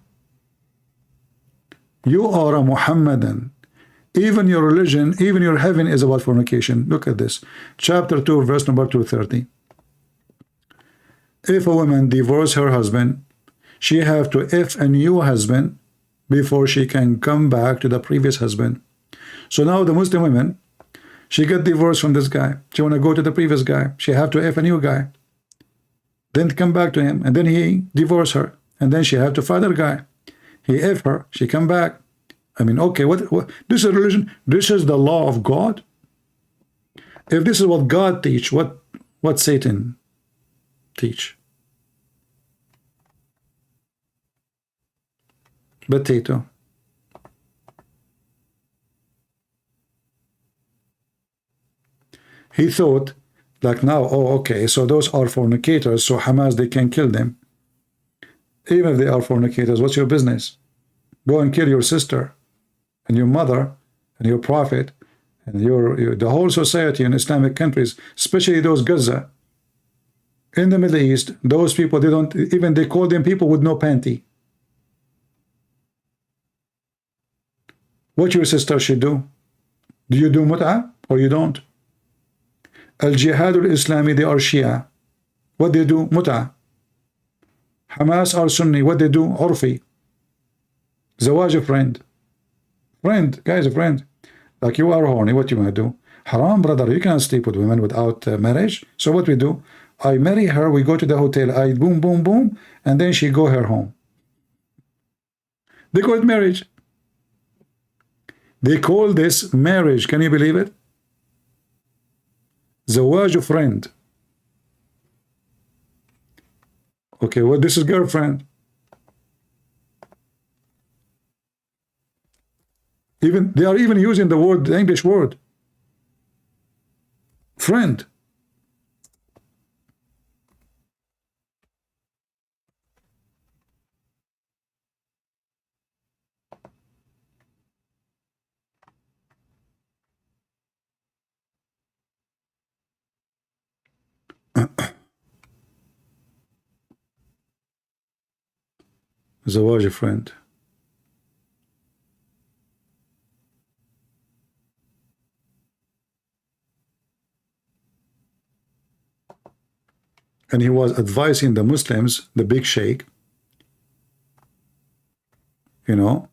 You are a Muhammadan. Even your religion, even your heaven is about fornication. Look at this. Chapter 2, verse number 230. If a woman divorces her husband, she have to F a new husband before she can come back to the previous husband. So now the Muslim women, she got divorced from this guy. She want to go to the previous guy. She have to F a new guy. Then come back to him. And then he divorce her. And then she have to find another guy. He F her. She come back. I mean, okay, what? This is religion. This is the law of God. If this is what God teach, what Satan teach? Potato. He thought, like now, oh, okay, so those are fornicators, so Hamas, they can kill them. Even if they are fornicators, what's your business? Go and kill your sister and your mother and your prophet and the whole society in Islamic countries, especially those Gaza. In the Middle East, those people, they don't, even they call them people with no panty. What your sister should do? Do you do mut'ah or you don't? Al-Jihad al-Islami, they are Shia. What they do? Mut'ah. Hamas are Sunni. What they do? Urfi. Zawaj, a friend. Friend, guys, a friend. Like you are horny, what you want to do? Haram, brother, you can't sleep with women without marriage. So what we do? I marry her, we go to the hotel, I boom, boom, boom, and then she go her home. They call it marriage. They call this marriage. Can you believe it? زواج friend. Okay, well, this is girlfriend. Even they are even using the word, the English word, friend. زواج friend. And he was advising the Muslims, the big sheikh, you know,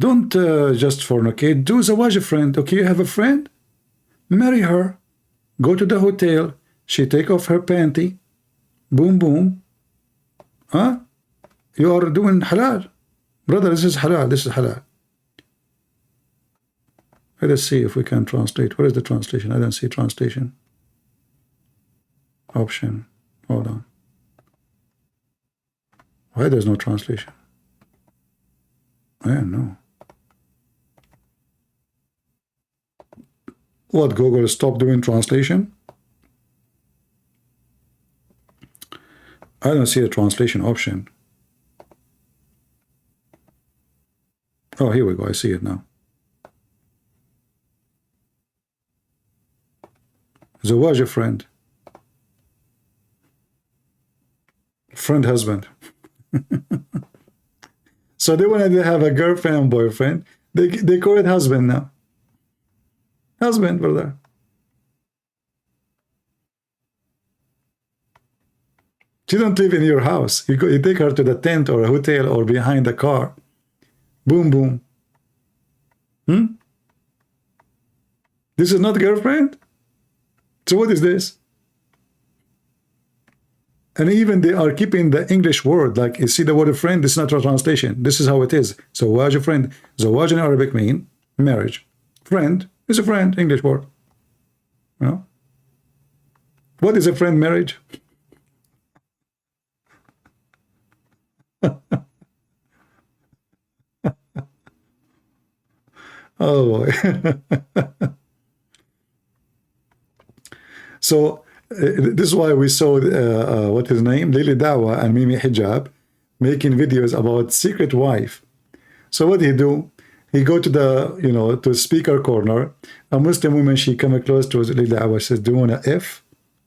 don't just fornicate, do zawaj friend. Okay, you have a friend, marry her, go to the hotel, she take off her panty, boom, boom. Huh? You are doing halal. Brother, this is halal, this is halal. Let us see if we can translate. Where is the translation? I don't see translation. Option. Hold on. Why there's no translation? I don't know. What, Google stop doing translation? I don't see a translation option. Oh, here we go. I see it now. زواج friend. Friend husband. So they wanted to have a girlfriend and boyfriend. They call it husband now. Husband, brother. She don't live in your house. You take her to the tent or a hotel or behind the car. Boom, boom. This is not girlfriend? So what is this? And even they are keeping the English word, like you see the word friend, this is not a translation. This is how it is. Zawaj friend. Zawaj in Arabic mean marriage. Friend is a friend, English word. You know? What is a friend marriage? Oh boy. So this is why we saw what his name, Lily Dawa and Mimi Hijab, making videos about secret wife. So what he do? He go to the, you know, to speaker corner. A Muslim woman, she come close to Lily Dawa, says, "Do you want a F?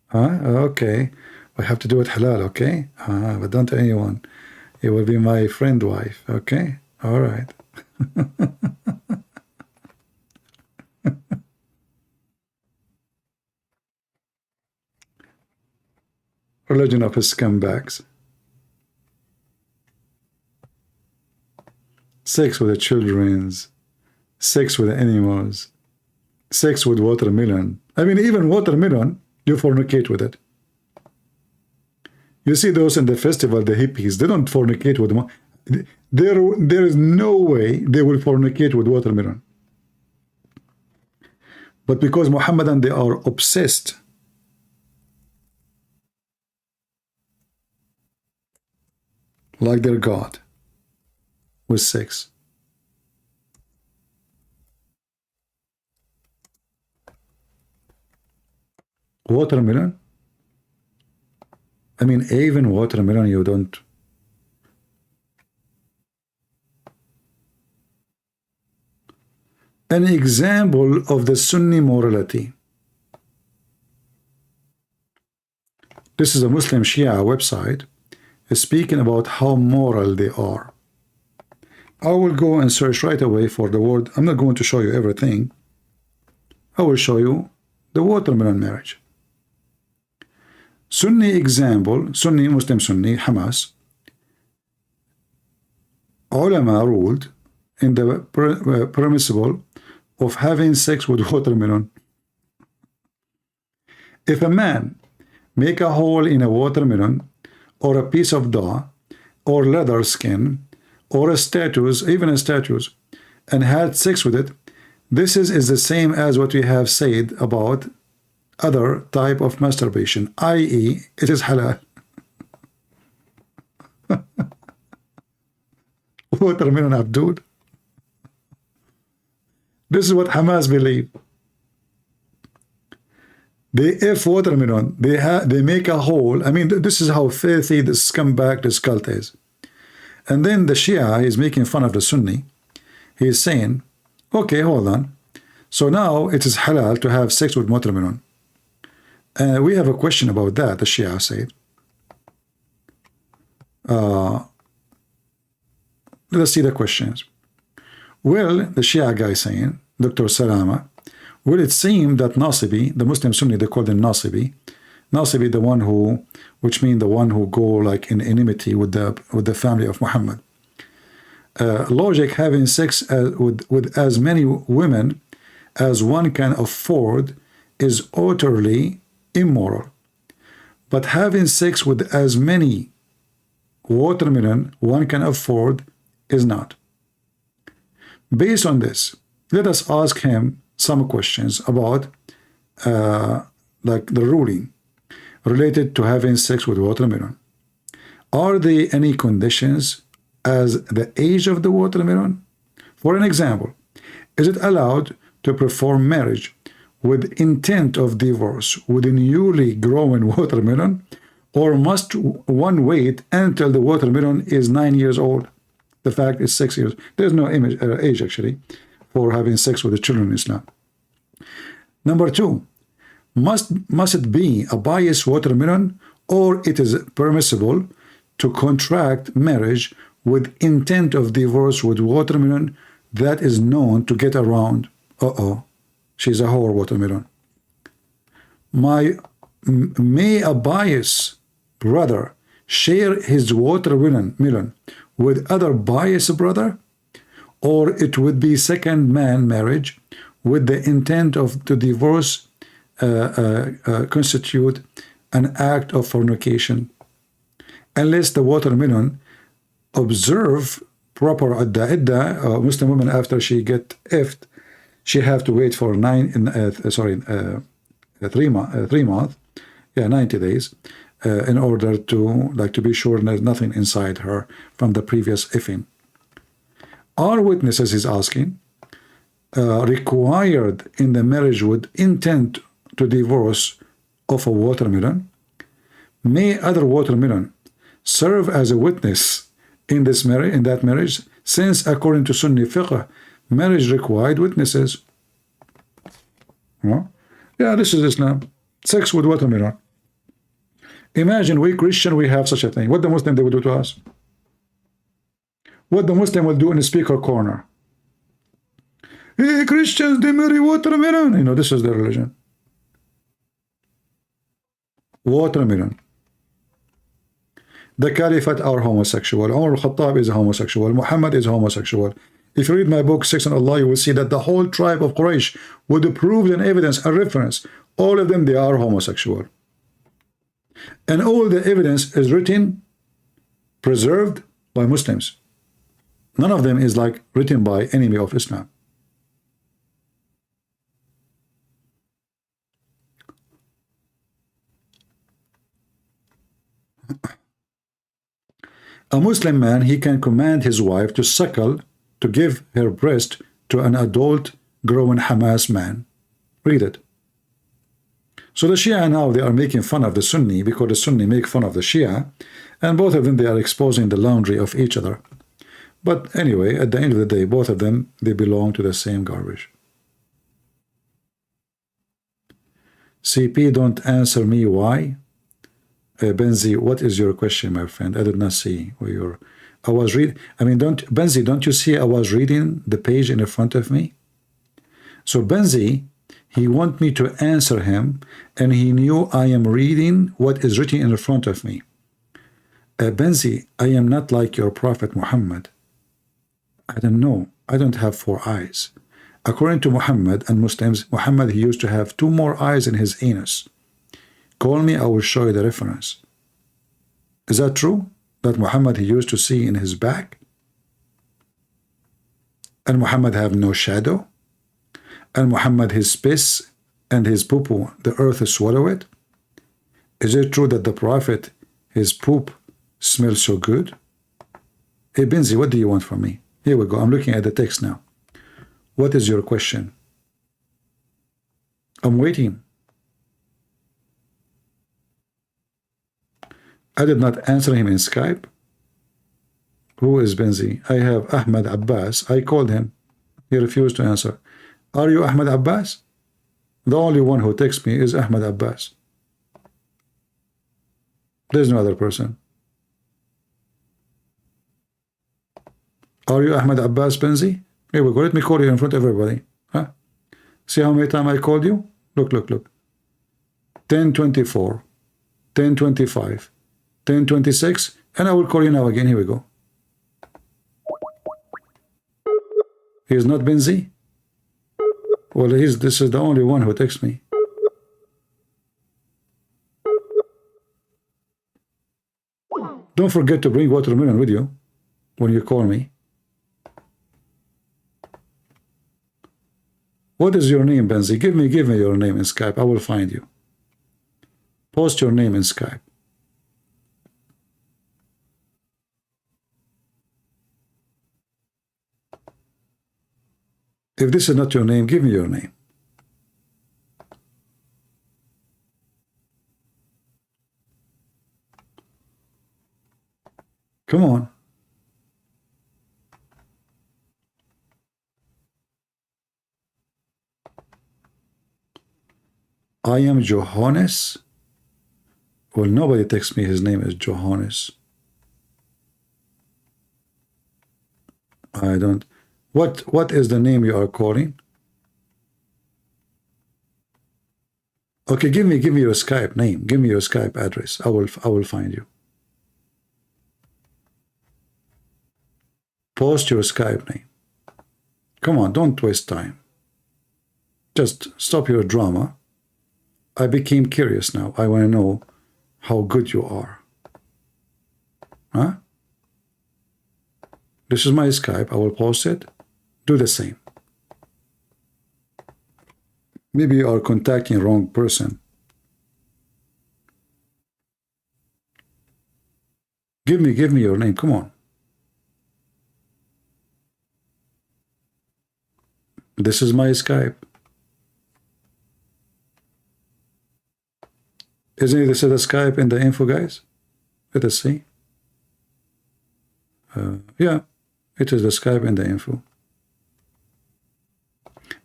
Huh? Okay, I have to do it halal, okay? But don't tell anyone. It will be my friend wife, okay? All right." Religion of his scumbags. Sex with the children's, sex with the animals, sex with watermelon. I mean, even watermelon, you fornicate with it. You see those in the festival, the hippies, they don't fornicate with them. There is no way they will fornicate with watermelon. But because Muhammadan, they are obsessed. Like their God, with sex. Watermelon? I mean, even watermelon you don't. An example of the Sunni morality. This is a Muslim Shia website speaking about how moral they are. I will go and search right away for the word. I'm not going to show you everything. I will show you the watermelon marriage. Sunni example, Sunni, Muslim Sunni, Hamas. Ulama ruled in the permissible of having sex with watermelon. If a man make a hole in a watermelon or a piece of dough or leather skin or a statues, even a statues, and had sex with it, this is the same as what we have said about other type of masturbation, i.e. it is halal. Watermelon Abdul. This is what Hamas believe. They F watermelon. They make a hole. I mean, this is how filthy the scumbag this cult is. And then the Shia is making fun of the Sunni. He is saying, okay, hold on. So now it is halal to have sex with watermelon. We have a question about that, the Shia said. Let's see the questions. Well, the Shia guy saying, Dr. Salama, well, it seemed that Nasibi, the Muslim Sunni, they call them Nasibi. Nasibi, the one who, which means the one who go like in enmity with the family of Muhammad. Logic, having sex with as many women as one can afford is utterly immoral. But having sex with as many watermelon one can afford is not. Based on this, let us ask him some questions about like the ruling related to having sex with watermelon. Are there any conditions as the age of the watermelon? For an example, is it allowed to perform marriage with intent of divorce with a newly grown watermelon, or must one wait until the watermelon is 9 years old? The fact is 6 years. There's no age actually for having sex with the children in Islam. Number two, must it be a biased watermelon, or it is permissible to contract marriage with intent of divorce with watermelon that is known to get around? She's a whore watermelon. May a biased brother share his watermelon with other biased brother, or it would be second man marriage with the intent of to divorce constitute an act of fornication, unless the watermelon observe proper idda. Muslim woman, after she get effed, she have to wait for 3 months, 90 days, in order to be sure there's nothing inside her from the previous effing. Are witnesses, he's asking, required in the marriage with intent to divorce of a watermelon? May other watermelon serve as a witness in that marriage, since according to Sunni fiqh, marriage required witnesses? Yeah, this is Islam. Sex with watermelon. Imagine we Christian, we have such a thing. What the Muslim they would do to us? What the Muslim will do in the speaker corner? Hey, Christians, they marry watermelon. You know, this is their religion. Watermelon. The Caliphate are homosexual. Umar al-Khattab is homosexual. Muhammad is homosexual. If you read my book, Sex and Allah, you will see that the whole tribe of Quraysh would prove an evidence, a reference. All of them, they are homosexual. And all the evidence is written, preserved by Muslims. None of them is like written by enemy of Islam. A Muslim man, he can command his wife to suckle, to give her breast to an adult grown Hamas man. Read it. So the Shia now, they are making fun of the Sunni because the Sunni make fun of the Shia, and both of them, they are exposing the laundry of each other. But anyway, at the end of the day, both of them, they belong to the same garbage. CP, don't answer me why. Benzi, what is your question, my friend? I did not see where you're. I was reading. I mean, Benzi, don't you see I was reading the page in front of me? So Benzi, he want me to answer him, and he knew I am reading what is written in front of me. Benzi, I am not like your Prophet Muhammad. I don't know. I don't have 4 eyes. According to Muhammad and Muslims, Muhammad, he used to have 2 more eyes in his anus. Call me, I will show you the reference. Is that true? That Muhammad he used to see in his back? And Muhammad have no shadow? And Muhammad his piss and his poo-poo, the earth swallow it? Is it true that the Prophet, his poop, smells so good? Hey Benzi, what do you want from me? Here we go, I'm looking at the text now. What is your question? I'm waiting. I did not answer him in Skype. Who is Benzi? I have Ahmed Abbas. I called him. He refused to answer. Are you Ahmed Abbas? The only one who texts me is Ahmed Abbas. There's no other person. Are you Ahmed Abbas, Benzi? Here we go. Let me call you in front of everybody. Huh? See how many times I called you? Look, look, look. 10:24, 10:25, 10:26, and I will call you now again. Here we go. He is not Benzi? Well, this is the only one who texts me. Don't forget to bring watermelon with you when you call me. What is your name, Benzi? Give me your name in Skype. I will find you. Post your name in Skype. If this is not your name, give me your name. Come on. I am Johannes. Well, nobody texts me his name is Johannes. I don't. What is the name you are calling? Okay, give me your Skype name. Give me your Skype address. I will find you. Post your Skype name. Come on, don't waste time. Just stop your drama. I became curious now. I want to know how good you are. Huh? This is my Skype. I will post it. Do the same. Maybe you are contacting wrong person. Give me your name. Come on. This is my Skype. Isn't this the Skype in the info, guys? Let us see. Yeah, it is the Skype in the info.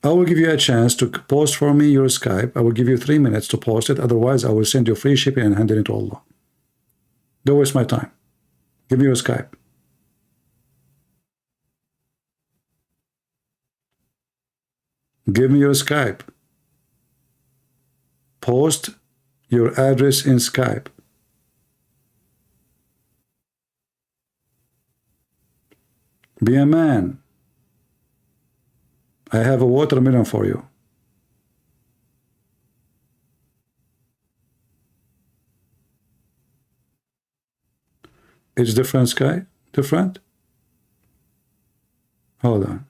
I will give you a chance to post for me your Skype. I will give you 3 minutes to post it. Otherwise, I will send you free shipping and hand it to Allah. Don't waste my time. Give me your Skype. Give me your Skype. Post your address in Skype. Be a man. I have a watermelon for you. It's different, Sky? Different? Hold on.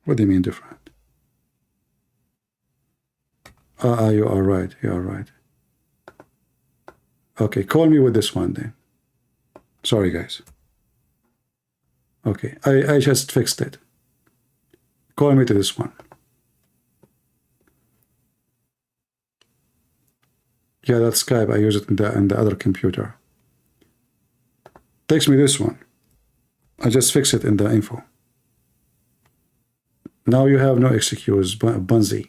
What do you mean different? You are right. You are right. Okay, call me with this one then. Sorry, guys. Okay, I just fixed it. Call me to this one. Yeah, that's Skype. I use it in the other computer. Text me this one. I just fixed it in the info. Now you have no excuse, Bunzi.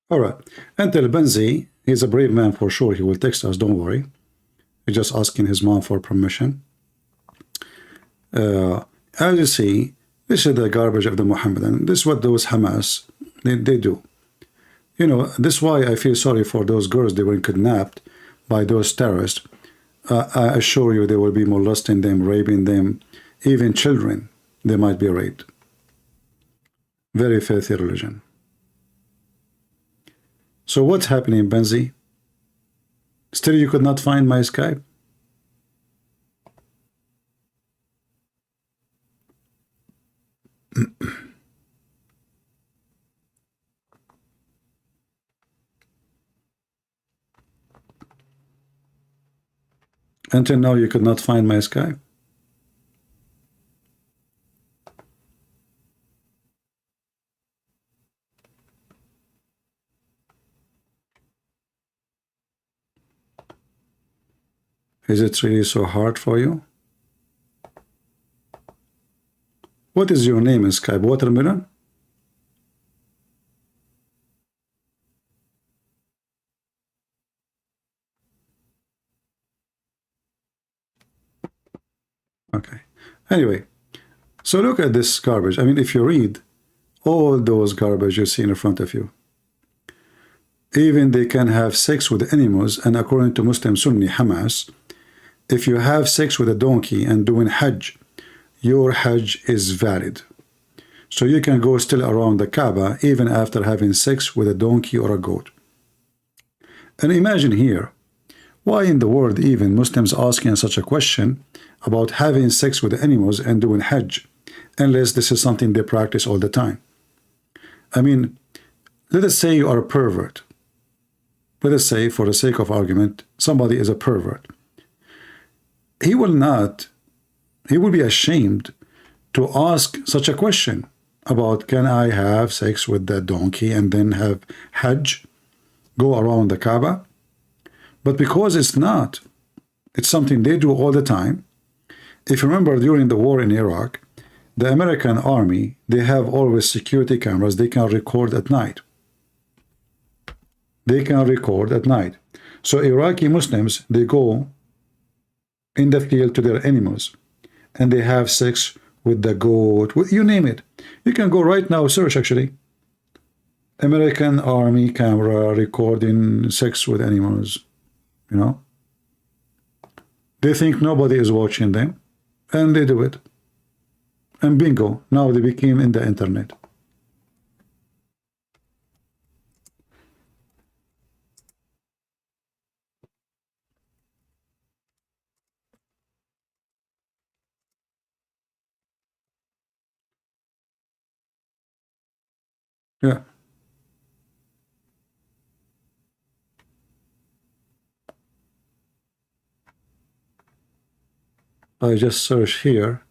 All right. Until Benzi, he's a brave man for sure. He will text us, don't worry. He's just asking his mom for permission. As you see, this is the garbage of the Mohammedan. This is what those Hamas, they do. You know, this is why I feel sorry for those girls. They were kidnapped by those terrorists. I assure you they will be molesting them, raping them, even children. They might be raped. Very filthy religion. So what's happening, Benzi? Still you could not find my Skype? Until now you could not find my Skype? Is it really so hard for you? What is your name in Skype? Watermelon? Okay. Anyway, so look at this garbage. I mean, if you read all those garbage you see in front of you, even they can have sex with animals, and according to Muslim Sunni Hamas, if you have sex with a donkey and doing Hajj, your Hajj is valid. So you can go still around the Kaaba even after having sex with a donkey or a goat. And imagine here, why in the world even Muslims asking such a question about having sex with animals and doing Hajj, unless this is something they practice all the time? I mean, let us say you are a pervert. Let us say, for the sake of argument, somebody is a pervert. He will be ashamed to ask such a question about, can I have sex with that donkey and then have Hajj, go around the Kaaba? But because it's not, it's something they do all the time. If you remember, during the war in Iraq, the American army, they have always security cameras. They can record at night. They can record at night. So Iraqi Muslims, they go in the field to their animals, and they have sex with the goat, with, you name it. You can go right now, search actually. American Army camera recording sex with animals, you know. They think nobody is watching them, and they do it. And bingo, now they became in the internet. Yeah. I just searched here.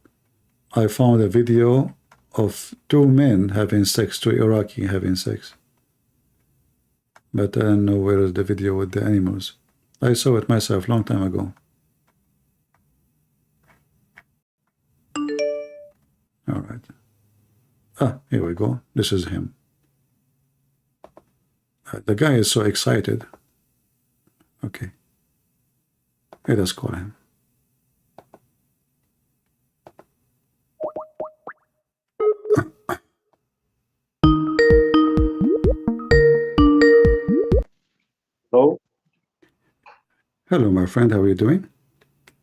I found a video of two men having sex, two Iraqi having sex. But I don't know where is the video with the animals. I saw it myself long time ago. All right. Ah, here we go. This is him. The guy is so excited. Okay. Let us call him. Hello. Hello, my friend. How are you doing?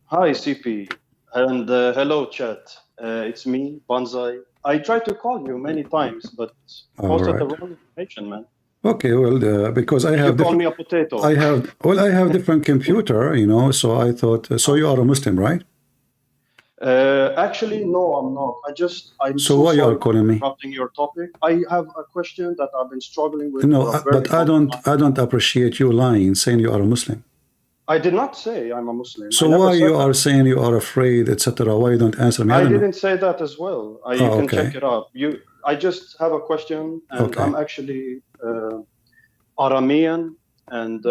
Hi, CP. And hello, chat. It's me, Banzai. I tried to call you many times, but posted the wrong information, man. Okay, well, because I have you call me a potato. I have different computer, you know. So I thought. So you are a Muslim, right? Actually, no, I'm not. I'm so why you are calling me? Interrupting your topic. I have a question that I've been struggling with. No, but I don't appreciate you lying, saying you are a Muslim. I did not say I'm a Muslim. So why you are saying you are afraid, etc.? Why you don't answer me? I didn't say that as well. You can check it up. I just have a question, and I'm actually Aramean, and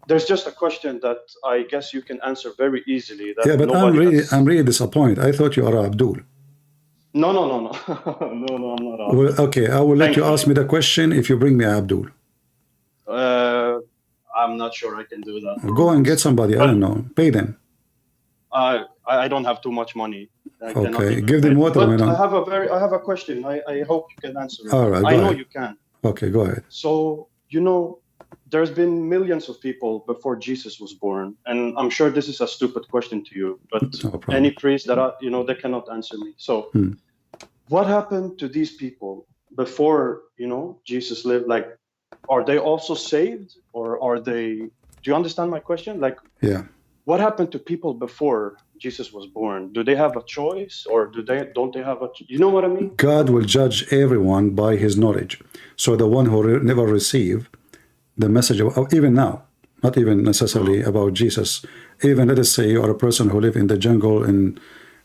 there's just a question that I guess you can answer very easily. That yeah, but I'm really disappointed. I thought you are Abdul. No. No, I'm not Abdul. Well, okay, I will let you ask me the question if you bring me Abdul. I'm not sure I can do that. Go and get somebody, I don't know, pay them. I don't have too much money. I cannot Okay, even give pay. them water. But I have a question. I hope you can answer it. All right, I know ahead. you can. Okay, go ahead. So, there's been millions of people before Jesus was born, and I'm sure this is a stupid question to you, but No any priest that they cannot answer me. So, what happened to these people before Jesus lived? Like, are they also saved, or are they? Do you understand my question? Like, yeah. What happened to people before Jesus was born? Do they have a choice, or don't they have a? You know what I mean? God will judge everyone by his knowledge. So the one who never receive the message of, even now, not even necessarily about Jesus, even let us say you are a person who live in the jungle in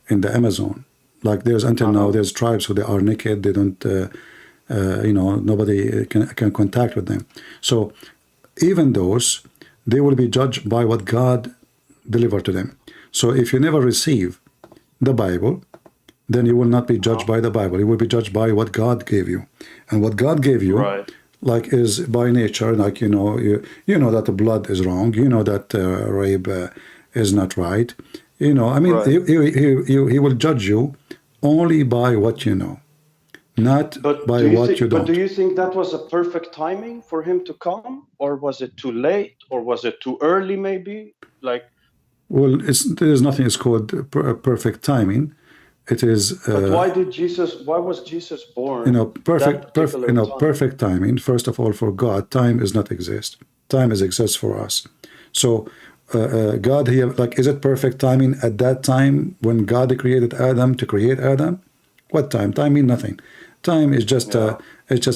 the Amazon, like there's until now there's tribes who they are naked, they don't nobody can contact with them. So even those, they will be judged by what God delivered to them. So if you never receive the Bible, then you will not be judged by the Bible. You will be judged by what God gave you. And what God gave you, like, is by nature, like, you know that the blood is wrong. You know that rape is not right. He will judge you only by what you know, not by what you don't. But do you think that was a perfect timing for him to come? Or was it too late? Or was it too early, maybe? Like, well, there's nothing is called perfect timing. It is. But why was Jesus born? Perfect timing. First of all, for God, time does not exist. Time exists for us. So, God, is it perfect timing at that time when God created Adam to create Adam? What time? Time means nothing. Time is just a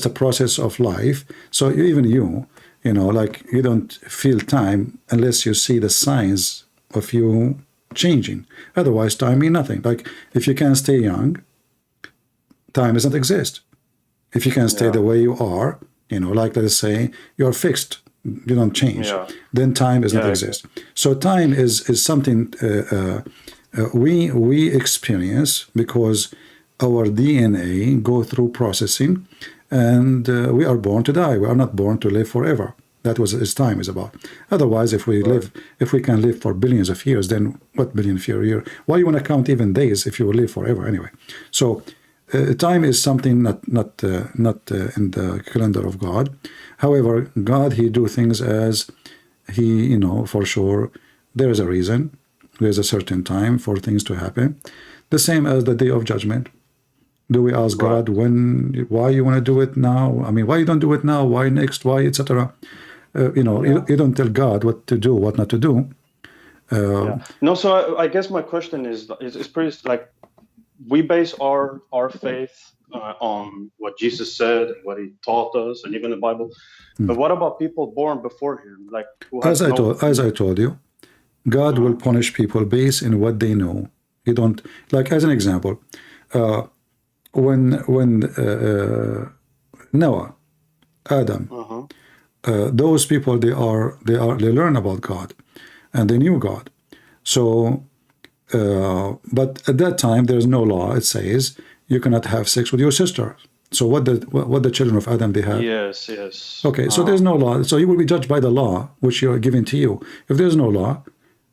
process of life. So even you don't feel time unless you see the signs of you changing. Otherwise, time means nothing. Like, if you can stay young, time does not exist. If you can stay the way you are, like, let us say you're fixed, you don't change, then time does not exist. So time is something we experience because our DNA go through processing, and we are born to die. We are not born to live forever. That was his time is about. Otherwise, if we can live for billions of years, then what billion of year? Why you want to count even days if you will live forever anyway? So time is something not in the calendar of God. However, God, he do things as he, for sure, there is a reason. There's a certain time for things to happen. The same as the day of judgment. Do we ask God why you want to do it now? I mean, why you don't do it now? Why next? Why, etc. You don't tell God what to do, what not to do. No, so I guess my question is pretty like, we base our faith on what Jesus said, what he taught us, and even the Bible. But what about people born before him? Like, as I told you, God will punish people based in what they know. You don't, like, as an example, when Noah, Adam, those people they learn about God, and they knew God. So, but at that time there's no law. It says you cannot have sex with your sister. So what the children of Adam they have? Yes. Okay, so there's no law. So you will be judged by the law which you are given to you. If there's no law,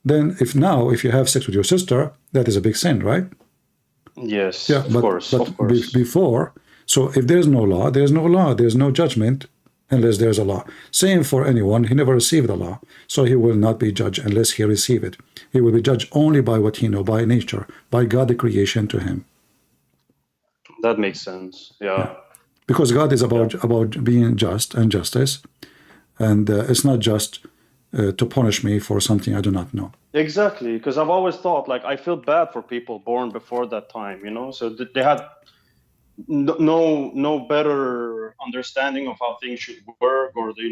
then if you have sex with your sister, that is a big sin, right? Yes. Yeah, of course. Before, so if there's no law, there's no law. There's no judgment unless there's a law. Same for anyone. He never received the law, so he will not be judged unless he receive it. He will be judged only by what he know, by nature, by God, the creation to him. That makes sense. Yeah. Because God is about being just and justice, and it's not just to punish me for something I do not know. Exactly, because I've always thought, like, I feel bad for people born before that time, so they had no better understanding of how things should work, or the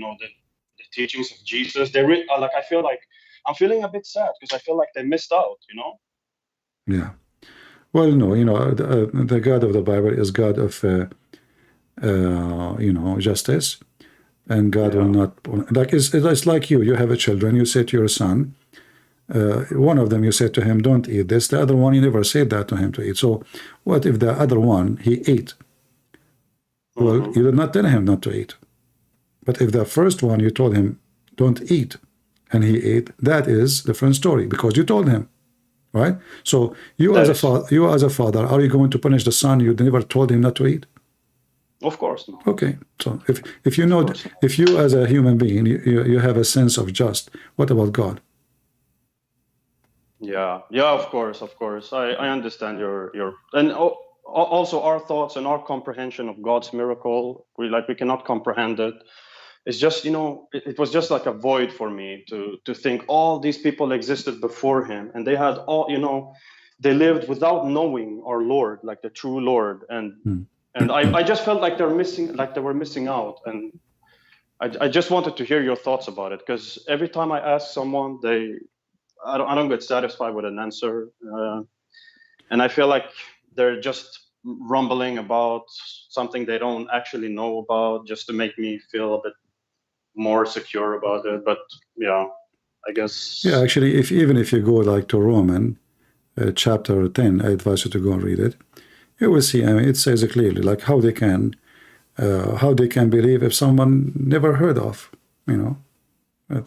teachings of Jesus. I feel like I'm feeling a bit sad because I feel like they missed out. Yeah. Well, no, the God of the Bible is God of justice, and God will not, like, it's like you have a children. You say to your son, one of them you said to him, don't eat this. The other one, you never said that to him to eat. So what if the other one, he ate? Well, you did not tell him not to eat. But if the first one, you told him, don't eat. And he ate. That is a different story because you told him, right? So you as a father, are you going to punish the son you never told him not to eat? Of course not. Okay. So if you know, if you as a human being, you have a sense of just, what about God? Yeah, of course. I understand your and also our thoughts and our comprehension of God's miracle. We cannot comprehend it. It's just, it was just like a void for me to think all these people existed before him, and they had all, they lived without knowing our Lord, like the true Lord, and I just felt like they were missing out, and I just wanted to hear your thoughts about it, because every time I ask someone, I don't get satisfied with an answer, and I feel like they're just rumbling about something they don't actually know about, just to make me feel a bit more secure about it. But yeah, I guess. Yeah, actually, even if you go like to Roman chapter 10, I advise you to go and read it. You will see. I mean, it says it clearly, like how they can believe if someone never heard of, they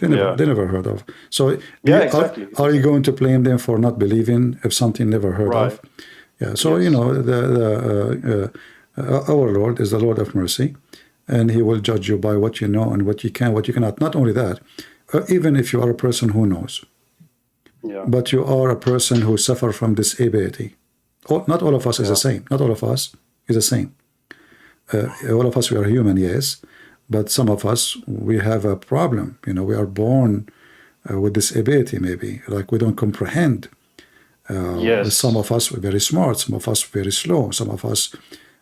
never heard of. So exactly. Are you going to blame them for not believing if something never heard of? Yeah. So our Lord is the Lord of mercy, and he will judge you by what you know and what you can, what you cannot. Not only that, even if you are a person who knows, but you are a person who suffers from disability. Not all of us is the same. Not all of us is the same. All of us, we are human, yes, but some of us, we have a problem. We are born with disability, maybe, like we don't comprehend. Some of us are very smart, some of us very slow, some of us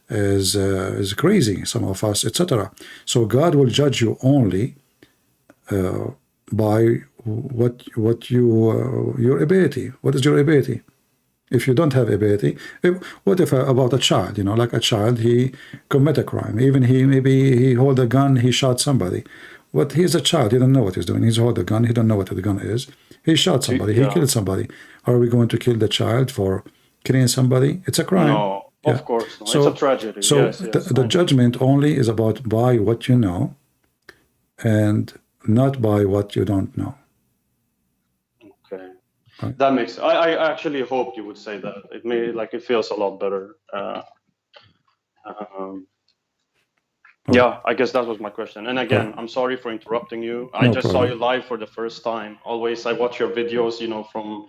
is crazy, some of us, etc. So God will judge you only by your ability. What is your ability? If you don't have ability, what if about a child? Like a child, he commit a crime. Even maybe he hold a gun, he shot somebody. But he's a child, he don't know what he's doing. He's hold a gun, he don't know what the gun is. He shot somebody, he killed somebody. Are we going to kill the child for killing somebody? It's a crime. No, of course not. So, it's a tragedy. So the judgment only is about by what you know, and not by what you don't know. Okay. Right. That makes. I actually hoped you would say that. It feels a lot better. Yeah, I guess that was my question. And again, I'm sorry for interrupting you. I just saw you live for the first time. Always, I watch your videos, from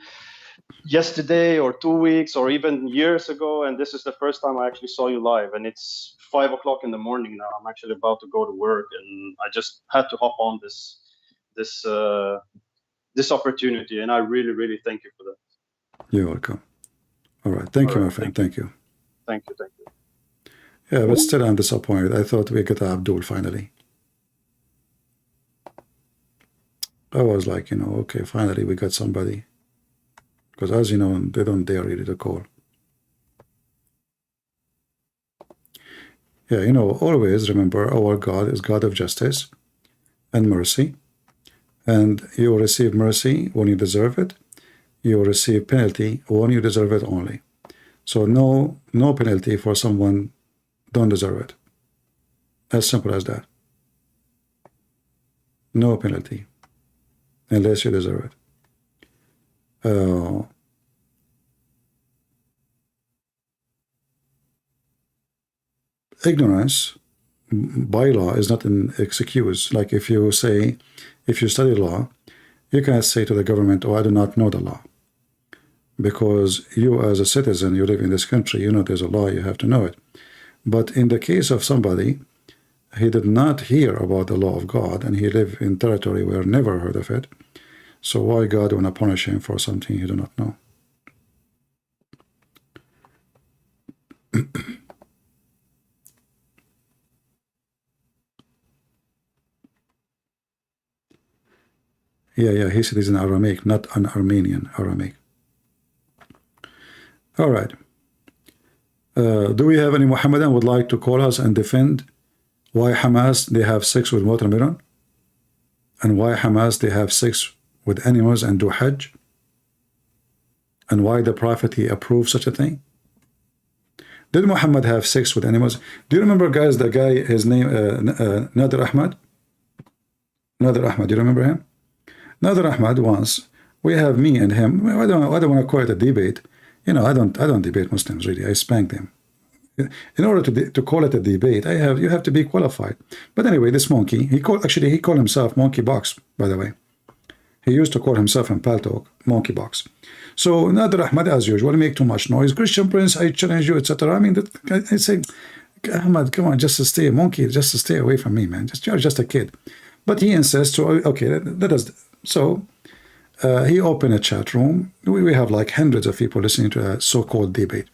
yesterday or 2 weeks or even years ago, and this is the first time I actually saw you live. And it's 5 o'clock in the morning now. I'm actually about to go to work, and I just had to hop on this opportunity, and I really, really thank you for that. You're welcome. All right, thank you, my friend. Thank you. Thank you. Yeah, but still I'm disappointed. I thought we got Abdul finally. I was like, okay, finally we got somebody. Because as you know, they don't dare really to call. Yeah, always remember our God is God of justice and mercy. And you will receive mercy when you deserve it. You will receive penalty when you deserve it only. So no penalty for someone don't deserve it. As simple as that. No penalty unless you deserve it. Ignorance by law is not an excuse. Like if you study law, you cannot say to the government, I do not know the law. Because you as a citizen, you live in this country, there's a law, you have to know it. But in the case of somebody, he did not hear about the law of God, and he lived in territory where never heard of it. So why God want to punish him for something he do not know? Yeah, he said he's an Aramaic, not an Armenian, Aramaic. All right. Do we have any Mohammedan would like to call us and defend why Hamas, they have sex with watermelon? And why Hamas, they have sex with animals and do Hajj? And why the Prophet, he approved such a thing? Did Muhammad have sex with animals? Do you remember, guys, the guy, his name, Nadir Ahmad? Nader Ahmad, you remember him? Nader Ahmad once, we have me and him, I don't want to call it a debate. You know, I don't debate Muslims really, I spank them. In order to call it a debate, you have to be qualified. But anyway, this monkey, he called himself Monkey Box, by the way. He used to call himself in Paltalk Monkey Box. So Nader Ahmad, as usual, make too much noise. Christian Prince, I challenge you, etc. I mean, I say, Ahmad, come on, just stay away from me, man. You're just a kid. But he insists, so okay, let us. So he opened a chat room. We have like hundreds of people listening to a so-called debate.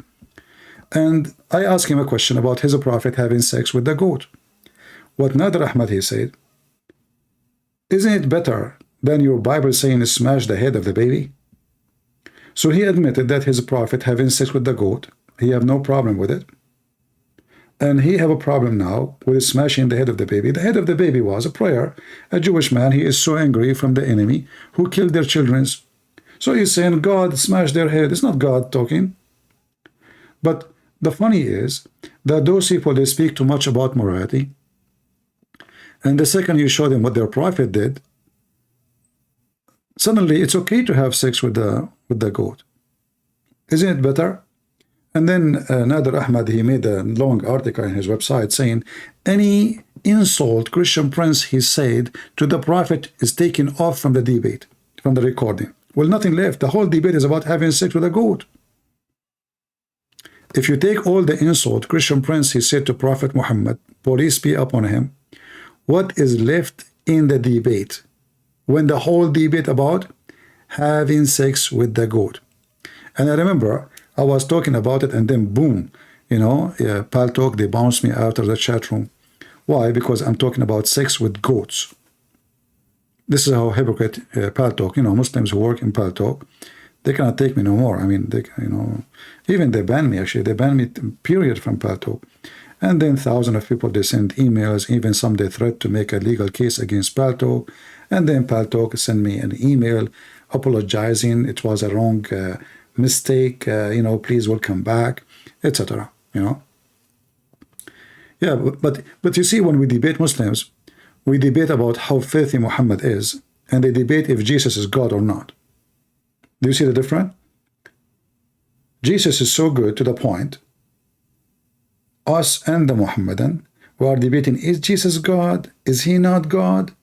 And I asked him a question about his prophet having sex with the goat. What Nader Ahmad, he said, isn't it better than your Bible saying smash the head of the baby? So he admitted that his prophet having sex with the goat, he have no problem with it. And he have a problem now with smashing the head of the baby. The head of the baby was a prayer. A Jewish man, he is so angry from the enemy who killed their children. So he's saying, God smashed their head. It's not God talking. But the funny is that those people, they speak too much about morality. And the second you show them what their prophet did, suddenly it's okay to have sex with the goat. Isn't it better? And then Nader Ahmad, he made a long article on his website saying, any insult Christian Prince, he said, to the prophet is taken off from the debate, from the recording. Well, nothing left. The whole debate is about having sex with a goat. If you take all the insult Christian Prince, he said to Prophet Muhammad, police be upon him, what is left in the debate when the whole debate about having sex with the goat? And I remember I was talking about it, and then boom, you know, Paltalk, they bounced me out of the chat room. Why? Because I'm talking about sex with goats. This is how hypocrite Paltalk, you know, Muslims who work in Paltalk, they cannot take me no more. I mean, they, you know, even they banned me, actually. They banned me, period, from Paltalk. And then thousands of people, they send emails, even some they threat to make a legal case against Paltalk. And then Paltalk sent me an email apologizing. It was a wrong mistake, you know, please welcome back, etc. You know. Yeah, but you see, when we debate Muslims, we debate about how filthy Muhammad is, and they debate if Jesus is God or not. Do you see the difference? Jesus is so good to the point, us and the Muhammadan, we are debating, is Jesus God? Is he not God?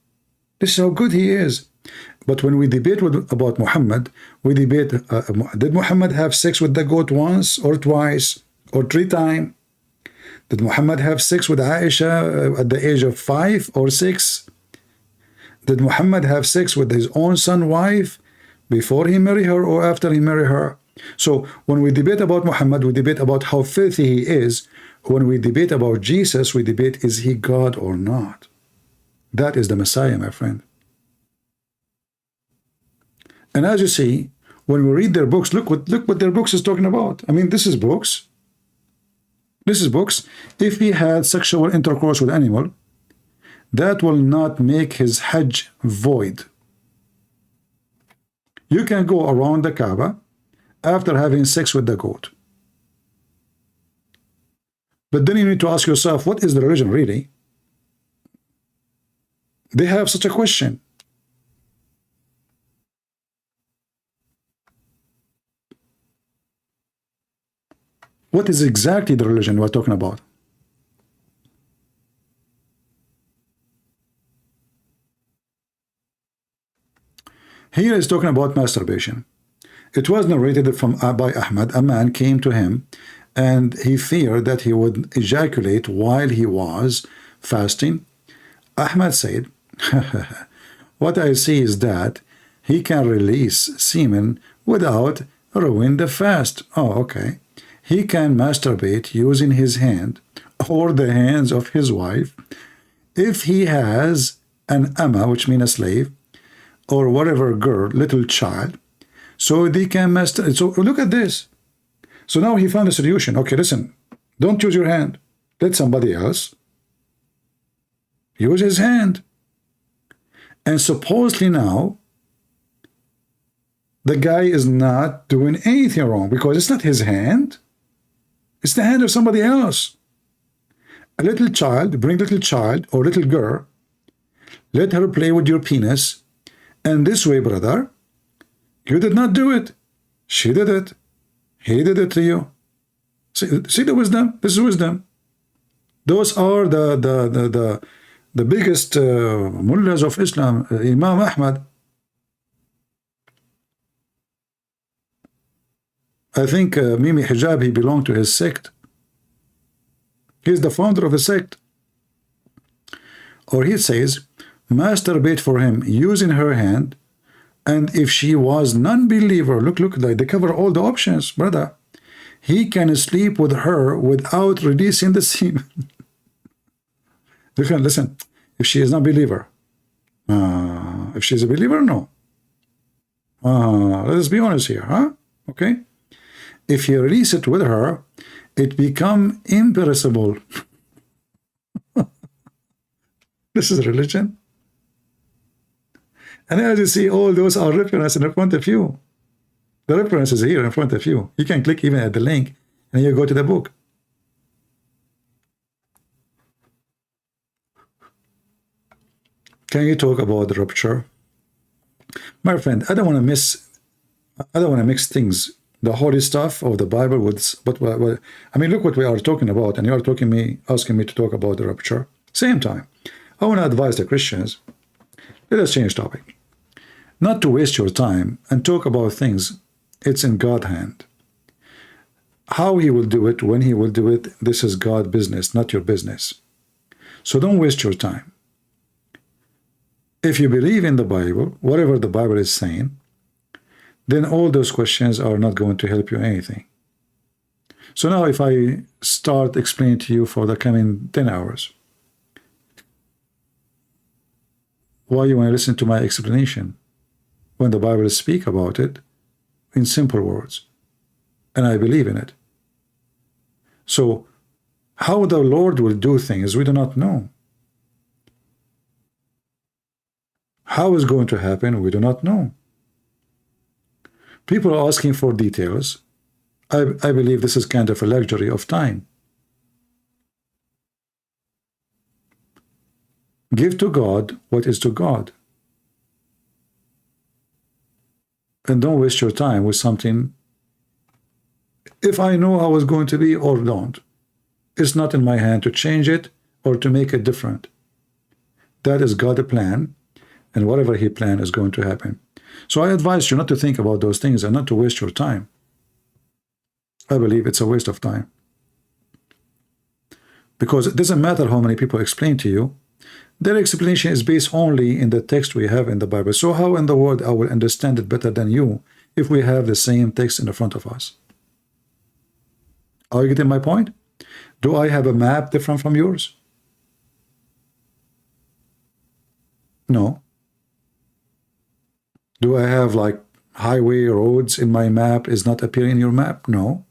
This is how good he is. But when we debate about Muhammad, we debate, did Muhammad have sex with the goat once or twice or 3 times? Did Muhammad have sex with Aisha at the age of 5 or 6? Did Muhammad have sex with his own son's wife before he married her or after he married her? So when we debate about Muhammad, we debate about how filthy he is. When we debate about Jesus, we debate, is he God or not? That is the Messiah, my friend. And as you see, when we read their books, look what their books is talking about. I mean, this is books. This is books. If he had sexual intercourse with animal, that will not make his Hajj void. You can go around the Kaaba after having sex with the goat. But then you need to ask yourself, what is the religion really? They have such a question. What is exactly the religion we're talking about? Here is talking about masturbation. It was narrated by Ahmad. A man came to him and he feared that he would ejaculate while he was fasting. Ahmad said, what I see is that he can release semen without ruining the fast. Oh, okay. He can masturbate using his hand or the hands of his wife. If he has an amma, which means a slave, or whatever girl, little child, so they can masturbate. So look at this. So now he found a solution. Okay, listen, don't use your hand. Let somebody else use his hand. And supposedly now, the guy is not doing anything wrong because it's not his hand. It's the hand of somebody else. A little child, bring little child or little girl, let her play with your penis, and this way, brother, you did not do it. She did it. He did it to you. See the wisdom? This is wisdom. Those are the biggest mullahs of Islam, Imam Ahmad. I think Mimi Hijab, he belonged to his sect. He's the founder of a sect. Or he says, masturbate for him using her hand, and if she was non-believer, look, they cover all the options, brother. He can sleep with her without releasing the semen. Listen, if she is not a believer, if she's a believer, no. Let's be honest here, huh? Okay. If you release it with her, it become imperishable. This is religion. And as you see, all those are references in front of you. The reference is here in front of you. You can click even at the link and you go to the book. Can you talk about the rupture? My friend, I don't want to mix things, the holy stuff of the Bible with what I mean, look what we are talking about, and you are asking me to talk about the rupture. Same time, I want to advise the Christians, let us change topic. Not to waste your time and talk about things. It's in God's hand. How he will do it, when he will do it, this is God's business, not your business. So don't waste your time. If you believe in the Bible, whatever the Bible is saying, then all those questions are not going to help you anything. So now if I start explaining to you for the coming 10 hours, why you want to listen to my explanation when the Bible speaks about it in simple words, and I believe in it. So how the Lord will do things, we do not know. How it's going to happen, we do not know. People are asking for details. I believe this is kind of a luxury of time. Give to God what is to God. And don't waste your time with something. If I know how it's going to be or don't, it's not in my hand to change it or to make it different. That is God's plan, and whatever he planned is going to happen. So I advise you not to think about those things and not to waste your time. I believe it's a waste of time. Because it doesn't matter how many people explain to you, their explanation is based only in the text we have in the Bible. So how in the world I will understand it better than you if we have the same text in the front of us? Are you getting my point? Do I have a map different from yours? No. Do I have like highway roads in my map is not appearing in your map? No.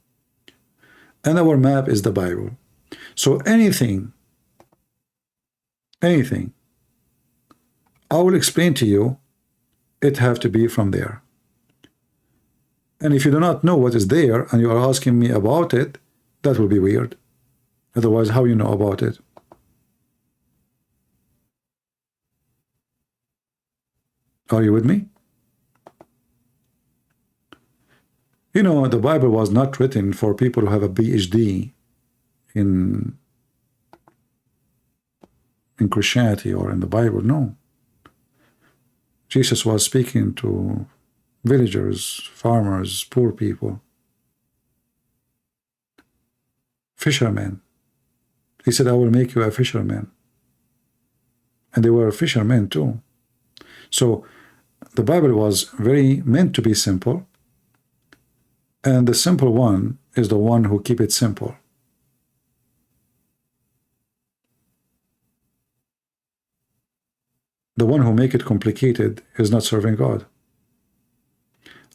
And our map is the Bible. So anything I will explain to you, it have to be from there. And if you do not know what is there and you are asking me about it, that will be weird. Otherwise, how you know about it? Are you with me? You know, the Bible was not written for people who have a PhD in Christianity or in the Bible. No. Jesus was speaking to villagers, farmers, poor people, fishermen. He said, I will make you a fisherman. And they were fishermen too. So the Bible was very meant to be simple. And the simple one is the one who keep it simple. The one who make it complicated is not serving God.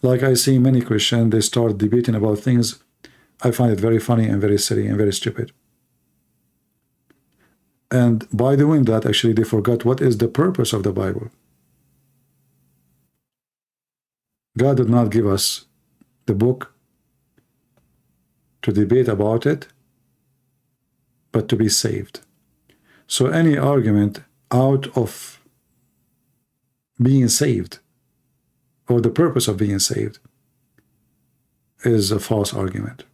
Like I see many Christians, they start debating about things. I find it very funny and very silly and very stupid. And by doing that, actually, they forgot what is the purpose of the Bible. God did not give us the book to debate about it, but to be saved. So any argument out of being saved or the purpose of being saved is a false argument.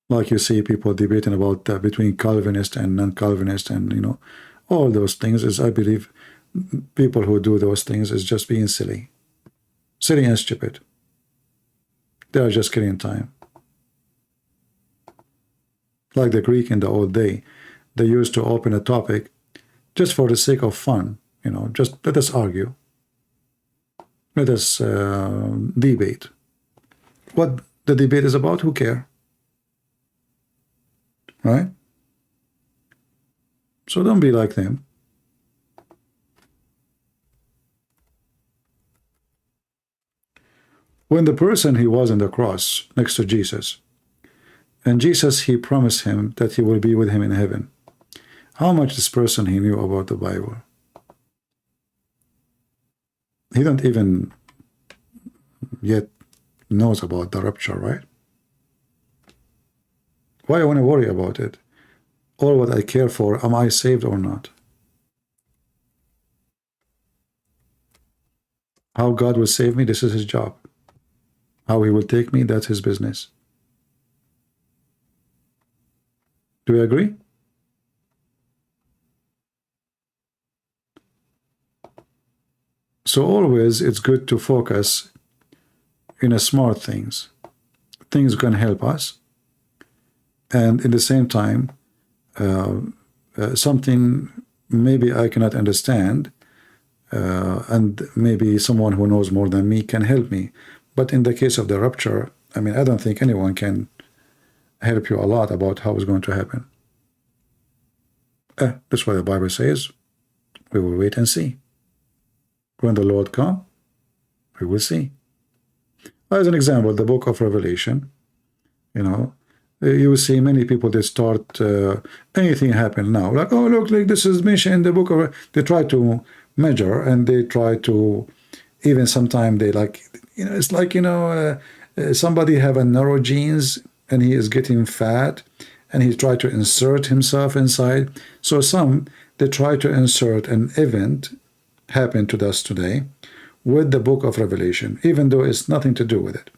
Like you see people debating about between Calvinist and non-Calvinist, and you know, all those things is, I believe, people who do those things is just being silly and stupid. They are just killing time. Like the Greek in the old day, they used to open a topic just for the sake of fun, you know, just let us argue. Let us debate. What the debate is about, who cares? Right? So don't be like them. When the person, he was on the cross next to Jesus, and Jesus, he promised him that he will be with him in heaven. How much this person he knew about the Bible? He don't even yet knows about the rapture, right? Why I want to worry about it? All what I care for, am I saved or not? How God will save me, this is his job. How he will take me, that's his business. Do you agree? So always it's good to focus in a smart things. Things can help us. And in the same time, something maybe I cannot understand, and maybe someone who knows more than me can help me. But in the case of the rapture, I mean, I don't think anyone can help you a lot about how it's going to happen. That's why the Bible says, we will wait and see. When the Lord comes, we will see. As an example, the book of Revelation, you know, you will see many people, they start, anything happen now, like, oh, look, like this is mentioned in the book of, they try to measure, and they try to, even sometimes they like, you know, it's like, you know, somebody have a narrow genes, and he is getting fat, and he try to insert himself inside. So some, they try to insert an event happened to us today with the book of Revelation, even though it's nothing to do with it.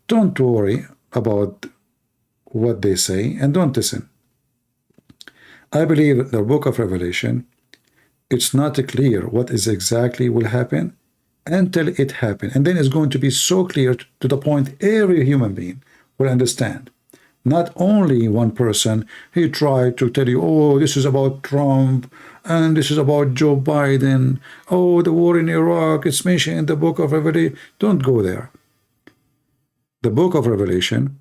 Don't worry about what they say, and don't listen. I believe the book of Revelation, it's not clear what is exactly will happen until it happens. And then it's going to be so clear to the point every human being will understand. Not only one person, he tried to tell you, oh, this is about Trump, and this is about Joe Biden, oh, the war in Iraq, it's mentioned in the book of Revelation. Don't go there. The book of Revelation,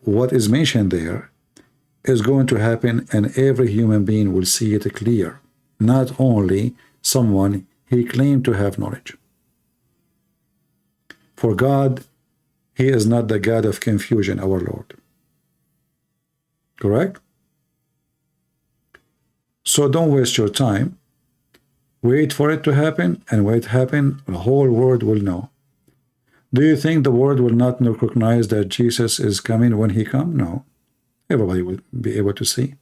what is mentioned there, is going to happen, and every human being will see it clear. Not only someone he claimed to have knowledge. For God, he is not the God of confusion, our Lord. Correct? So don't waste your time. Wait for it to happen, and when it happens, the whole world will know. Do you think the world will not recognize that Jesus is coming when he comes? No. Everybody will be able to see.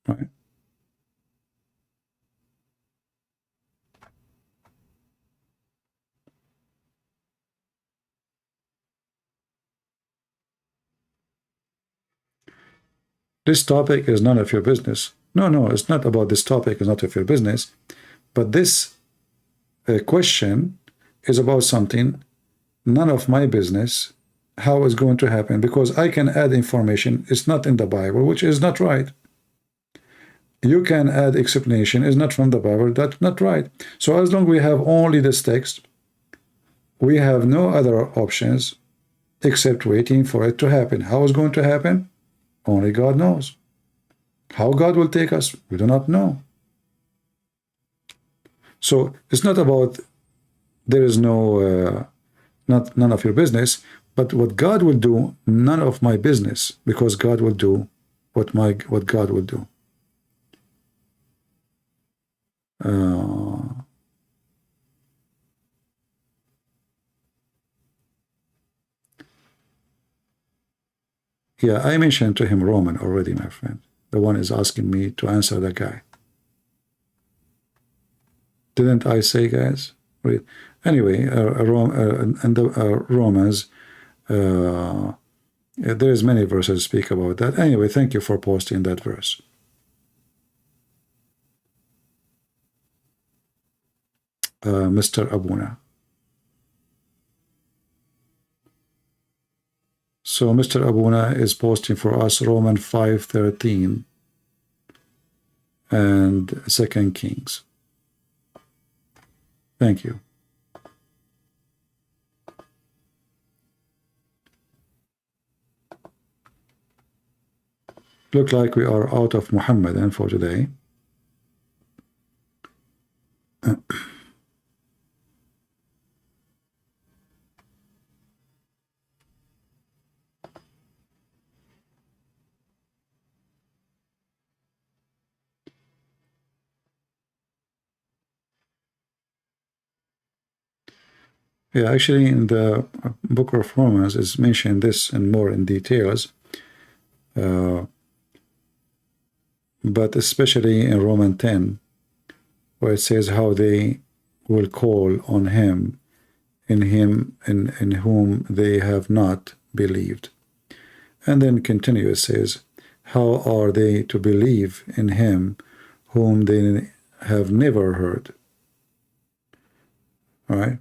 Right? This topic is none of your business. No, it's not about this topic, it's not of your business. But this question is about something none of my business, how it's going to happen, because I can add information, it's not in the Bible, which is not right. You can add explanation, is not from the Bible, that's not right. So as long as we have only this text, we have no other options except waiting for it to happen. How it's going to happen? Only God knows. How God will take us, we do not know. So it's not about there is no none of your business, but what God will do, none of my business, because God will do what God will do. Yeah, I mentioned to him Roman already, my friend. The one is asking me to answer the guy. Didn't I say, guys? Wait. Anyway, and the Romans, there is many verses speak about that. Anyway, thank you for posting that verse. Mr. Abuna. So Mr. Abuna is posting for us Roman 5:13 and 2 Kings. Thank you. Look like we are out of Muhammadan for today. Yeah, actually, in the book of Romans is mentioned this and more in details, but especially in Romans 10, where it says how they will call on him in whom they have not believed. And then continue, it says, how are they to believe in him whom they have never heard? All right?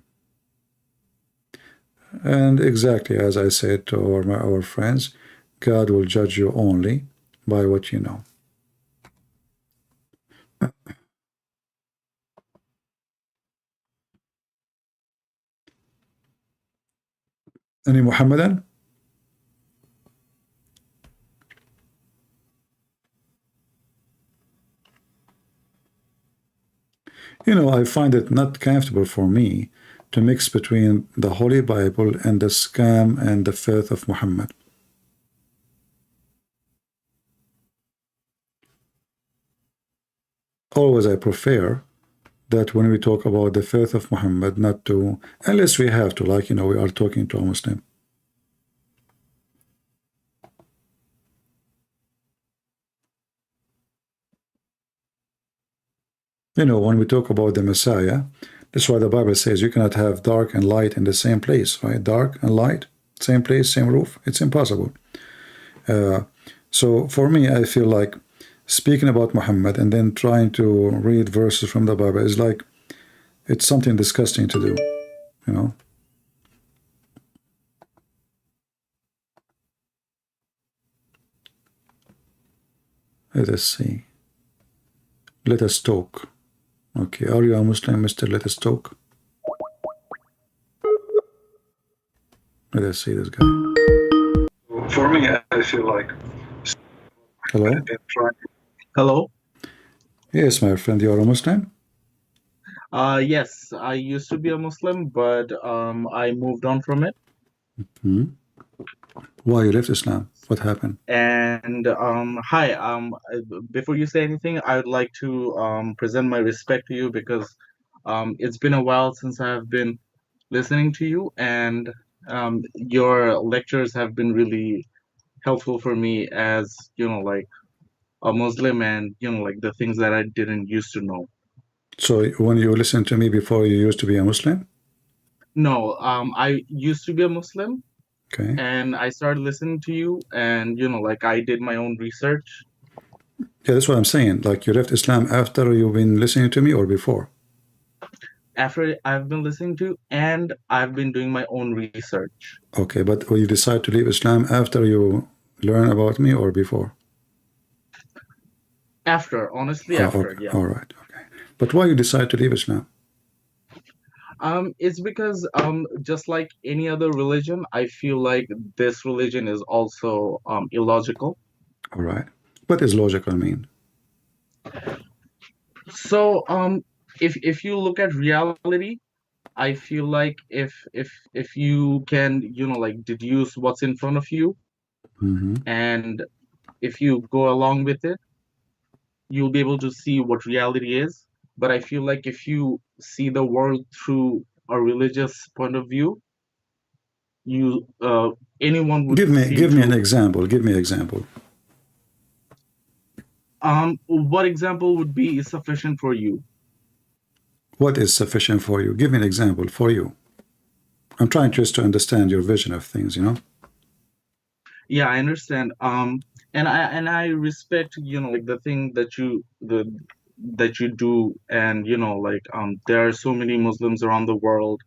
And exactly as I said to our friends, God will judge you only by what you know. Any Muhammadan? You know, I find it not comfortable for me to mix between the Holy Bible and the scam and the faith of Muhammad. Always I prefer that when we talk about the faith of Muhammad, not to, unless we have to, like, you know, we are talking to a Muslim. You know, when we talk about the Messiah, that's why the Bible says you cannot have dark and light in the same place, right? Dark and light, same place, same roof. It's impossible. So for me, I feel like speaking about Muhammad and then trying to read verses from the Bible is like, it's something disgusting to do, you know? Let us see. Let us talk. Okay, are you a Muslim, Mr. Let us talk? Let us see this guy. For me, I feel like... Hello? Hello? Yes, my friend, you are a Muslim? Yes, I used to be a Muslim, but I moved on from it. Hmm? Why you left Islam? What happened? And hi, before you say anything, I would like to present my respect to you because it's been a while since I've been listening to you, and your lectures have been really helpful for me as, you know, like a Muslim and, you know, like the things that I didn't used to know. So when you listened to me before, you used to be a Muslim? No, I used to be a Muslim. Okay. And I started listening to you, and, you know, like I did my own research. Yeah, that's what I'm saying. Like, you left Islam after you've been listening to me or before? After I've been listening to, and I've been doing my own research. Okay, but will you decide to leave Islam after you learn about me or before? After, honestly, Oh, after, okay. yeah. All right, okay. But why you decide to leave Islam? It's because just like any other religion, I feel like this religion is also illogical. All right. What does logical mean? So if you look at reality, I feel like if you can, you know, like deduce what's in front of you, and if you go along with it, you'll be able to see what reality is. But I feel like if you see the world through a religious point of view, anyone would Give me an to, example. Give me an example. what example would be sufficient for you? What is sufficient for you? Give me an example for you. I'm trying just to understand your vision of things, you know? Yeah, I understand. And I respect, like the thing that you do, and there are so many Muslims around the world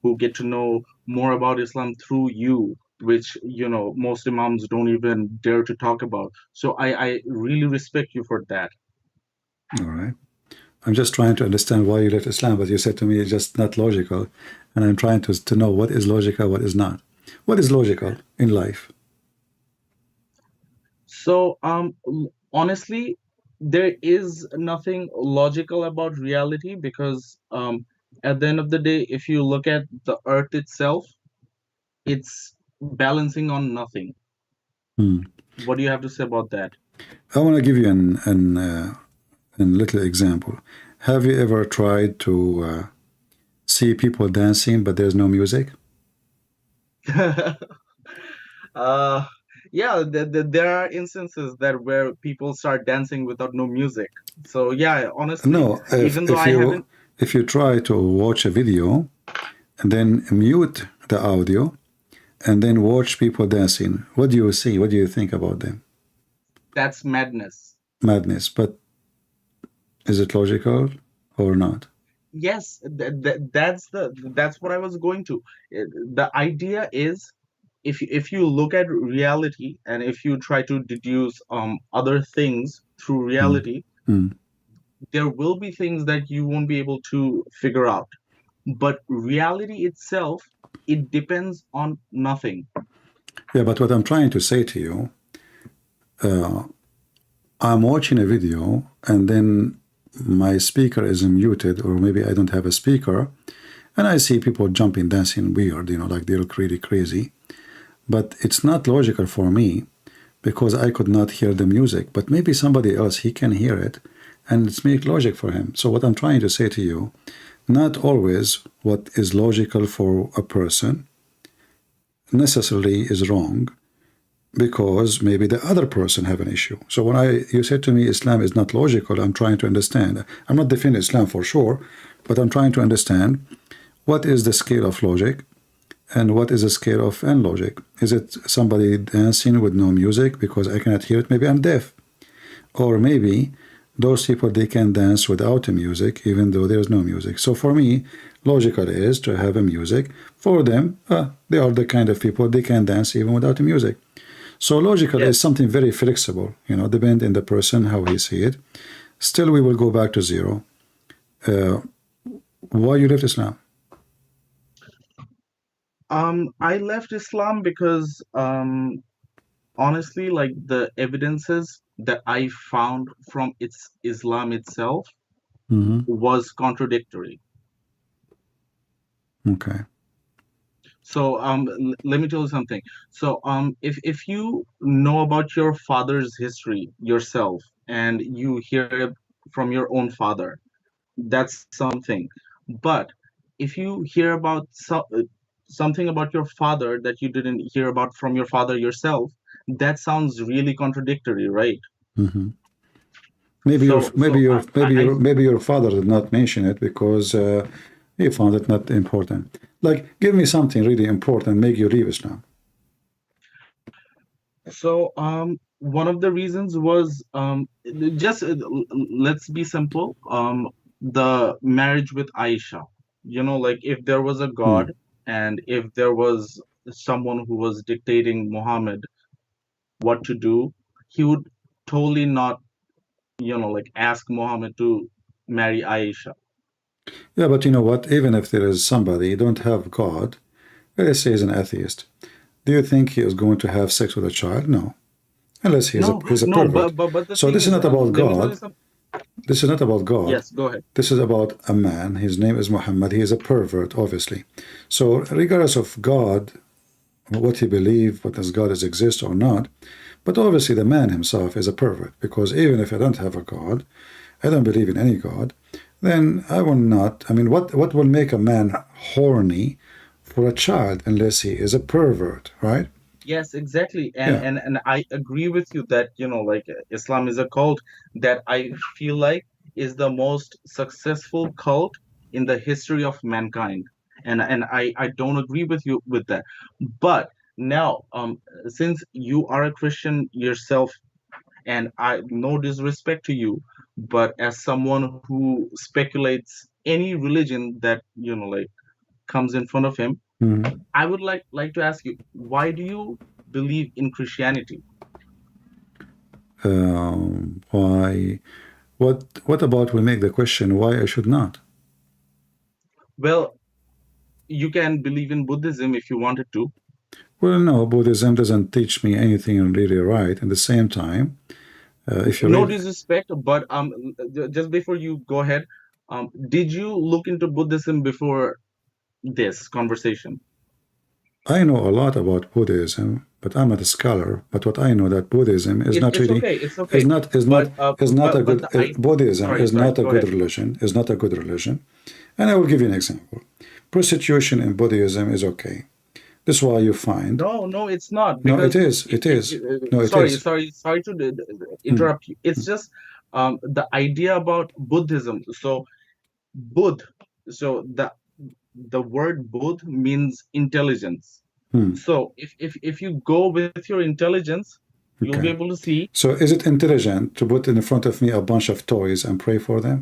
who get to know more about Islam through you, which most imams don't even dare to talk about. So I really respect you for that. All right. I'm just trying to understand why you left Islam, but you said to me it's just not logical. And I'm trying to know what is logical, what is not. What is logical in life? So honestly, there is nothing logical about reality, because at the end of the day, if you look at the earth itself, it's balancing on nothing. What do you have to say about that? I want to give you a little example. Have you ever tried to see people dancing, but there's no music? Yeah, there are instances that where people start dancing without no music. So yeah, honestly, No, even though I haven't. If you try to watch a video and then mute the audio and then watch people dancing, what do you see? What do you think about them? That's madness. Madness, but is it logical or not? Yes, that's what I was going to. The idea is, if you look at reality and if you try to deduce other things through reality, there will be things that you won't be able to figure out. But reality itself, it depends on nothing. Yeah, but what I'm trying to say to you, I'm watching a video and then my speaker is muted, or maybe I don't have a speaker, and I see people jumping, dancing weird, like they look really crazy. But it's not logical for me because I could not hear the music. But maybe somebody else, he can hear it, and it's make logic for him. So what I'm trying to say to you, not always what is logical for a person necessarily is wrong, because maybe the other person have an issue. So when you said to me Islam is not logical, I'm trying to understand. I'm not defending Islam for sure, but I'm trying to understand what is the scale of logic and what is the scale of unlogic. Is it somebody dancing with no music because I cannot hear it? Maybe I'm deaf. Or maybe those people, they can dance without the music even though there's no music. So for me, logical is to have a music. For them, they are the kind of people, they can dance even without the music. So logical is something very flexible, depending on the person, how he see it. Still, we will go back to zero. Why you left Islam? I left Islam because honestly, like the evidences that I found from Islam itself was contradictory. Okay. So let me tell you something. So if you know about your father's history yourself and you hear it from your own father, that's something. But if you hear about something about your father that you didn't hear about from your father yourself, that sounds really contradictory, right? Maybe your father did not mention it because he found it not important. Like, give me something really important, make you leave Islam. So one of the reasons was just let's be simple. The marriage with Aisha. Like if there was a God and if there was someone who was dictating Muhammad what to do, he would totally not, like ask Muhammad to marry Aisha. Yeah, but you know what? Even if there is somebody, you don't have God, let's say he's an atheist. Do you think he is going to have sex with a child? No. Unless he's a pervert. But so this is not about God. This is not about God. Yes, go ahead. This is about a man. His name is Muhammad. He is a pervert, obviously. So regardless of God, what he believes, what does God exist or not, but obviously the man himself is a pervert, because even if I don't have a God, I don't believe in any God, then I will not. I mean, what will make a man horny for a child unless he is a pervert, right? Yes, exactly. And I agree with you that, like Islam is a cult that I feel like is the most successful cult in the history of mankind. And I don't agree with you with that. But now, since you are a Christian yourself, and I no disrespect to you, but as someone who speculates any religion that, like comes in front of him, I would like to ask you, why do you believe in Christianity? Why? What about we make the question why I should not? Well, you can believe in Buddhism if you wanted to. Well, no, Buddhism doesn't teach me anything really right. At the same time, if you No read, disrespect, but just before you go ahead, did you look into Buddhism before this conversation? I know a lot about Buddhism, but I'm not a scholar. But what I know that Buddhism is not really It's okay. is not a good Buddhism is not a good religion. Is not a good religion. And I will give you an example. Prostitution in Buddhism is okay. This is why you find. No, it's not. No, it is. It is. No, it is. Sorry to interrupt you. It's just the idea about Buddhism. So Buddh. So the word Buddh means intelligence. So if you go with your intelligence, you'll be able to see. So is it intelligent to put in front of me a bunch of toys and pray for them?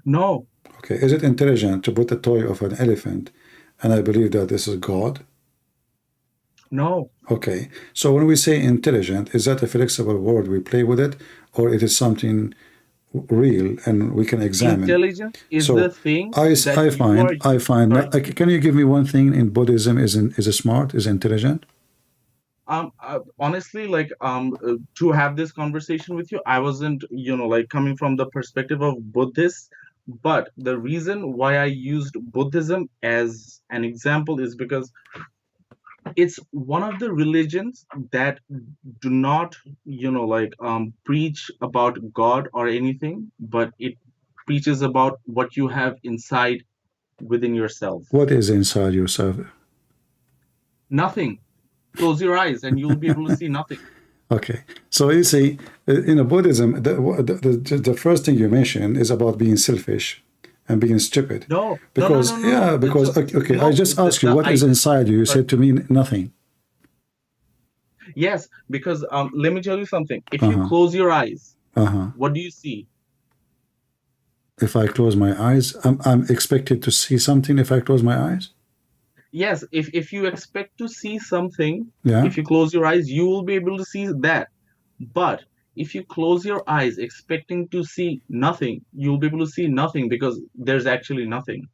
No. Okay. Is it intelligent to put a toy of an elephant and I believe that this is God? No. Okay. So when we say intelligent, is that a flexible word? We play with it, or it is something real and we can examine? Intelligence is the thing. I find. Can you give me one thing in Buddhism is smart, is intelligent? Honestly, to have this conversation with you, I wasn't, coming from the perspective of Buddhists. But the reason why I used Buddhism as an example is because it's one of the religions that do not, preach about God or anything, but it preaches about what you have inside within yourself. What is inside yourself? Nothing. Close your eyes and you'll be able to see nothing. Okay. So you see, in Buddhism, the first thing you mention is about being selfish and being stupid. No. Because, okay, I just asked you what is inside you. You said to me nothing. Yes, because let me tell you something. If you close your eyes, what do you see? If I close my eyes, I'm expected to see something if I close my eyes? Yes, if you expect to see something, yeah. If you close your eyes, you will be able to see that. But if you close your eyes expecting to see nothing, you'll be able to see nothing because there's actually nothing.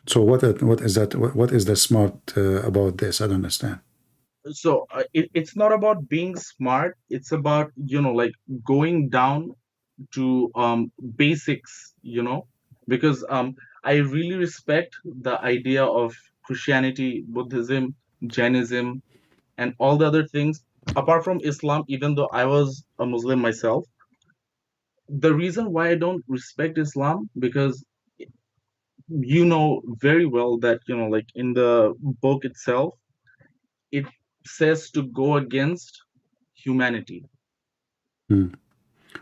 So what is that? What is the smart about this? I don't understand. So it's not about being smart. It's about, going down to basics, because I really respect the idea of Christianity, Buddhism, Jainism, and all the other things apart from Islam, even though I was a Muslim myself. The reason why I don't respect Islam, because you know very well that, in the book itself, it says to go against humanity. Am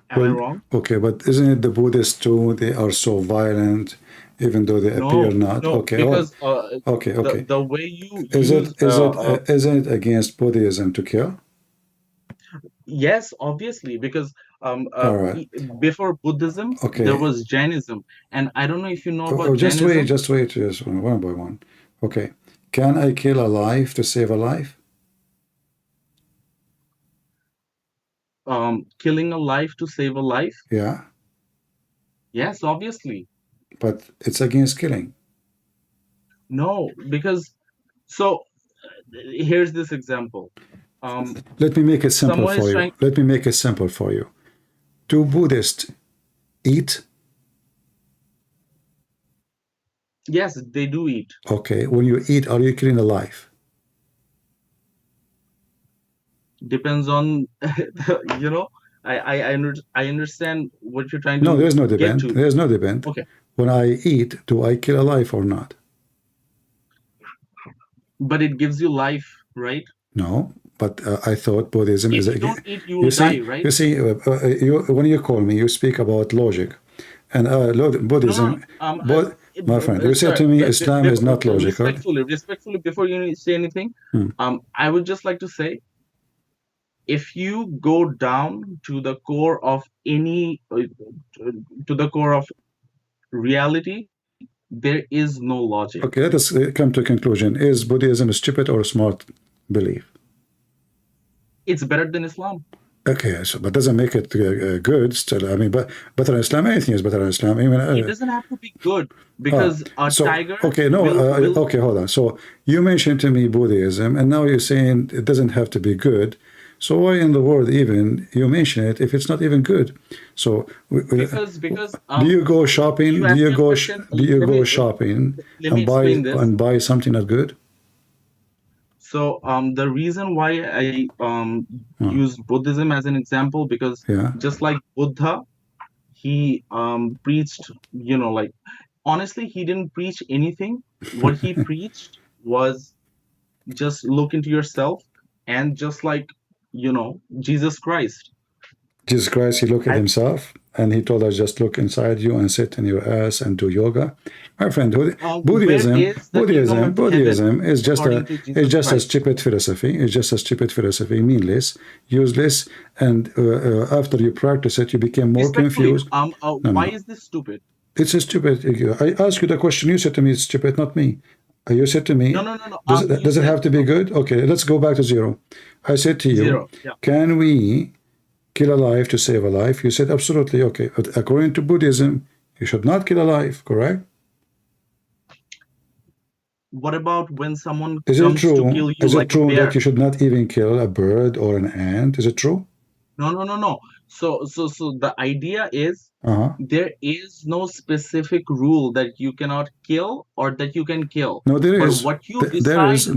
I wrong? Okay, but isn't it the Buddhists too? They are so violent, even though they appear not. No, okay, because okay. The way you isn't it against Buddhism to kill? Yes, obviously, because right. Before Buddhism, there was Jainism, and I don't know if you know about Jainism. Just wait, one by one. Okay, can I kill a life to save a life? Killing a life to save a life? Yeah. Yes, obviously. But it's against killing. No, because here's this example. Let me make it simple for you. Let me make it simple for you. Do Buddhists eat? Yes, they do eat. Okay. When you eat, are you killing a life? Depends on, I understand what you're trying to. No, there's no depend. There's no depend. Okay. When I eat, do I kill a life or not? But it gives you life, right? No, but I thought Buddhism is. If you don't eat, you will die, right? You see, when you call me, you speak about logic, and Buddhism. My friend, you said to me, Islam is not logical. Respectfully, before you say anything, I would just like to say, if you go down to the core of to the core of reality, there is no logic. Okay, let us come to a conclusion. Is Buddhism a stupid or a smart belief? It's better than Islam. Okay, so but doesn't make it good still. I mean, but better than Islam, anything is better than Islam. I mean, it doesn't have to be good because a tiger. Okay, no, okay, hold on. So you mentioned to me Buddhism, and now you're saying it doesn't have to be good. So why in the world even you mention it if it's not even good? So because do you go shopping? Do you go shopping and buy something not good? So the reason why I use Buddhism as an example, because just like Buddha, he preached, like, honestly, he didn't preach anything. What he preached was just look into yourself, and just like, Jesus Christ. Jesus Christ, he looked at himself and he told us, just look inside you and sit in your ass and do yoga. My friend, Buddhism is just a stupid philosophy. It's just a stupid philosophy, meaningless, useless, and after you practice it, you become more confused. Why is this stupid? It's a stupid. I asked you the question. You said to me it's stupid, not me. You said to me, no. Does it have to be good? Okay, let's go back to zero. I said to you, can we kill a life to save a life? You said absolutely. Okay, but according to Buddhism, you should not kill a life, correct? What about when someone comes to kill you? Is it true that you should not even kill a bird or an ant? Is it true? No. So the idea is there is no specific rule that you cannot kill or that you can kill. No, there is. What you decide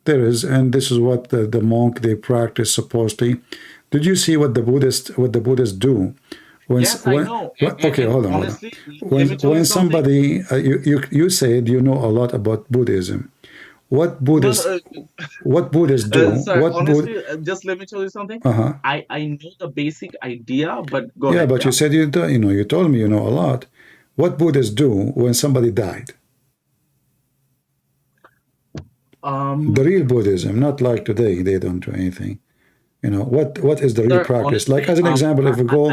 there is, and this is what the monk they practice supposedly. Did you see what the Buddhists do? Yes, I know. Okay, hold on. Honestly, when somebody you said you know a lot about Buddhism. What Buddhists do? Honestly, just let me tell you something. I know the basic idea, but go ahead. Yeah, but you said you told me you know a lot. What Buddhists do when somebody died? The real Buddhism, not like today, they don't do anything. What is the real practice? Honestly, like as an example, if we go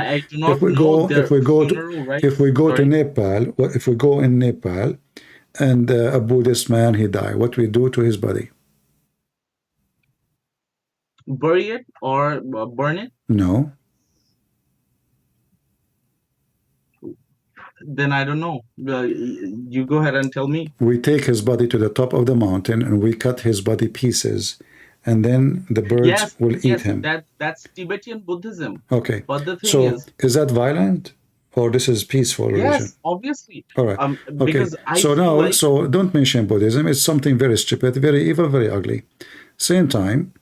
to Nepal, if we go in Nepal, and a Buddhist man, he died, what we do to his body? Bury it or burn it? No. Then I don't know. You go ahead and tell me. We take his body to the top of the mountain and we cut his body pieces, and then the birds will eat him. That's Tibetan Buddhism. Okay. But the thing is that violent, or this is peaceful religion? Yes, obviously. All right. Okay. So don't mention Buddhism. It's something very stupid, very evil, very ugly. Same time,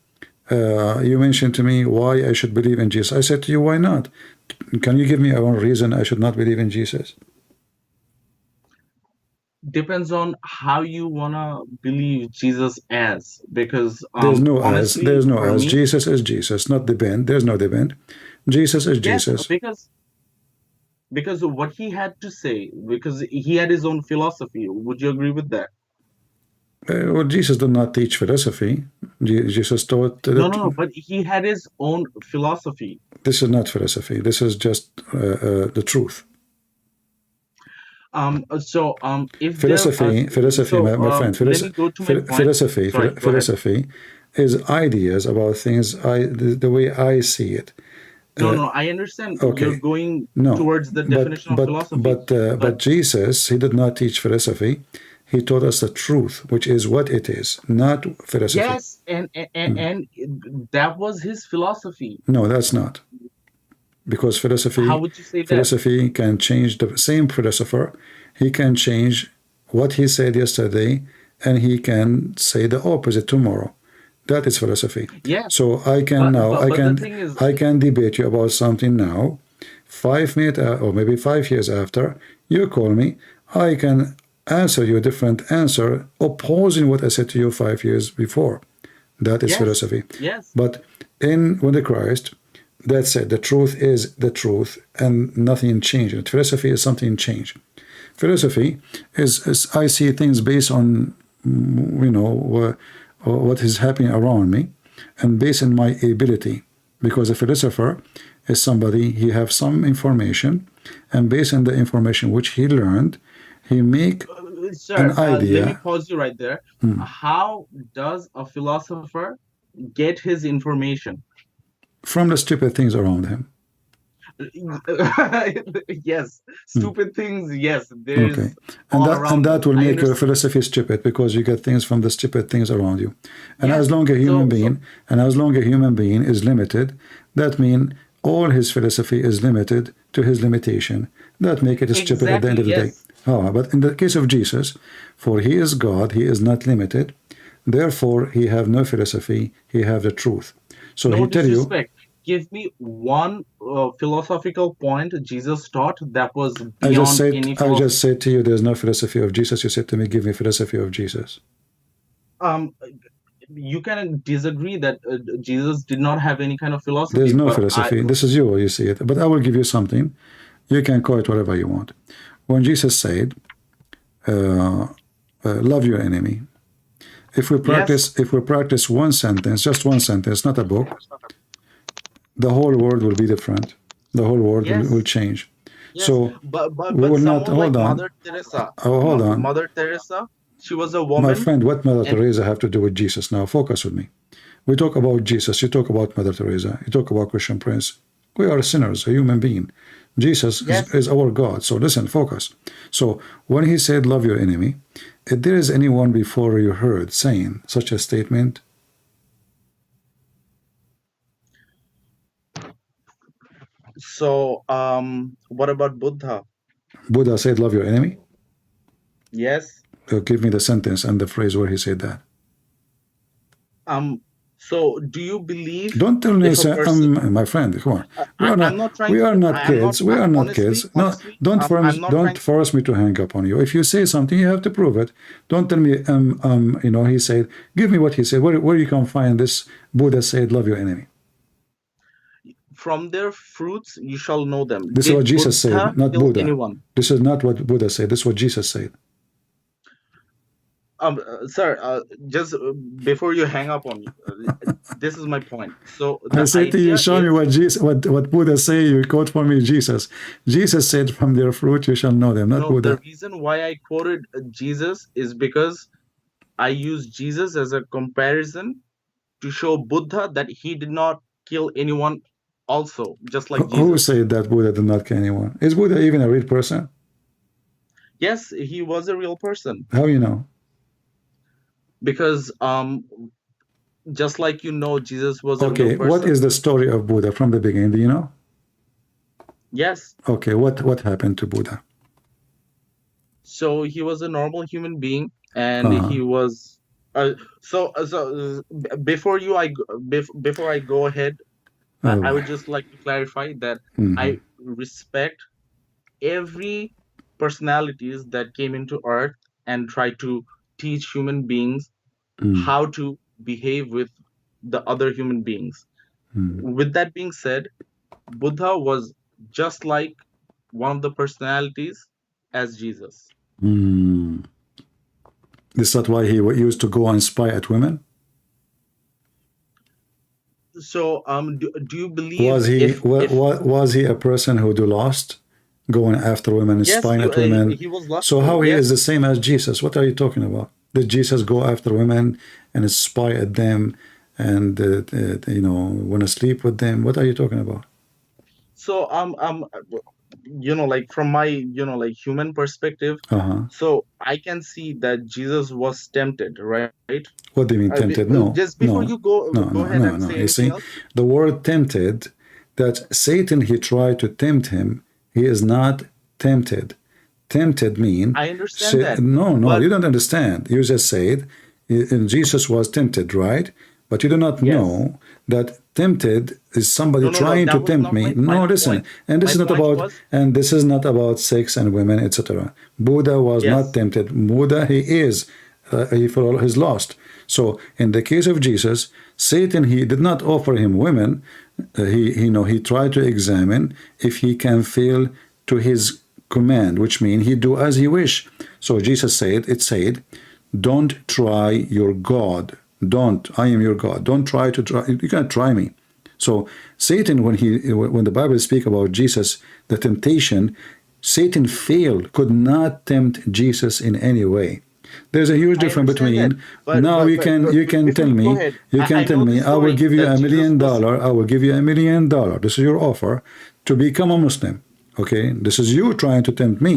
you mentioned to me why I should believe in Jesus. I said to you, why not? Can you give me one reason I should not believe in Jesus? Depends on how you wanna believe Jesus as, because there's no honestly, as. There's no as. Jesus is Jesus, not depend. There's no depend. Jesus is Jesus. Because what he had to say, because he had his own philosophy. Would you agree with that? Well, Jesus did not teach philosophy. Jesus taught. No, but he had his own philosophy. This is not philosophy. This is just my friend, philosophy is ideas about things. The way I see it. No, I understand. Okay. You're going towards the definition of philosophy. But Jesus, he did not teach philosophy. He taught us the truth, which is what it is, not philosophy. Yes, and that was his philosophy. No, that's not. Because philosophy, how would you say that? Philosophy can change. The same philosopher, he can change what he said yesterday, and he can say the opposite tomorrow. That is philosophy. Yeah. So I can I can debate you about something now. 5 minutes or maybe 5 years after, you call me. I can answer you a different answer, opposing what I said to you 5 years before. That is philosophy. Yes. But when the Christ, that's it. The truth is the truth, and nothing changed. Philosophy is something changed. Philosophy is I see things based on, what is happening around me, and based on my ability. Because a philosopher is somebody, he have some information, and based on the information which he learned, he make Sir, an idea. let me pause you right there. How does a philosopher get his information? From the stupid things around him. Yes, stupid things. Yes, there's Okay, and that will make your philosophy stupid, because you get things from the stupid things around you. And as long as a human being is limited, that means all his philosophy is limited to his limitation. That make it stupid at the end of the day. But in the case of Jesus, for he is God, he is not limited. Therefore, he have no philosophy. He have the truth. So he tell you. Give me one philosophical point Jesus taught that was beyond any philosophy. I just said to you, there's no philosophy of Jesus. You said to me, give me philosophy of Jesus. You can disagree that Jesus did not have any kind of philosophy. There's no philosophy. This is you see it. But I will give you something. You can call it whatever you want. When Jesus said, love your enemy. If we practice one sentence, just one sentence, not a book, the whole world will be different. The whole world will change. Yes. So but we will not hold on. Mother Teresa. Hold on. Mother Teresa, she was a woman. My friend, what Mother Teresa have to do with Jesus? Now focus with me. We talk about Jesus. You talk about Mother Teresa. You talk about Christian Prince. We are sinners, a human being. Jesus is our God. So listen, focus. So when he said, love your enemy, if there is anyone before you heard saying such a statement, so what about Buddha? Buddha said, love your enemy? Yes. Give me the sentence and the phrase where he said that. So do you believe? Don't tell me, my friend. Come on. We are not kids. We are not kids. No, don't force me to hang up on you. If you say something, you have to prove it. Don't tell me. He said. Give me what he said. Where you can find this? Buddha said, "Love your enemy." From their fruits you shall know them. This is what Jesus said, not Buddha. This is not what Buddha said. This is what Jesus said. Sir, just before you hang up on me, this is my point. So I say to you, show me what Buddha say. You quote for me Jesus. Jesus said, "From their fruit you shall know them," not Buddha. The reason why I quoted Jesus is because I use Jesus as a comparison to show Buddha that he did not kill anyone. Also, just like Jesus. Who said that Buddha did not kill anyone? Is Buddha even a real person? Yes, he was a real person. How you know? Because just like Jesus was a real person. What is the story of Buddha from the beginning? Do you know? Yes. Okay, what happened to Buddha? So he was a normal human being, and he was. Before I go ahead, I would just like to clarify that I respect every personalities that came into Earth and tried to teach human beings how to behave with the other human beings. With that being said, Buddha was just like one of the personalities as Jesus. Is that why he used to go and spy at women? So, do you believe was he a person who lost, going after women and spying at women? He was lost. So how he is the same as Jesus? What are you talking about? Did Jesus go after women and spy at them and want to sleep with them? What are you talking about? So from my human perspective, so I can see that Jesus was tempted, right? What do you mean tempted? No. Just before you go ahead and say you see, else? The word tempted, that Satan, he tried to tempt him. He is not tempted. Tempted mean. I understand that. No, you don't understand. You just said Jesus was tempted, right? But you do not know that tempted is somebody No, no, no, trying that to was tempt not me. my No, listen, point. and this My is not point about, was, and this is not about sex and women, etc. Buddha was not yes, tempted. Buddha, he is, he followed his lost. So in the case of Jesus, Satan, he did not offer him women. He tried to examine if he can fail to his command, which means he do as he wish. So Jesus said, it said, don't try your God. Don't, I am your God. Don't try to try, you can't try me. So Satan, when the Bible speaks about Jesus, the temptation, Satan failed, could not tempt Jesus in any way. There's a huge I difference understand that. between now you can Before tell you go me, ahead, I know the I will story give you that $1 Jesus million, was. I will give you $1 million. This is your offer to become a Muslim. Okay, this is you trying to tempt me.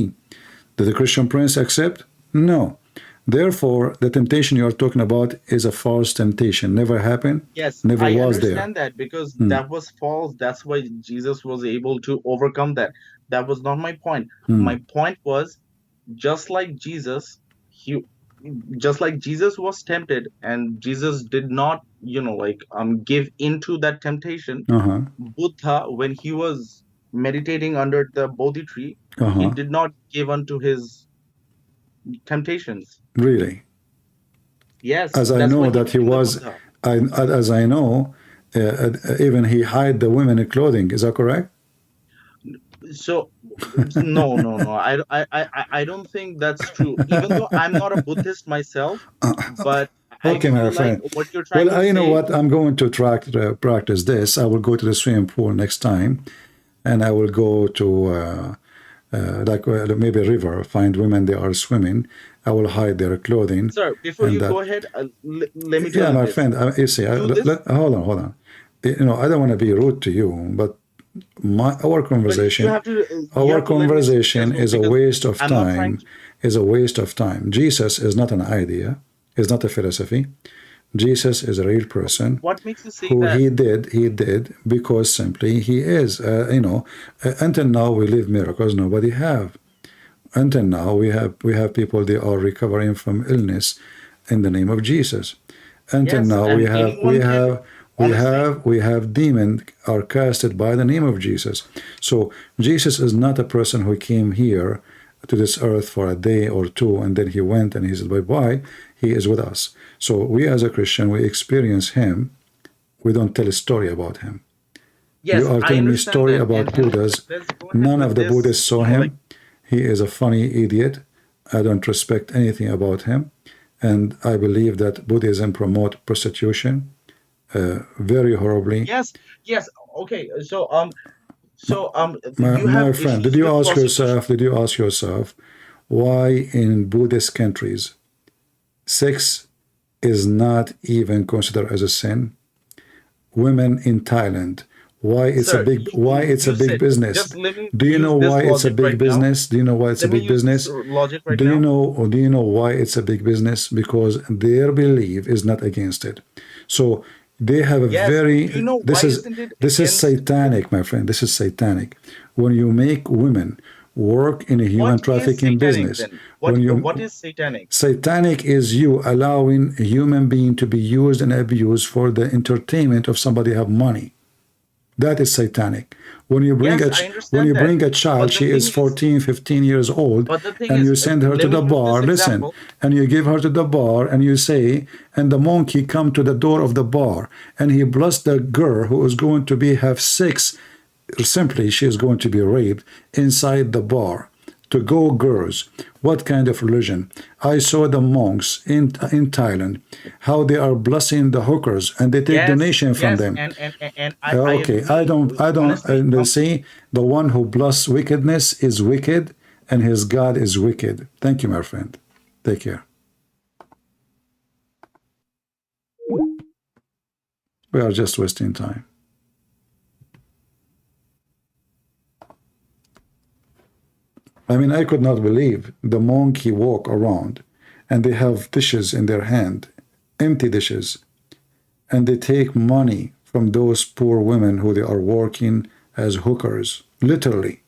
Did the Christian prince accept? No. Therefore, the temptation you are talking about is a false temptation. Never happened, Yes, never I was there. understand that because that was false. That's why Jesus was able to overcome that. That was not my point. My point was just like Jesus, he just like Jesus was tempted and Jesus did not, give into that temptation. Uh-huh. Buddha, when he was meditating under the Bodhi tree, he Uh-huh. did not give unto his temptations. Really? Yes, As I that's why know he that he became the was, Buddha. as I know, even he hide the women in clothing. Is that correct? So no, no, no. I don't think that's true. Even though I'm not a Buddhist myself, but I Okay, my feel like friend. what you're trying Well, to you know say. what? I'm going to practice this. I will go to the swimming pool next time, and I will go to maybe a river, find women they are swimming. I will hide their clothing, Sir, before and you that. go ahead, let me tell Yeah, you my this. friend. You see, Do this, hold on. I don't want to be rude to you, but our but you conversation, have to let me speak as well is a because waste of I'm not trying time. to. Is a waste of time. Jesus is not an idea. Is not a philosophy. Jesus is a real person What makes you say who that? he did because simply he is. Until now we live miracles nobody have. Until now we have people they are recovering from illness in the name of Jesus. Until Yes, now and anyone can honestly. we have demons are casted by the name of Jesus. So Jesus is not a person who came here to this earth for a day or two and then he went and he said bye-bye. He is with us. So we as a Christian, we experience him. We don't tell a story about him. You Yes, are I telling me understand story that, about and Buddhas. let's go ahead None with of the this. Buddhists saw him. He is a funny idiot. I don't respect anything about him. And I believe that Buddhism promote prostitution very horribly. Yes, yes. Okay, you My have friend, issues with prostitution. did you ask yourself why in Buddhist countries sex is not even considered as a sin? Women in Thailand, Sir, why it's a you big said, business? just let me Do you know use why this it's a logic big right now. business? Do you know why it's a Let me big use this business? logic right now. Do you know why it's a big business? Because their belief is not against it. So they have a Yes. very Do you know why isn't it this is against it? satanic, my friend. This is satanic. When you make women work in a human What is trafficking satanic business, then? when What you is satanic? satanic is you allowing a human being to be used and abused for the entertainment of somebody who have money. That is satanic. When you bring Yes, a I understand that. child, But the she is thing is, 14, 15 years old, but the thing and is, you send her to let me the use bar, this listen, example. and you give her to the bar, and you say, and the monkey come to the door of the bar, and he bless the girl who is going to be have sex, simply she is going to be raped inside the bar. To go girls, what kind of religion? I saw the monks in Thailand, how they are blessing the hookers, and they take Yes, donation from yes, them. and I Okay, agree. I don't, Honestly, see, the one who bless wickedness is wicked, and his God is wicked. Thank you, my friend. Take care. We are just wasting time. I mean, I could not believe the monkey walk around, and they have dishes in their hand, empty dishes, and they take money from those poor women who they are working as hookers, literally.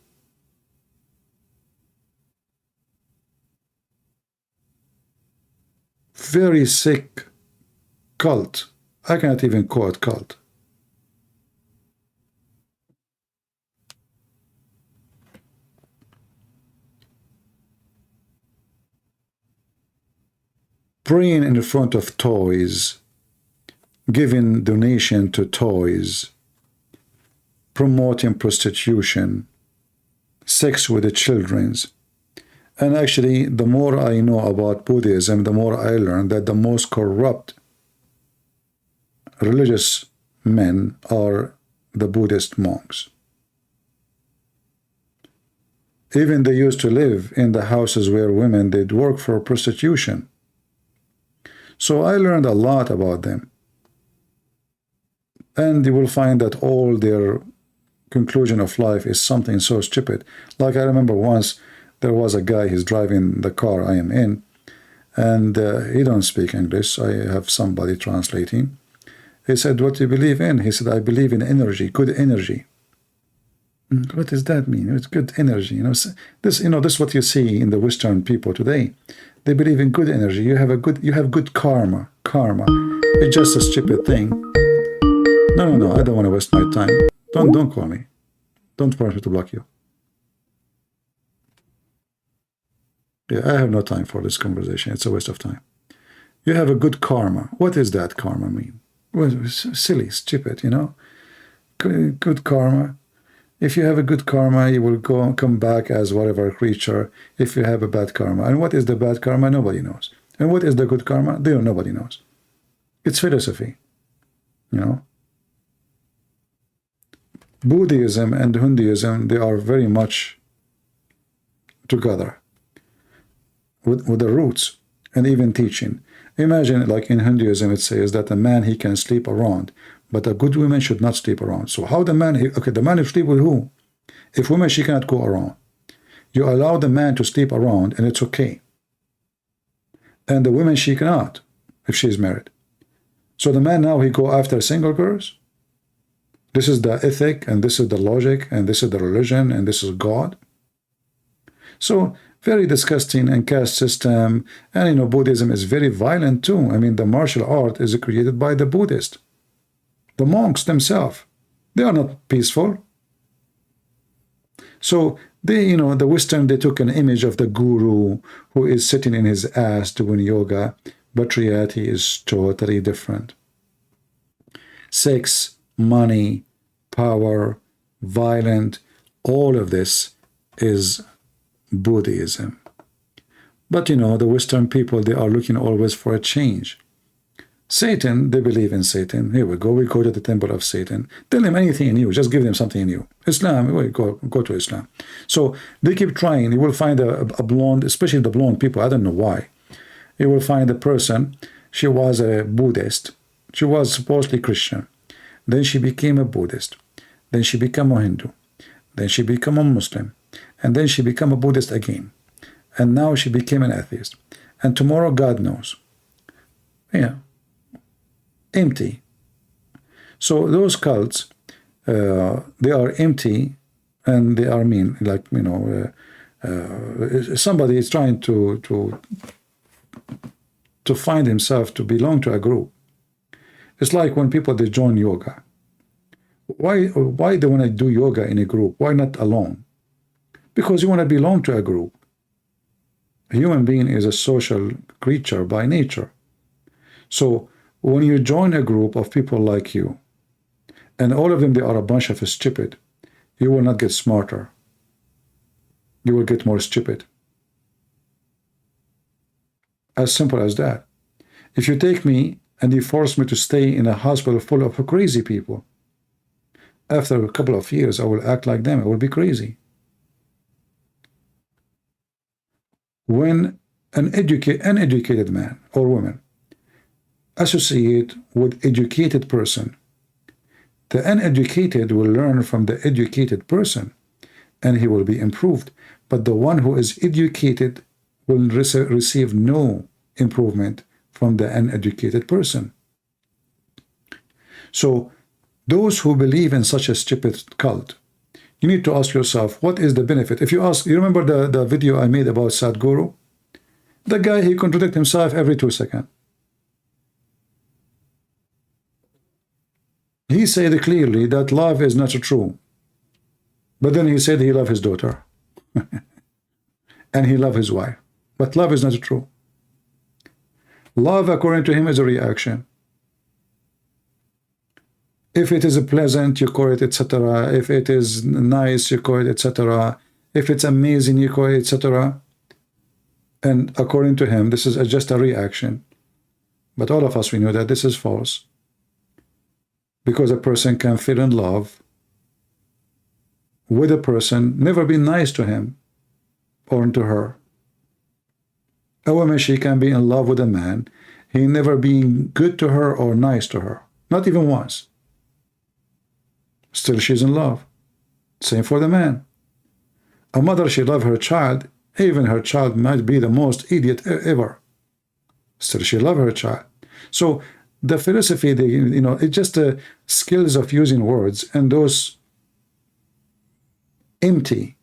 Very sick cult. I cannot even call it cult. praying in front of toys, giving donation to toys, promoting prostitution, sex with the children's. And actually, the more I know about Buddhism, the more I learn that the most corrupt religious men are the Buddhist monks. Even they used to live in the houses where women did work for prostitution. So I learned a lot about them. And you will find that all their conclusion of life is something so stupid. Like I remember once there was a guy, he's driving the car I am in, and he don't speak English. I have somebody translating. He said, "What do you believe in?" He said, "I believe in energy, good energy." What does that mean? It's good energy. This is what you see in the Western people today. They believe in good energy. You have good karma. Karma. It's just a stupid thing. No, I don't want to waste my time. Don't call me. Don't force me to block you. Yeah, I have no time for this conversation. It's a waste of time. You have a good karma. What does that karma mean? Well, silly, stupid, Good karma. If you have a good karma, you will come back as whatever creature if you have a bad karma. And what is the bad karma? Nobody knows. And what is the good karma? Nobody knows. It's philosophy, Buddhism and Hinduism, they are very much together with the roots and even teaching. Imagine, like in Hinduism, it says that a man, he can sleep around, but a good woman should not sleep around. So how the man, the man will sleep with who? If woman, she cannot go around. You allow the man to sleep around, and it's okay. And the woman, she cannot, if she is married. So the man now, he go after single girls. This is the ethic, and this is the logic, and this is the religion, and this is God. So very disgusting, and caste system, and Buddhism is very violent too. I mean, the martial art is created by the Buddhists. The monks themselves, they are not peaceful. So they, the Western, they took an image of the guru who is sitting in his ass doing yoga, but reality is totally different. Sex, money, power, violent, all of this is Buddhism. But the Western people, they are looking always for a change. Satan, they believe in Satan. Here we go to the temple of Satan. Tell them anything new, just give them something new. Islam, go to Islam. So they keep trying. You will find a blonde, especially the blonde people, I don't know why. You will find a person, she was a Buddhist. She was supposedly Christian. Then she became a Buddhist. Then she became a Hindu. Then she became a Muslim. And then she became a Buddhist again. And now she became an atheist. And tomorrow, God knows. Yeah. Empty. So those cults, they are empty and they are mean. Like, somebody is trying to find himself to belong to a group. It's like when people, they join yoga. Why they want to do yoga in a group? Why not alone? Because you want to belong to a group. A human being is a social creature by nature. So when you join a group of people like you, and all of them, they are a bunch of stupid, you will not get smarter. You will get more stupid. As simple as that. If you take me and you force me to stay in a hospital full of crazy people, after a couple of years, I will act like them. I will be crazy. When an uneducated man or woman associate with educated person, the uneducated will learn from the educated person, and he will be improved. But the one who is educated will receive no improvement from the uneducated person. So those who believe in such a stupid cult, you need to ask yourself, what is the benefit? If you ask, you remember the video I made about Sadhguru? The guy, he contradicts himself every 2 seconds. He said clearly that love is not true. But then he said he loved his daughter. And he loved his wife. But love is not true. Love, according to him, is a reaction. If it is pleasant, you call it, etc. If it is nice, you call it, etc. If it's amazing, you call it, etc. And according to him, this is just a reaction. But all of us, we know that this is false. Because a person can feel in love with a person, never be nice to him or to her. A woman, she can be in love with a man, he never being good to her or nice to her. Not even once. Still she's in love. Same for the man. A mother, she loves her child, even her child might be the most idiot ever. Still she loves her child. So the philosophy, it's just the skills of using words, and those empty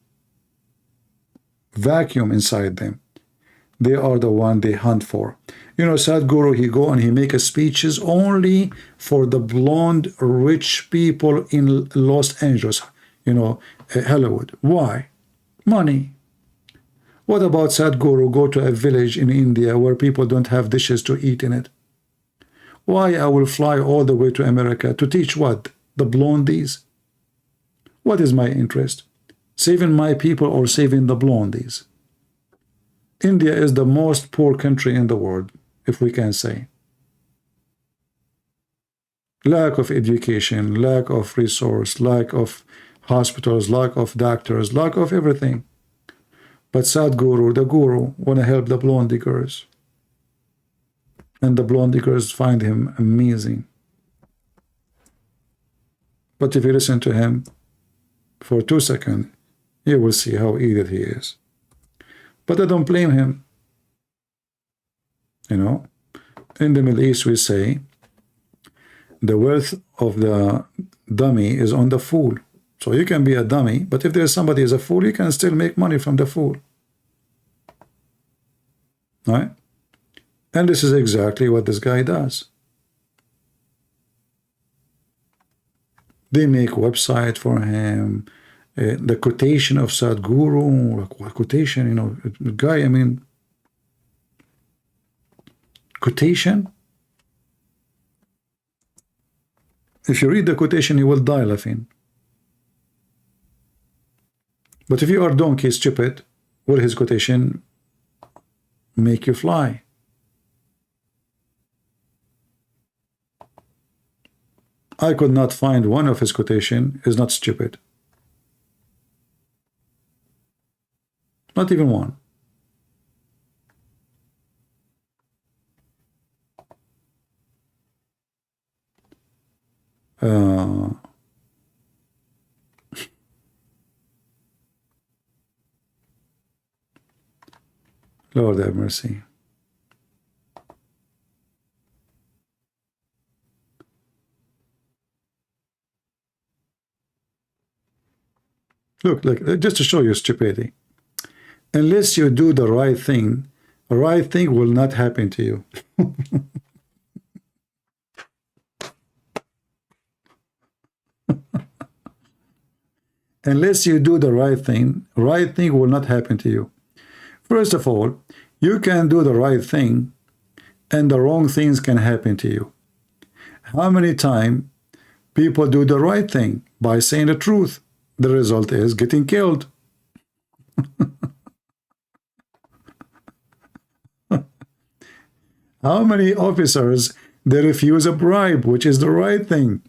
vacuum inside them, they are the one they hunt for. Sadhguru, he go and he make speeches only for the blonde rich people in Los Angeles, Hollywood. Why? Money. What about Sadhguru go to a village in India where people don't have dishes to eat in it? Why I will fly all the way to America to teach what? The blondies? What is my interest? Saving my people or saving the blondies? India is the most poor country in the world, if we can say. Lack of education, lack of resource, lack of hospitals, lack of doctors, lack of everything. But Sadhguru, the guru, want to help the blondie girls. And the blondie girls find him amazing. But if you listen to him for 2 seconds, you will see how idiot he is. But I don't blame him. In the Middle East we say, the wealth of the dummy is on the fool. So you can be a dummy, but if there's somebody is a fool, you can still make money from the fool. Right? And this is exactly what this guy does. They make website for him. The quotation of Sadhguru, quotation, the guy, quotation. If you read the quotation, you will die laughing. But if you are donkey stupid, will his quotation make you fly? I could not find one of his quotation is not stupid. Not even one. Lord have mercy. Look, just to show you stupidity. Unless you do the right thing will not happen to you. Unless you do the right thing will not happen to you. First of all, you can do the right thing and the wrong things can happen to you. How many times people do the right thing by saying the truth? The result is getting killed. How many officers, they refuse a bribe, which is the right thing,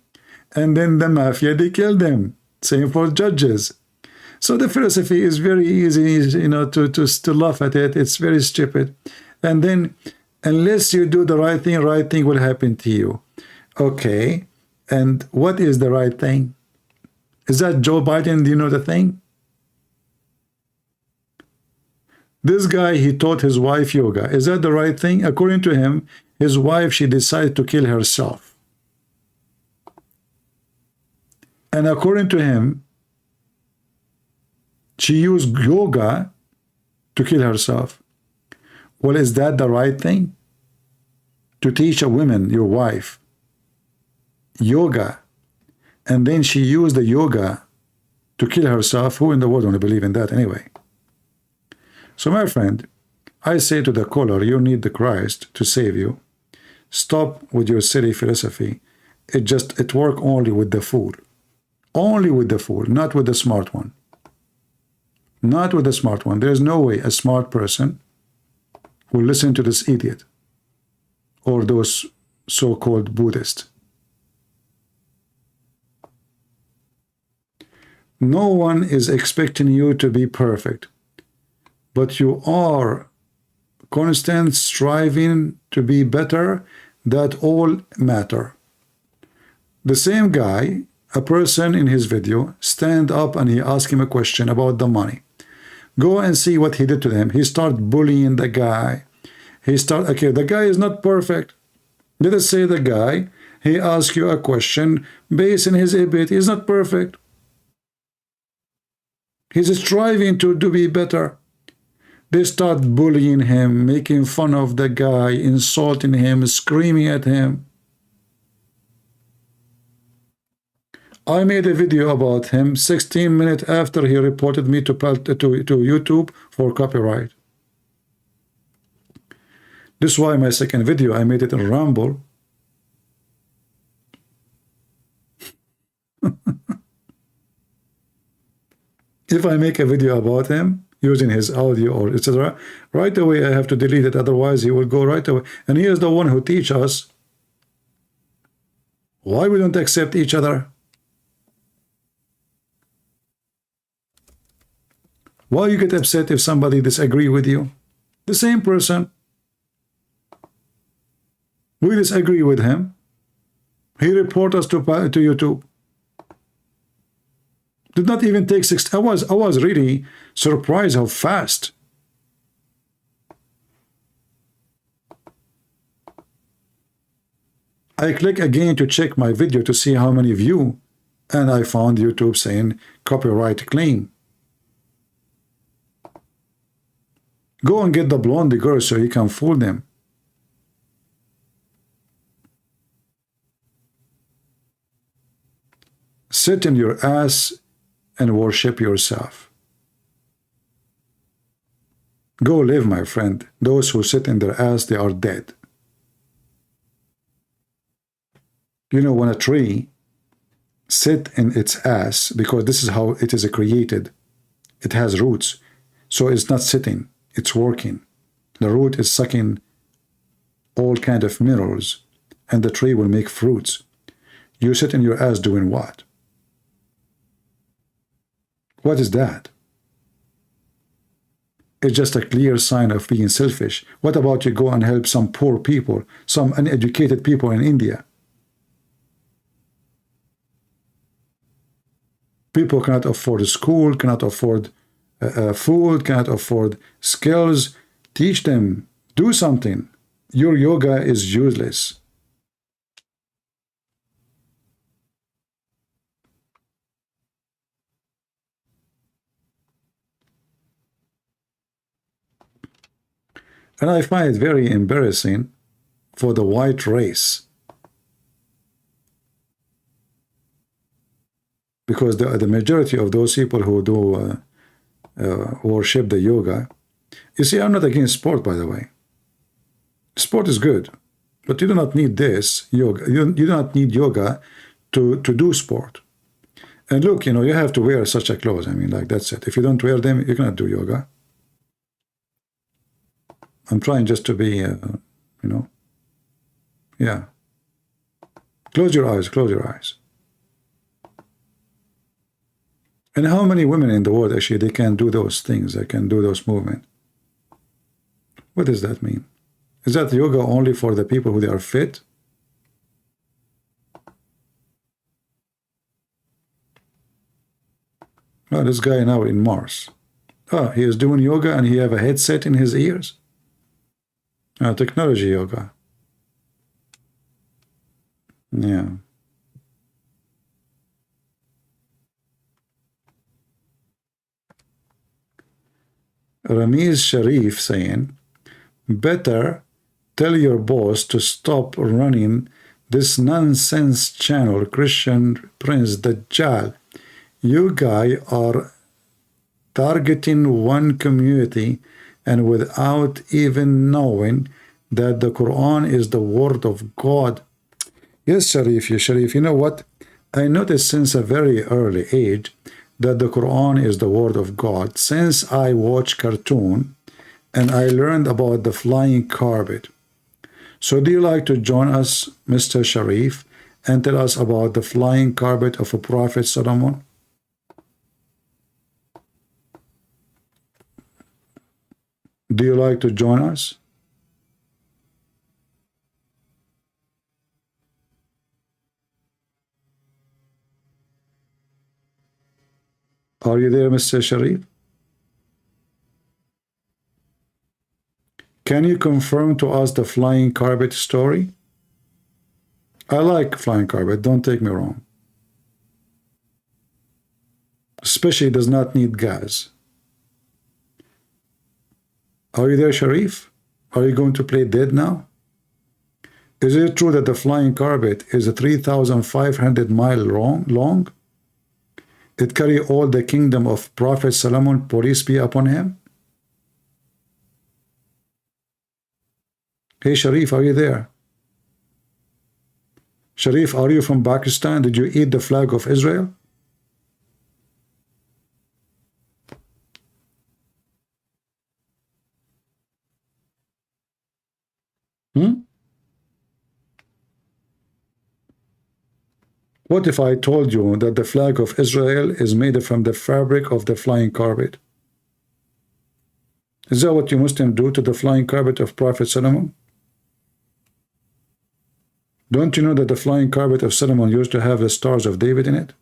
and then the mafia, they kill them. Same for judges. So the philosophy is very easy, to laugh at it. It's very stupid. And then, unless you do the right thing will happen to you. Okay, and what is the right thing? Is that Joe Biden? Do you know the thing? This guy, he taught his wife yoga. Is that the right thing? According to him, his wife, she decided to kill herself. And according to him, she used yoga to kill herself. Well, is that the right thing? To teach a woman, your wife, yoga, and then she used the yoga to kill herself? Who in the world want to believe in that anyway? So my friend, I say to the caller, you need the Christ to save you. Stop with your silly philosophy. It work only with the fool. Only with the fool, not with the smart one. Not with the smart one. There's no way a smart person will listen to this idiot or those so-called Buddhists. No one is expecting you to be perfect, but you are constant striving to be better. That all matter. The same guy, a person in his video, stand up and he asked him a question about the money. Go and see what he did to them. He start bullying the guy. Okay, the guy is not perfect. Let us say the guy, he asks you a question based on his ability. He's not perfect. He's striving to be better. They start bullying him, making fun of the guy, insulting him, screaming at him. I made a video about him 16 minutes after he reported me to YouTube for copyright. This is why my second video, I made it in Rumble. If I make a video about him, using his audio or etc., right away I have to delete it, otherwise he will go right away. And he is the one who teach us why we don't accept each other. Why you get upset if somebody disagree with you? The same person. We disagree with him. He report us to YouTube. Did not even take 6 hours. I was really surprised how fast. I click again to check my video to see how many view, and I found YouTube saying copyright claim. Go and get the blonde girl so you can fool them. Sit in your ass and worship yourself. Go live, my friend. Those who sit in their ass, they are dead. You know, when a tree sit in its ass, because this is how it is created, it has roots. So it's not sitting, it's working. The root is sucking all kind of minerals, and the tree will make fruits. You sit in your ass doing what? What is that? It's just a clear sign of being selfish. What about you go and help some poor people, some uneducated people in India? People cannot afford a school, cannot afford food, cannot afford skills. Teach them. Do something. Your yoga is useless. And I find it very embarrassing for the white race, because the majority of those people who do worship the yoga, you see, I'm not against sport, by the way. Sport is good, but you do not need this yoga. You do not need yoga to do sport. And look, you know, you have to wear such a clothes. I mean, like, that's it. If you don't wear them, you cannot do yoga. I'm trying just to be, you know, yeah. Close your eyes, close your eyes. And how many women in the world, actually, they can do those things, they can do those movements? What does that mean? Is that yoga only for the people who they are fit? Oh, this guy now in Mars. Oh, he is doing yoga and he have a headset in his ears? Technology yoga. Yeah. Ramiz Sharif saying, better tell your boss to stop running this nonsense channel, Christian Prince Dajjal. You guys are targeting one community and without even knowing that the Quran is the word of God. Yes, Sharif, you know what? I noticed since a very early age that the Quran is the word of God. Since I watch cartoon and I learned about the flying carpet. So do you like to join us, Mr. Sharif, and tell us about the flying carpet of a Prophet Solomon? Do you like to join us? Are you there, Mr. Sharif? Can you confirm to us the flying carpet story? I like flying carpet, don't take me wrong. Especially it does not need gas. Are you there, Sharif? Are you going to play dead now? Is it true that the flying carpet is 3,500 miles long? It carry all the kingdom of Prophet Solomon, peace be upon him? Hey, Sharif, are you there? Sharif, are you from Pakistan? Did you eat the flag of Israel? What if I told you that the flag of Israel is made from the fabric of the flying carpet? Is that what you Muslims do to the flying carpet of Prophet Solomon? Don't you know that the flying carpet of Solomon used to have the stars of David in it?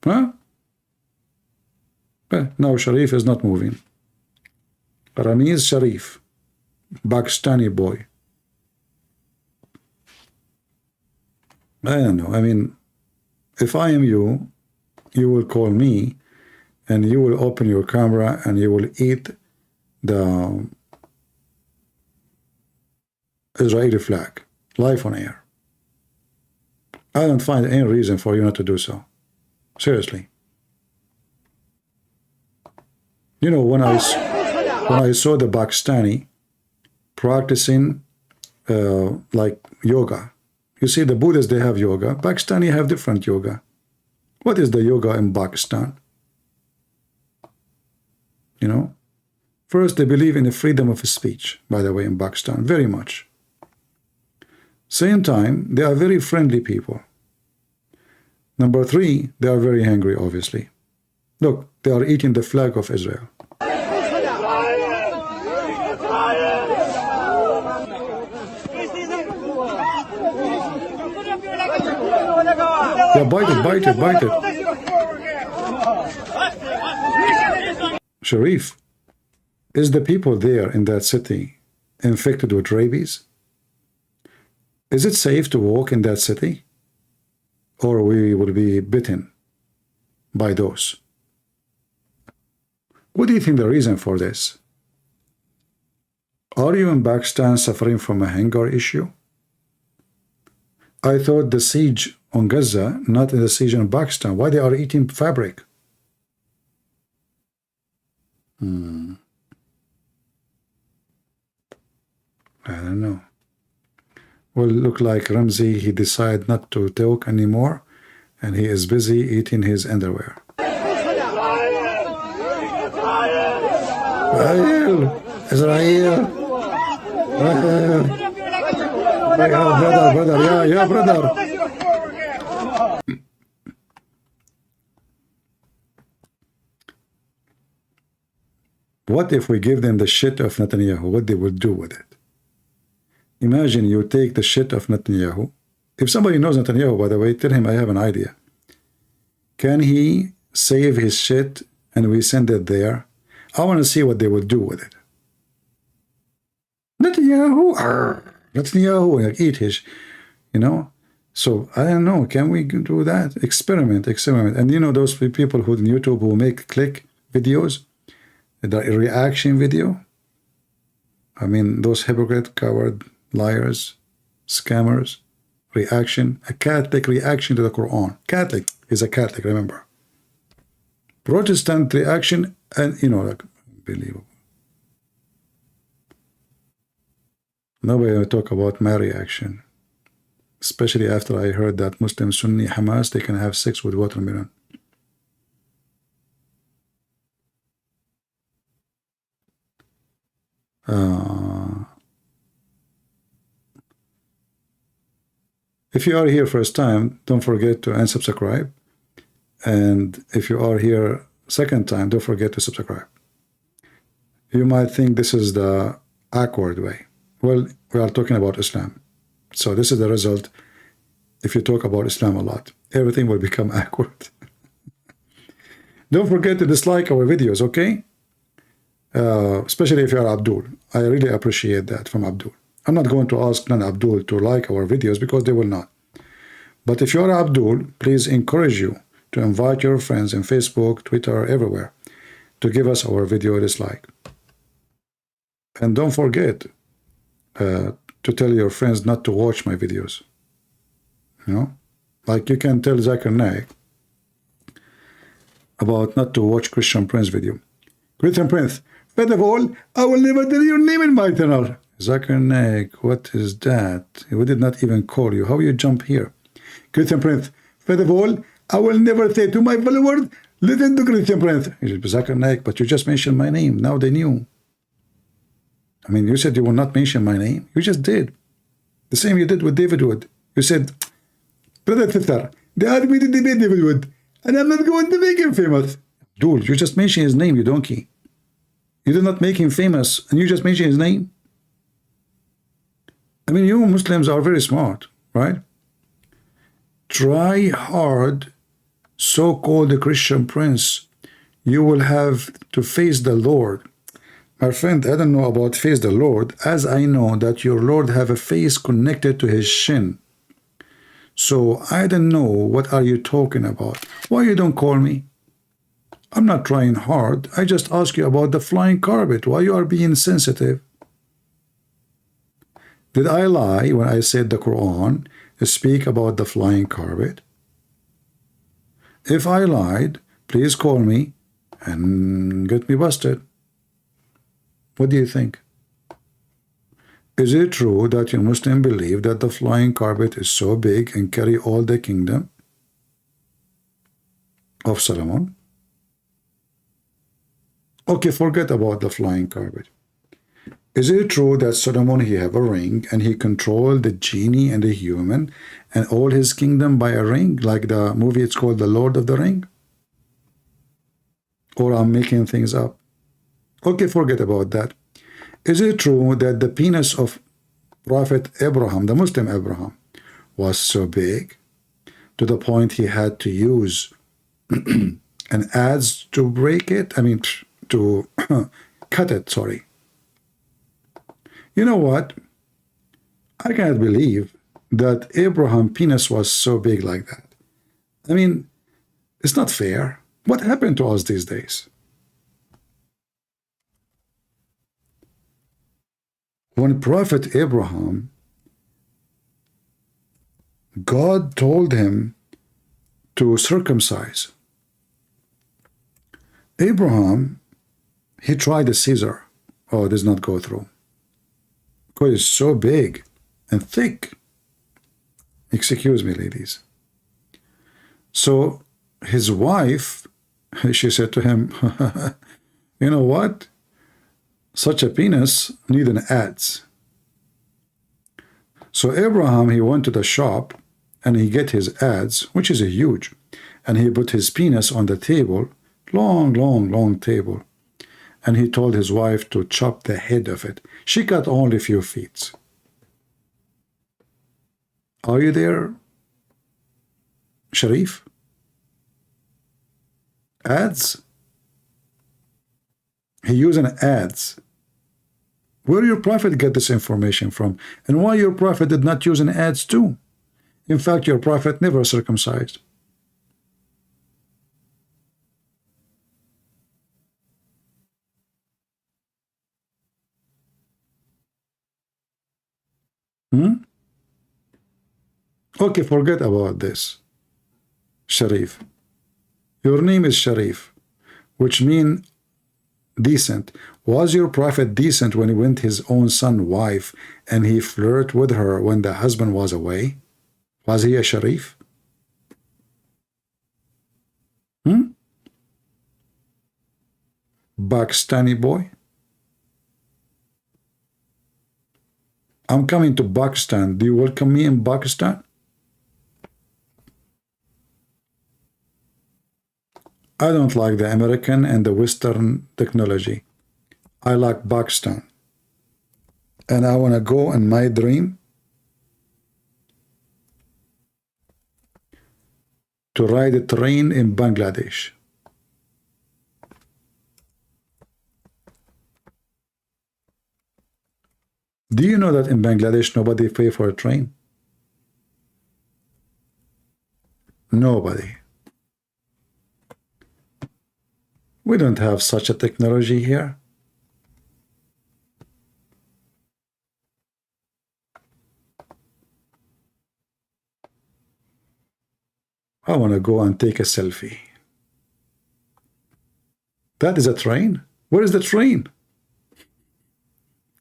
Huh? Well, now Sharif is not moving. Ramiz Sharif, Pakistani boy. I don't know. I mean, if I am you, you will call me and you will open your camera and you will eat the Israeli flag live on air. I don't find any reason for you not to do so. Seriously. You know, when I saw the Pakistani practicing like yoga. You see, the Buddhists, they have yoga. Pakistani have different yoga. What is the yoga in Pakistan? You know? First, they believe in the freedom of speech, by the way, in Pakistan, very much. Same time, they are very friendly people. Number three, they are very hungry, obviously. Look, they are eating the flag of Israel. Yeah, bite it. Sharif, is the people there in that city infected with rabies? Is it safe to walk in that city? Or we will be bitten by those? What do you think the reason for this? Are you in Pakistan suffering from a hunger issue? I thought the siege on Gaza, not in the siege in Pakistan. Why they are eating fabric? I don't know. Well, look like Ramsey, he decided not to talk anymore, and he is busy eating his underwear. Israel. Brother, yeah, brother. What if we give them the shit of Netanyahu? What they will do with it? Imagine you take the shit of Netanyahu. If somebody knows Netanyahu, by the way, tell him I have an idea. Can he save his shit and we send it there? I want to see what they will do with it. Netanyahu, like eat his, you know. So I don't know. Can we do that? Experiment. And you know those people who on YouTube who make click videos, the reaction video. I mean those hypocrite, coward, liars, scammers. Reaction, a Catholic reaction to the Quran. Catholic is a Catholic. Remember. Protestant reaction, and you know, like, unbelievable. Nobody will talk about my reaction, especially after I heard that Muslim Sunni Hamas, they can have sex with watermelon. If you are here first time, don't forget to unsubscribe. And if you are here second time, don't forget to subscribe. You might think this is the awkward way. Well, we are talking about Islam. So this is the result. If you talk about Islam a lot, everything will become awkward. Don't forget to dislike our videos, okay? Especially if you are Abdul. I really appreciate that from Abdul. I'm not going to ask non-Abdul to like our videos because they will not. But if you are Abdul, please encourage you to invite your friends in Facebook, Twitter, everywhere to give us our video a dislike. And don't forget to tell your friends not to watch my videos. You know? Like you can tell Zakir Naik about not to watch Christian Prince video. Christian Prince, first of all, I will never tell your name in my channel. Zakir Naik, what is that? We did not even call you. How you jump here? Christian Prince, first of all, I will never say to my followers, listen to Christian Prince. Zakir Naik, but you just mentioned my name. Now they knew. I mean, you said you will not mention my name. You just did. The same you did with David Wood. You said, brother, sister, they asked me to debate David Wood, and I'm not going to make him famous. Dude, you just mentioned his name, you donkey. You did not make him famous, and you just mentioned his name? I mean, you Muslims are very smart, right? Try hard, so-called Christian Prince. You will have to face the Lord. My friend, I don't know about face the Lord, as I know that your Lord have a face connected to his shin. So I don't know what are you talking about. Why you don't call me? I'm not trying hard. I just ask you about the flying carpet. Why you are being sensitive? Did I lie when I said the Quran speak about the flying carpet? If I lied, please call me and get me busted. What do you think? Is it true that you Muslims believe that the flying carpet is so big and carry all the kingdom of Solomon? Okay, forget about the flying carpet. Is it true that Solomon, he have a ring and he controlled the genie and the human and all his kingdom by a ring, like the movie it's called The Lord of the Ring? Or I'm making things up? Okay, forget about that. Is it true that the penis of Prophet Abraham, the Muslim Abraham, was so big to the point he had to use an adze to break it? I mean, to cut it, sorry. You know what? I cannot believe that Abraham's penis was so big like that. I mean, it's not fair. What happened to us these days? When Prophet Abraham, God told him to circumcise. Abraham, he tried the Caesar. Oh, it does not go through. Because it's so big and thick. Excuse me, ladies. So his wife, she said to him, you know what? Such a penis need an adze. So Abraham, he went to the shop and he get his adze, which is a huge, and he put his penis on the table, long table, and he told his wife to chop the head of it. She got only a few feet. Are you there, Sharif? Adze? He used an adze. Where your prophet get this information from? And why your prophet did not use an adze too? In fact, your prophet never circumcised. Okay, forget about this. Sharif. Your name is Sharif. which mean decent. Was your prophet decent when he went his own son's wife and he flirted with her when the husband was away? Was he a sharif? Pakistani boy? I'm coming to Pakistan. Do you welcome me in Pakistan? I don't like the American and the Western technology. I like Pakistan. And I want to go in my dream to ride a train in Bangladesh. Do you know that in Bangladesh nobody pay for a train? Nobody. We don't have such a technology here. I want to go and take a selfie. That is a train? Where is the train?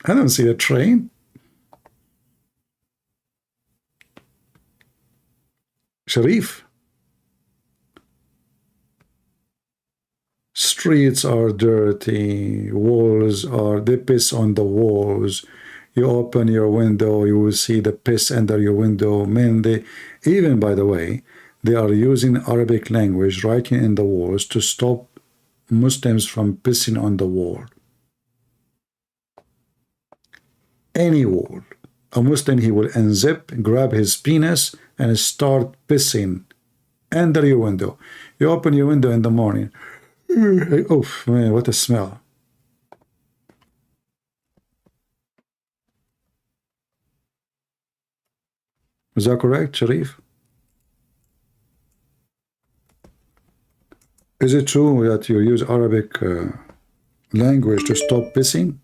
I don't see a train. Sharif. Streets are dirty, walls are, they piss on the walls. You open your window, you will see the piss under your window. Men, they, even by the way, they are using Arabic language, writing in the walls to stop Muslims from pissing on the wall. Any wall. A Muslim, he will unzip, grab his penis, and start pissing under your window. You open your window in the morning. Oh, man, what a smell. Is that correct, Sharif? Is it true that you use Arabic language to stop pissing?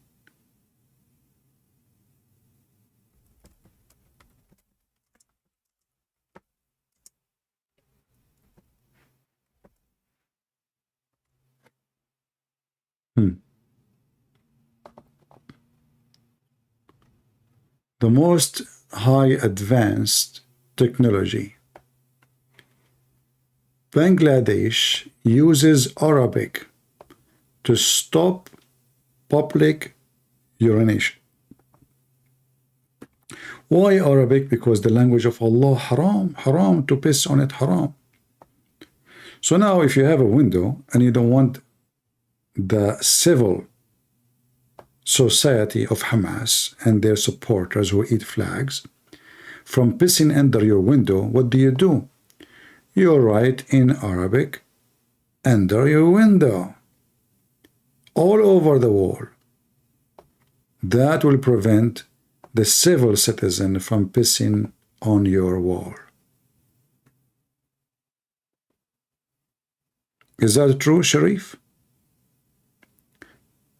The most high advanced technology. Bangladesh uses Arabic to stop public urination. Why Arabic? Because the language of Allah, haram, haram to piss on it, haram. So now if you have a window and you don't want the civil society of Hamas and their supporters who eat flags from pissing under your window, what do? You write in Arabic under your window, all over the wall. That will prevent the civil citizen from pissing on your wall. Is that true, Sharif?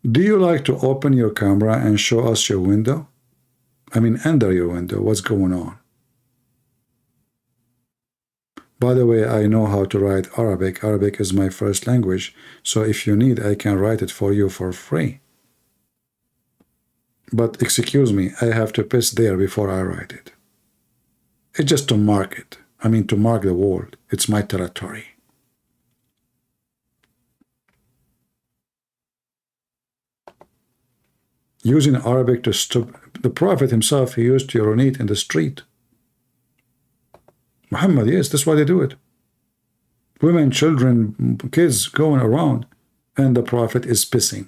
Do you like to open your camera and show us your window? I mean, under your window, what's going on? By the way, I know how to write Arabic. Arabic is my first language, so if you need, I can write it for you for free. But excuse me, I have to piss there before I write it. It's just to mark it. I mean, to mark the wall. It's my territory. Using Arabic to stop. The Prophet himself, he used to urinate in the street. Muhammad, yes, that's why they do it. Women, children, kids going around, and the Prophet is pissing.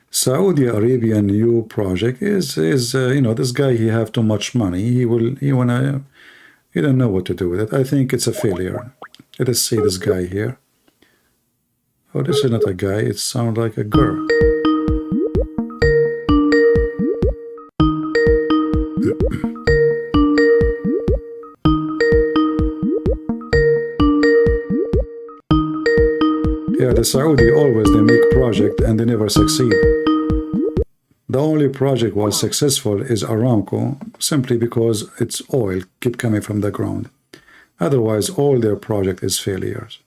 Saudi Arabian new project is you know, this guy, he have too much money. He don't know what to do with it. I think it's a failure. Let us see this guy here. Oh, this is not a guy. It sounds like a girl. Yeah, the Saudi always, they make project and they never succeed. The only project was successful is Aramco, simply because its oil keep coming from the ground. Otherwise, all their project is failures.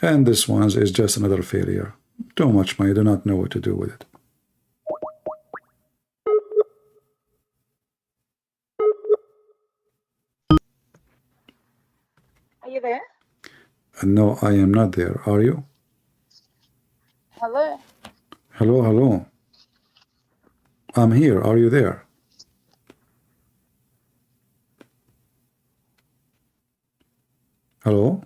And this one is just another failure. Too much money, do not know what to do with it. Are you there? No, I am not there. Are you? Hello? Hello, hello. I'm here. Are you there? Hello?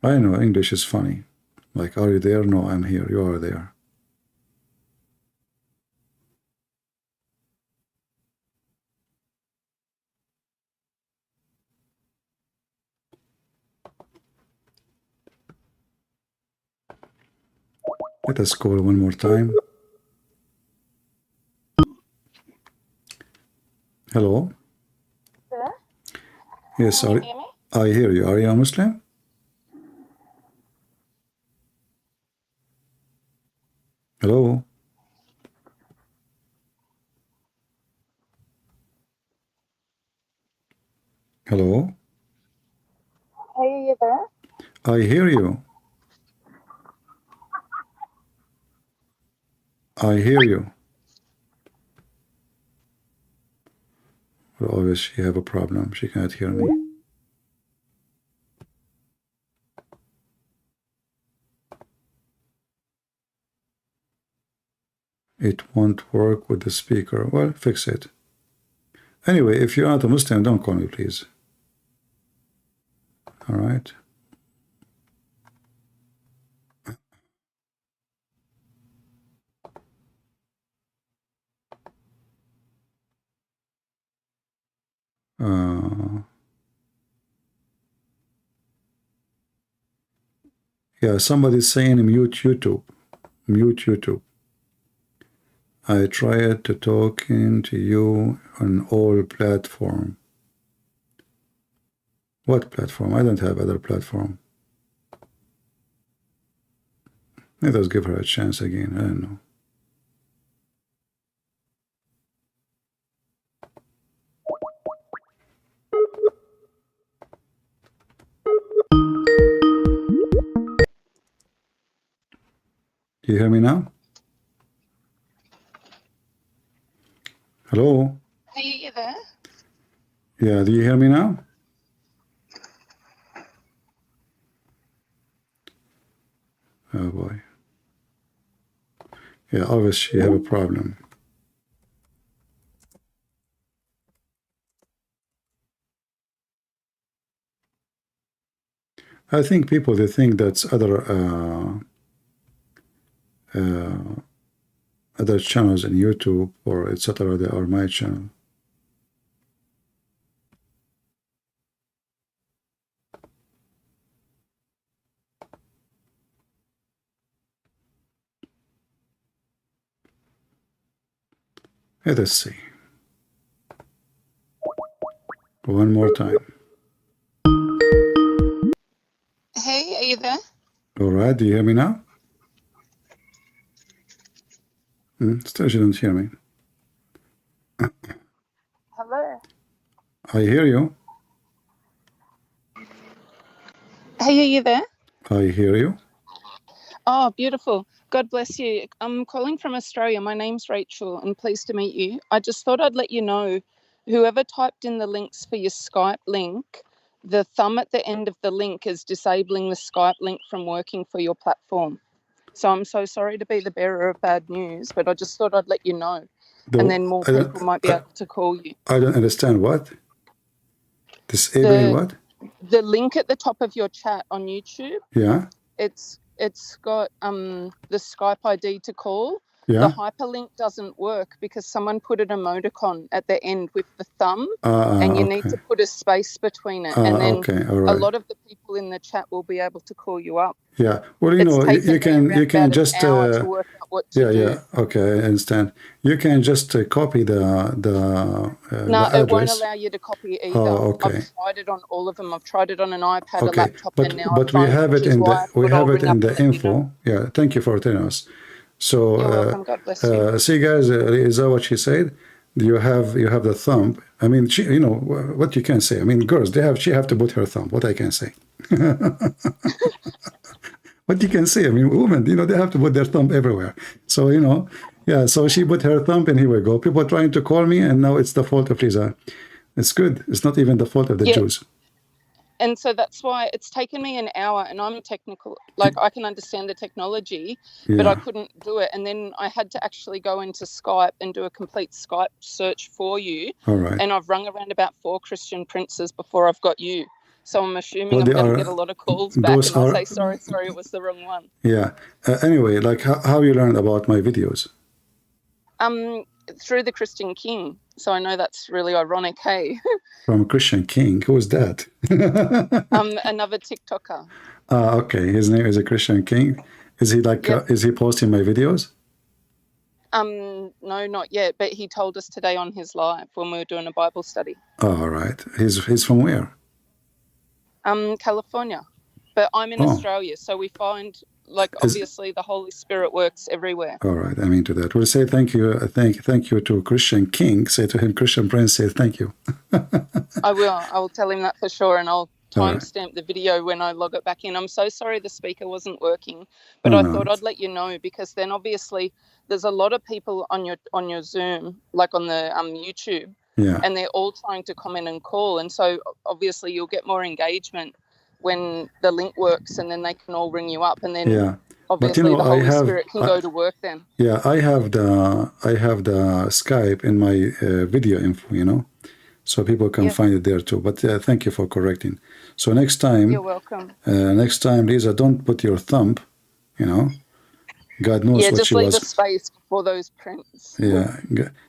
I know English is funny. Like, are you there? No, I'm here. You are there. Let us call one more time. Hello? There? Yes, Can you hear me? I hear you. Are you a Muslim? Hello? Hello? Hey, are you there? I hear you. I hear you. Well, obviously, she have a problem. She cannot hear me. It won't work with the speaker. Well, fix it. Anyway, if you're not a Muslim, don't call me, please. All right. Yeah, somebody's saying mute YouTube. Mute YouTube. I tried to talking to you on all platform. What platform? I don't have other platform. Let us give her a chance again. I don't know. Do you hear me now? Hello? Hey, are you there? Yeah, do you hear me now? Oh boy. Yeah, obviously you have a problem. I think people, they think that's other channels in YouTube or etc. They are my channel. Let us see. One more time. Hey, are you there? All right, do you hear me now? Still she don't hear me. Hello? I hear you. Hey, are you there? I hear you. Oh, beautiful. God bless you. I'm calling from Australia. My name's Rachel, and pleased to meet you. I just thought I'd let you know, whoever typed in the links for your Skype link, the thumb at the end of the link is disabling the Skype link from working for your platform. So I'm so sorry to be the bearer of bad news, but I just thought I'd let you know. And then more people might be able to call you. I don't understand what? Disabling what? The link at the top of your chat on YouTube. Yeah. It's got the Skype ID to call. the hyperlink doesn't work because someone put an emoticon at the end with the thumb, and you need to put a space between it, and then a lot of the people in the chat will be able to call you up. Yeah, well, you know, you can just to work out what to do. Okay, I understand. You can just copy the No, the it won't address. allow you to copy either. I've tried it on all of them. I've tried it on an iPad, a laptop, and now but we have it in the info. Yeah, thank you for telling us. So you're welcome. God bless you. see, guys, is that what she said? You have the thumb. I mean, she, you know what you can say. I mean, girls, she have to put her thumb. What I can say. What you can say. I mean, women, you know, they have to put their thumb everywhere. So, you know, yeah. So she put her thumb, and here we go. People are trying to call me, and now it's the fault of Lisa. It's good. It's not even the fault of the Jews. And so that's why it's taken me an hour, and I'm technical. Like, I can understand the technology, but I couldn't do it. And then I had to actually go into Skype and do a complete Skype search for you. All right. And I've rung around about 4 Christian princes before I've got you. So I'm assuming I'm going to get a lot of calls back, and I'll say, sorry, it was the wrong one. Yeah. Anyway, like how you learned about my videos? Through the Christian King. So I know that's really ironic, hey? From Christian King? Who is that? Another TikToker. Okay. His name is a Christian King. Is he like, is he posting my videos? No, not yet. But he told us today on his live when we were doing a Bible study. All right. He's from where? California. But I'm in Australia, so we find, like, obviously the Holy Spirit works everywhere. All right, I'm into that. We'll say thank you. Thank you to Christian King. Say to him, Christian Prince, say thank you. I will tell him that for sure, and I'll timestamp the video when I log it back in. I'm so sorry the speaker wasn't working, but I thought I'd let you know, because then obviously there's a lot of people on your Zoom, like on the YouTube, and they're all trying to comment and call, and so obviously you'll get more engagement when the link works, and then they can all ring you up, and then obviously the Holy Spirit can go to work then. Yeah, I have the Skype in my video info, you know, so people can find it there too. But thank you for correcting. So next time, you're welcome. Next time, Lisa, don't put your thumb, you know. God knows what she was. Yeah, just leave a space for those prints. Yeah,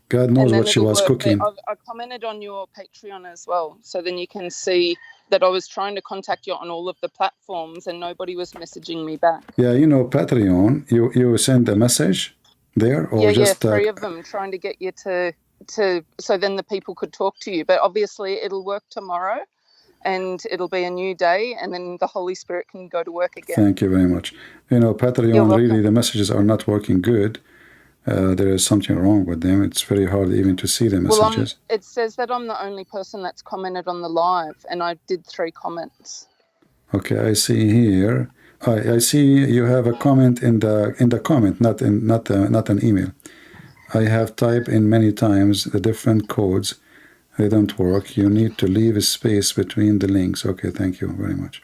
God knows what she was cooking. I commented on your Patreon as well, so then you can see that I was trying to contact you on all of the platforms and nobody was messaging me back. Yeah, you know, Patreon, you send a message there, or just 3 of them trying to get you to so then the people could talk to you. But obviously it'll work tomorrow, and it'll be a new day, and then the Holy Spirit can go to work again. Thank you very much. You know, Patreon, really, the messages are not working good. There is something wrong with them. It's very hard even to see the messages. Well, it says that I'm the only person that's commented on the live, and I did 3 comments. Okay, I see here. I see you have a comment in the comment, not an email. I have typed in many times the different codes. They don't work. You need to leave a space between the links. Okay, thank you very much.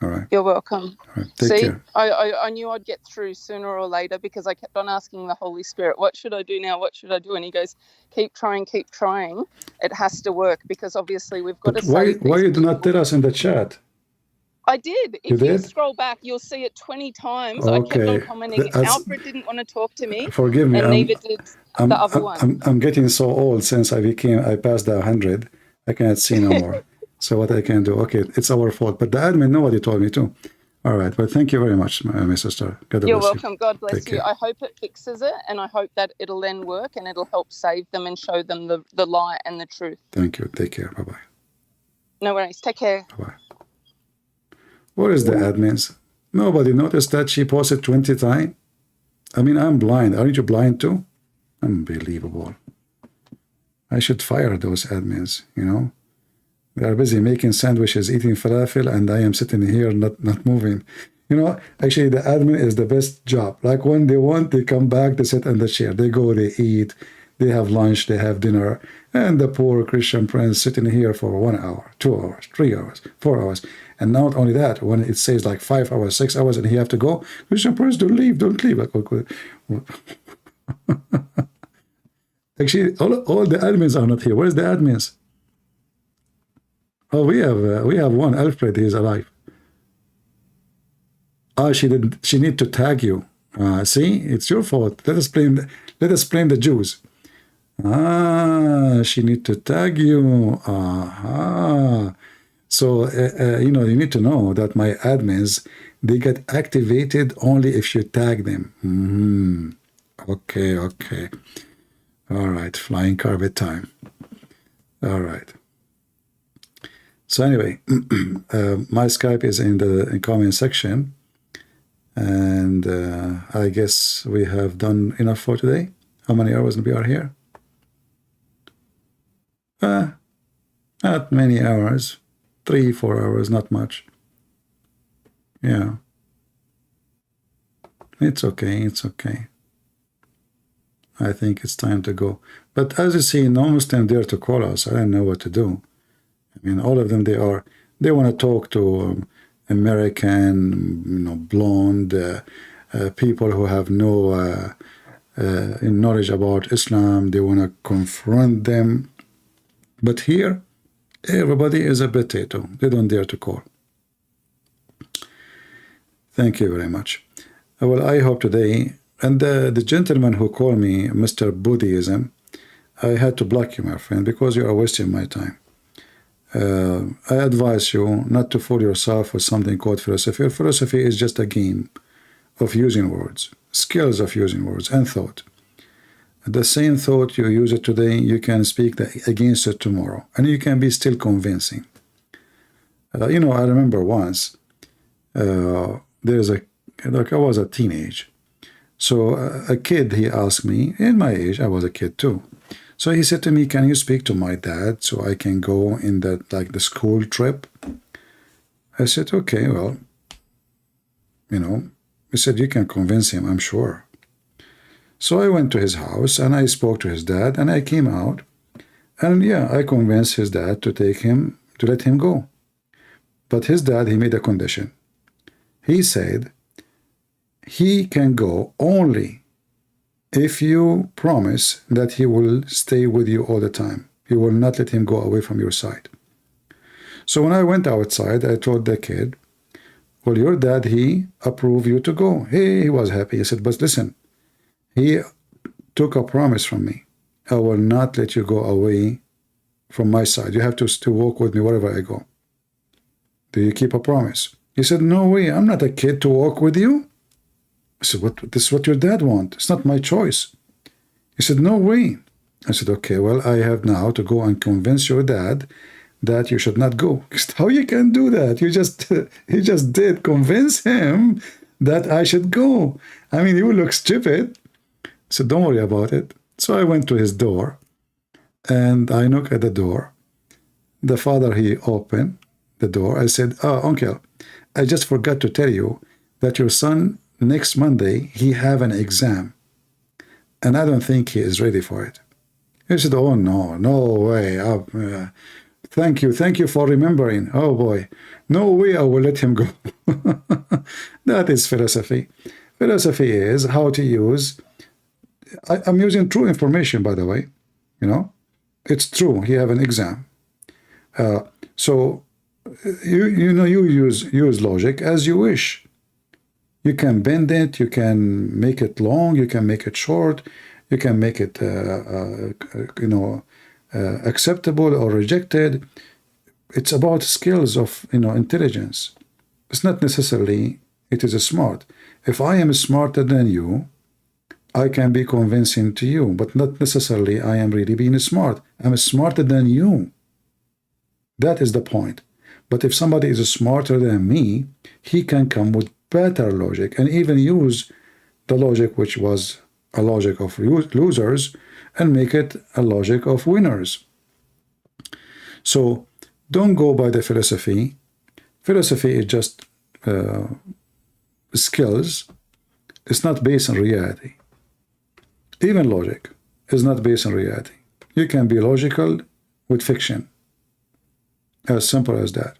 All right. You're welcome. All right, take care. I knew I'd get through sooner or later, because I kept on asking the Holy Spirit, what should I do now? What should I do? And he goes, keep trying. It has to work, because obviously we've got to save why you do not tell us in the chat? I did. If you scroll back, you'll see it 20 times. Okay. I kept on commenting. Alfred didn't want to talk to me. Forgive me. And neither did the other one. I'm getting so old since I passed the 100. I cannot see no more. So what I can do? Okay, it's our fault. But the admin, nobody told me to. All right. Well, thank you very much, my sister. God bless you. You're welcome. God bless you. I hope it fixes it, and I hope that it'll then work, and it'll help save them and show them the light and the truth. Thank you. Take care. Bye-bye. No worries. Take care. Bye-bye. Where is the admins? Nobody noticed that she posted 20 times. I mean, I'm blind. Aren't you blind too? Unbelievable. I should fire those admins, you know. They are busy making sandwiches, eating falafel, and I am sitting here not moving. You know, actually, the admin is the best job. Like, when they want, they come back, they sit in the chair. They go, they eat, they have lunch, they have dinner. And the poor Christian Prince sitting here for 1 hour, 2 hours, 3 hours, 4 hours. And not only that, when it says like 5 hours, 6 hours, and he have to go, Christian Prince, don't leave. Like, okay. Actually, all the admins are not here. Where's the admins? Oh, we have one. Alfred, he is alive. She need to tag you. See, it's your fault. Let us blame the Jews. She need to tag you. So, you need to know that my admins, they get activated only if you tag them. Okay. All right, flying carpet time. All right. So anyway, my Skype is in the comment section. And I guess we have done enough for today. How many hours we are here? Not many hours. 3-4 hours, not much. Yeah. It's okay. I think it's time to go. But as you see, no Muslim dare to call us. I don't know what to do. I mean, all of them, they want to talk to American, blonde people who have no knowledge about Islam. They want to confront them. But here, everybody is a potato. They don't dare to call. Thank you very much. Well, I hope today, and the gentleman who called me Mr. Buddhism, I had to block you, my friend, because you are wasting my time. I advise you not to fool yourself with something called philosophy. Philosophy is just a game of using words, skills of using words and thought. The same thought you use it today, you can speak against it tomorrow, and you can be still convincing. I remember once, I was a teenage. So a kid, he asked me, in my age, I was a kid too. So he said to me, can you speak to my dad so I can go in the school trip? I said, okay, well, he said, you can convince him, I'm sure. So I went to his house and I spoke to his dad and I came out. And yeah, I convinced his dad to let him go. But his dad, he made a condition. He said, he can go only if you promise that he will stay with you all the time. You will not let him go away from your side. So when I went outside, I told the kid, well, your dad, he approved you to go. He was happy. He said, but listen, he took a promise from me. I will not let you go away from my side. You have to walk with me wherever I go. Do you keep a promise? He said, no way, I'm not a kid to walk with you. I said, this is what your dad wants. It's not my choice. He said, no way. I said, okay, well, I have now to go and convince your dad that you should not go. How you can do that? You just did convince him that I should go. I mean, you look stupid. I said, don't worry about it. So I went to his door and I knocked at the door. The father, he opened the door. I said, uncle, I just forgot to tell you that your son, next Monday, he have an exam. And I don't think he is ready for it. He said, oh, no way. Thank you for remembering. Oh, boy. No way I will let him go. That is philosophy. Philosophy is how to use... I'm using true information, by the way. It's true. He have an exam. So you use logic as you wish. You can bend it. You can make it long. You can make it short. You can make it acceptable or rejected. It's about skills of intelligence. It's not necessarily it is smart. If I am smarter than you, I can be convincing to you, but not necessarily I am really being smart. I'm smarter than you. That is the point. But if somebody is smarter than me, he can come with better logic and even use the logic which was a logic of losers and make it a logic of winners. So don't go by the philosophy. Philosophy is just skills. It's not based on reality. Even logic is not based on reality. You can be logical with fiction. As simple as that.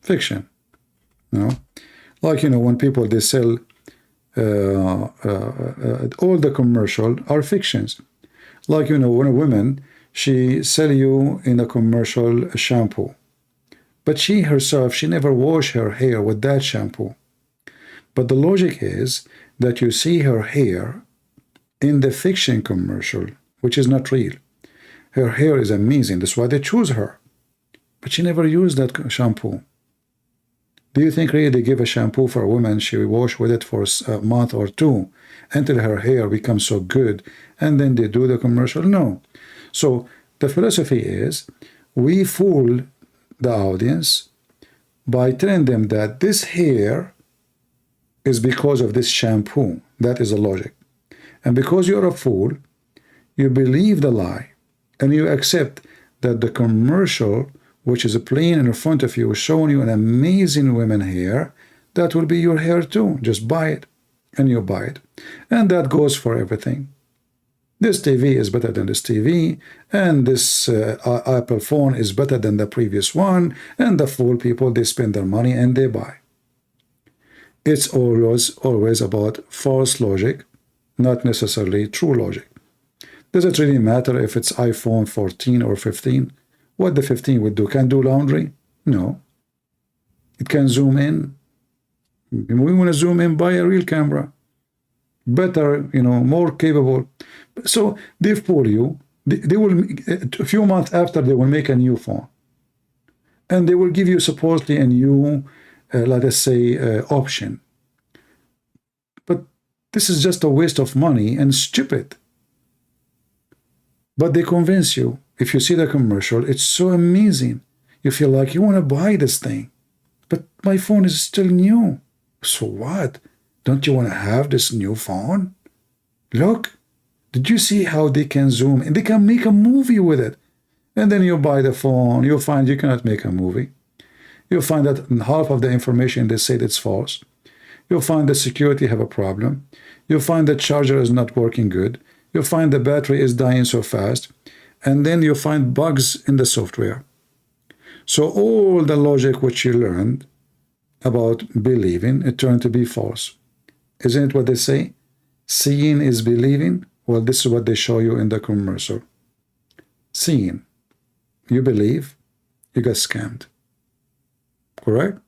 Fiction. Like, when people, they sell all the commercial are fictions. Like, when a woman, she sell you in a commercial a shampoo. But she herself, she never wash her hair with that shampoo. But the logic is that you see her hair in the fiction commercial, which is not real. Her hair is amazing. That's why they choose her. But she never used that shampoo. Do you think really they give a shampoo for a woman, she will wash with it for a month or two until her hair becomes so good, and then they do the commercial? No. So the philosophy is we fool the audience by telling them that this hair is because of this shampoo. That is the logic. And because you're a fool, you believe the lie, and you accept that the commercial, which is playing in front of you, showing you an amazing woman hair, that will be your hair too. Just buy it, and you buy it. And that goes for everything. This TV is better than this TV, and this Apple phone is better than the previous one, and the fool people, they spend their money and they buy. It's always about false logic, not necessarily true logic. Does it really matter if it's iPhone 14 or 15? What the 15 would do? Can do laundry? No. It can zoom in. If we want to zoom in, buy a real camera. Better, more capable. So they fool you. They will, a few months after, they will make a new phone. And they will give you supposedly a new, let us say, option. But this is just a waste of money and stupid. But they convince you. If you see the commercial, it's so amazing. You feel like you want to buy this thing. But my phone is still new. So what? Don't you want to have this new phone? Look, did you see how they can zoom in? They can make a movie with it. And then you buy the phone, you'll find you cannot make a movie. You'll find that half of the information they say it's false. You'll find the security have a problem. You'll find the charger is not working good. You'll find the battery is dying so fast. And then you'll find bugs in the software. So all the logic which you learned about believing, it turned to be false. Isn't it what they say? Seeing is believing. Well, this is what they show you in the commercial. Seeing. You believe, you got scammed. Correct?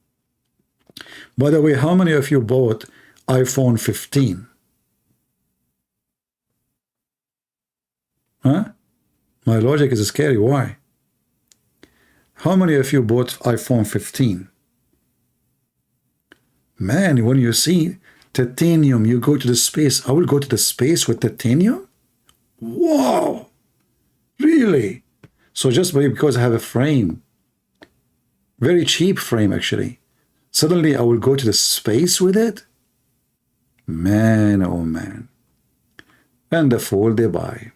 By the way, how many of you bought iPhone 15? Huh? My logic is scary. Why? How many of you bought iPhone 15? Man, when you see titanium, you go to the space. I will go to the space with titanium? Whoa! Really? So just because I have a frame, very cheap frame actually, suddenly I will go to the space with it? Man, oh man. And the fool they buy.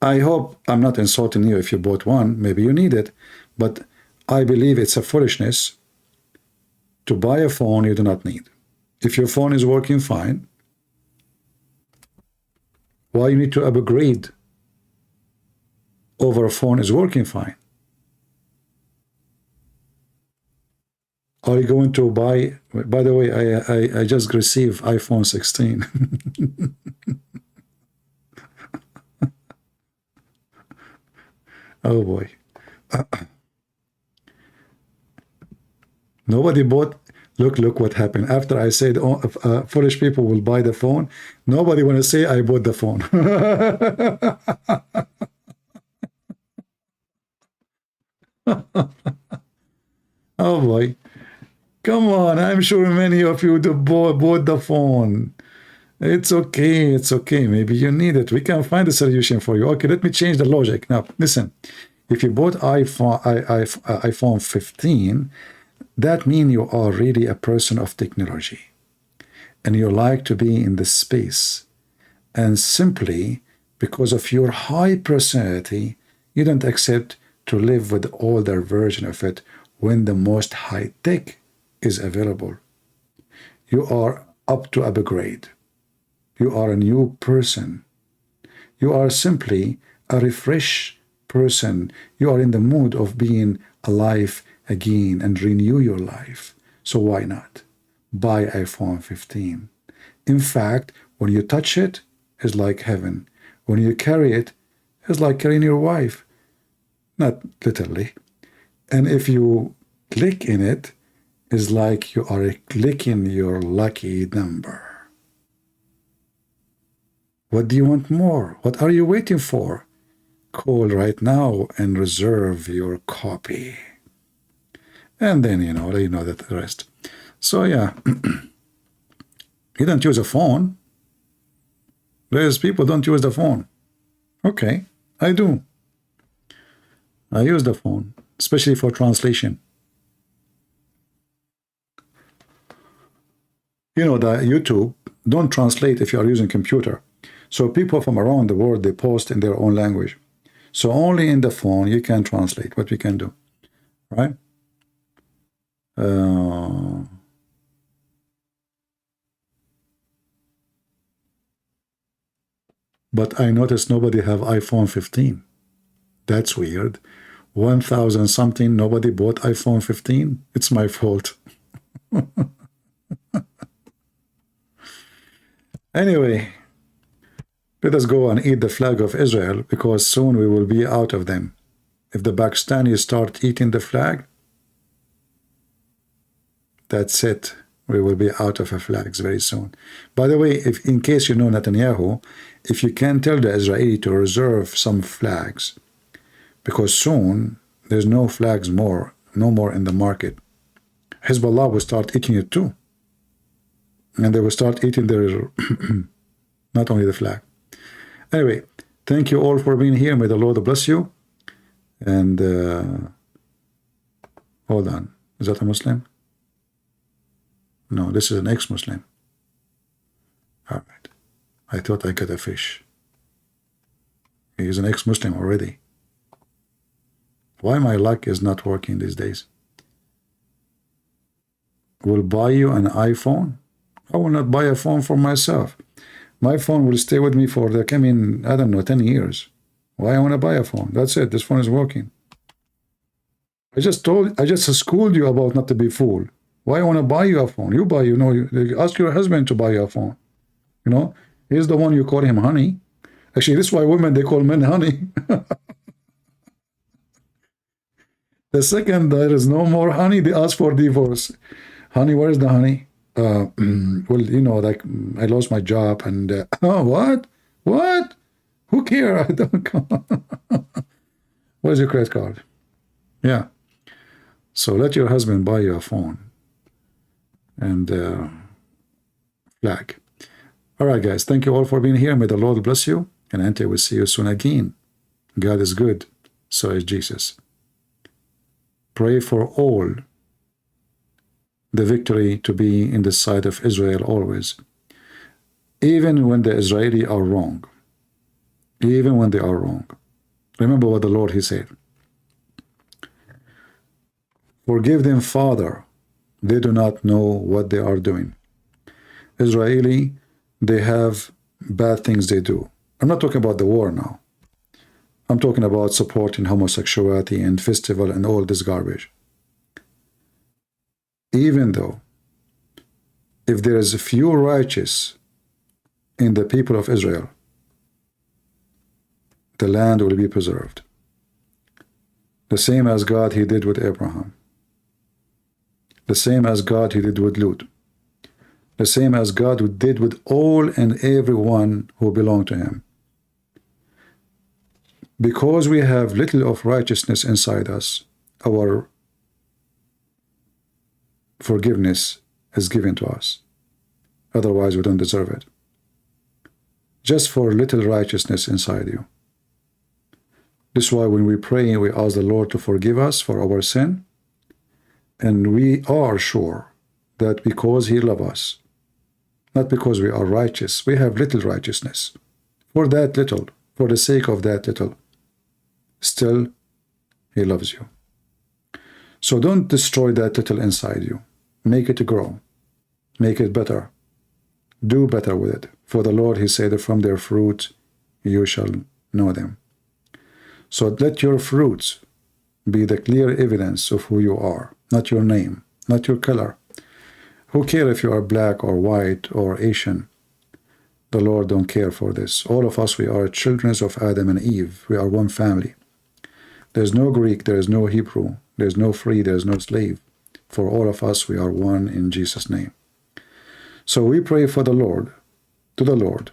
I hope I'm not insulting you if you bought one. Maybe you need it. But I believe it's a foolishness to buy a phone you do not need. If your phone is working fine, why you need to upgrade over a phone is working fine? Are you going to buy, by the way, I just received iPhone 16. Oh boy. Nobody bought. Look what happened. After I said foolish people will buy the phone, nobody want to say I bought the phone. Oh boy. Come on, I'm sure many of you bought the phone. It's okay, it's okay. Maybe you need it. We can find a solution for you. Okay, let me change the logic. Now, listen. If you bought iPhone 15, that means you are really a person of technology. And you like to be in this space. And simply because of your high personality, you don't accept to live with the older version of it when the most high tech is available. You are up to upgrade. You are a new person. You are simply a refreshed person. You are in the mood of being alive again and renew your life. So why not? Buy iPhone 15. In fact, when you touch it, it's like heaven. When you carry it, it's like carrying your wife. Not literally. And if you click in it, it's like you are clicking your lucky number. What do you want more? What are you waiting for? Call right now and reserve your copy. And then, you know that the rest. So, yeah. You don't use a phone. There's people don't use the phone. Okay, I do. I use the phone, especially for translation. You know that YouTube don't translate if you are using computer. So people from around the world, they post in their own language. So only in the phone you can translate what we can do, right? But I noticed nobody have iPhone 15. That's weird. 1,000 something, nobody bought iPhone 15. It's my fault. Anyway, let us go and eat the flag of Israel, because soon we will be out of them. If the Pakistanis start eating the flag, that's it. We will be out of flags very soon. By the way, if in case you know Netanyahu, if you can tell the Israeli to reserve some flags, because soon there's no flags no more in the market. Hezbollah will start eating it too. And they will start eating their, not only the flag. Anyway, thank you all for being here. May the Lord bless you. And hold on. Is that a Muslim? No, this is an ex-Muslim. All right. I thought I got a fish. He is an ex-Muslim already. Why my luck is not working these days? Will buy you an iPhone? I will not buy a phone for myself. My phone will stay with me for the coming, I don't know, 10 years. Why I want to buy a phone? That's it. This phone is working. I just schooled you about not to be fooled. Why I want to buy you a phone? You ask your husband to buy you a phone. He's the one you call him honey. Actually, this is why women, they call men honey. The second there is no more honey, they ask for divorce. Honey, where is the honey? Well, like I lost my job and what? Who cares? I don't. Where's your credit card? Yeah. So let your husband buy you a phone and flag. All right, guys. Thank you all for being here. May the Lord bless you. And until we see you soon again. God is good. So is Jesus. Pray for all the victory to be in the side of Israel always. Even when the Israeli are wrong. Even when they are wrong. Remember what the Lord, He said. Forgive them, Father. They do not know what they are doing. Israeli, they have bad things they do. I'm not talking about the war now. I'm talking about supporting homosexuality and festival and all this garbage. Even though, if there is a few righteous in the people of Israel, the land will be preserved. The same as God, He did with Abraham. The same as God, He did with Lut. The same as God did with all and everyone who belonged to Him. Because we have little of righteousness inside us, our forgiveness is given to us. Otherwise, we don't deserve it. Just for little righteousness inside you. This is why when we pray, we ask the Lord to forgive us for our sin. And we are sure that because He loves us, not because we are righteous, we have little righteousness. For that little, for the sake of that little, still He loves you. So don't destroy that little inside you. Make it grow. Make it better. Do better with it. For the Lord, He said, from their fruit you shall know them. So let your fruits be the clear evidence of who you are, not your name, not your color. Who cares if you are black or white or Asian? The Lord don't care for this. All of us, we are children of Adam and Eve. We are one family. There's no Greek, there is no Hebrew, there's no free, there's no slave. For all of us, we are one in Jesus' name. So we pray for the Lord, to the Lord,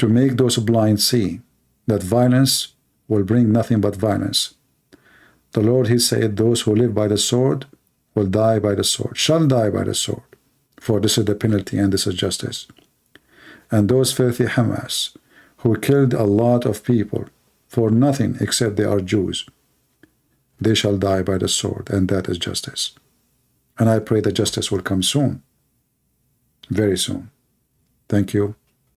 to make those blind see that violence will bring nothing but violence. The Lord, he said, those who live by the sword will die by the sword, shall die by the sword, for this is the penalty and this is justice. And those filthy Hamas who killed a lot of people for nothing except they are Jews, they shall die by the sword, and that is justice. And I pray that justice will come soon, very soon. Thank you.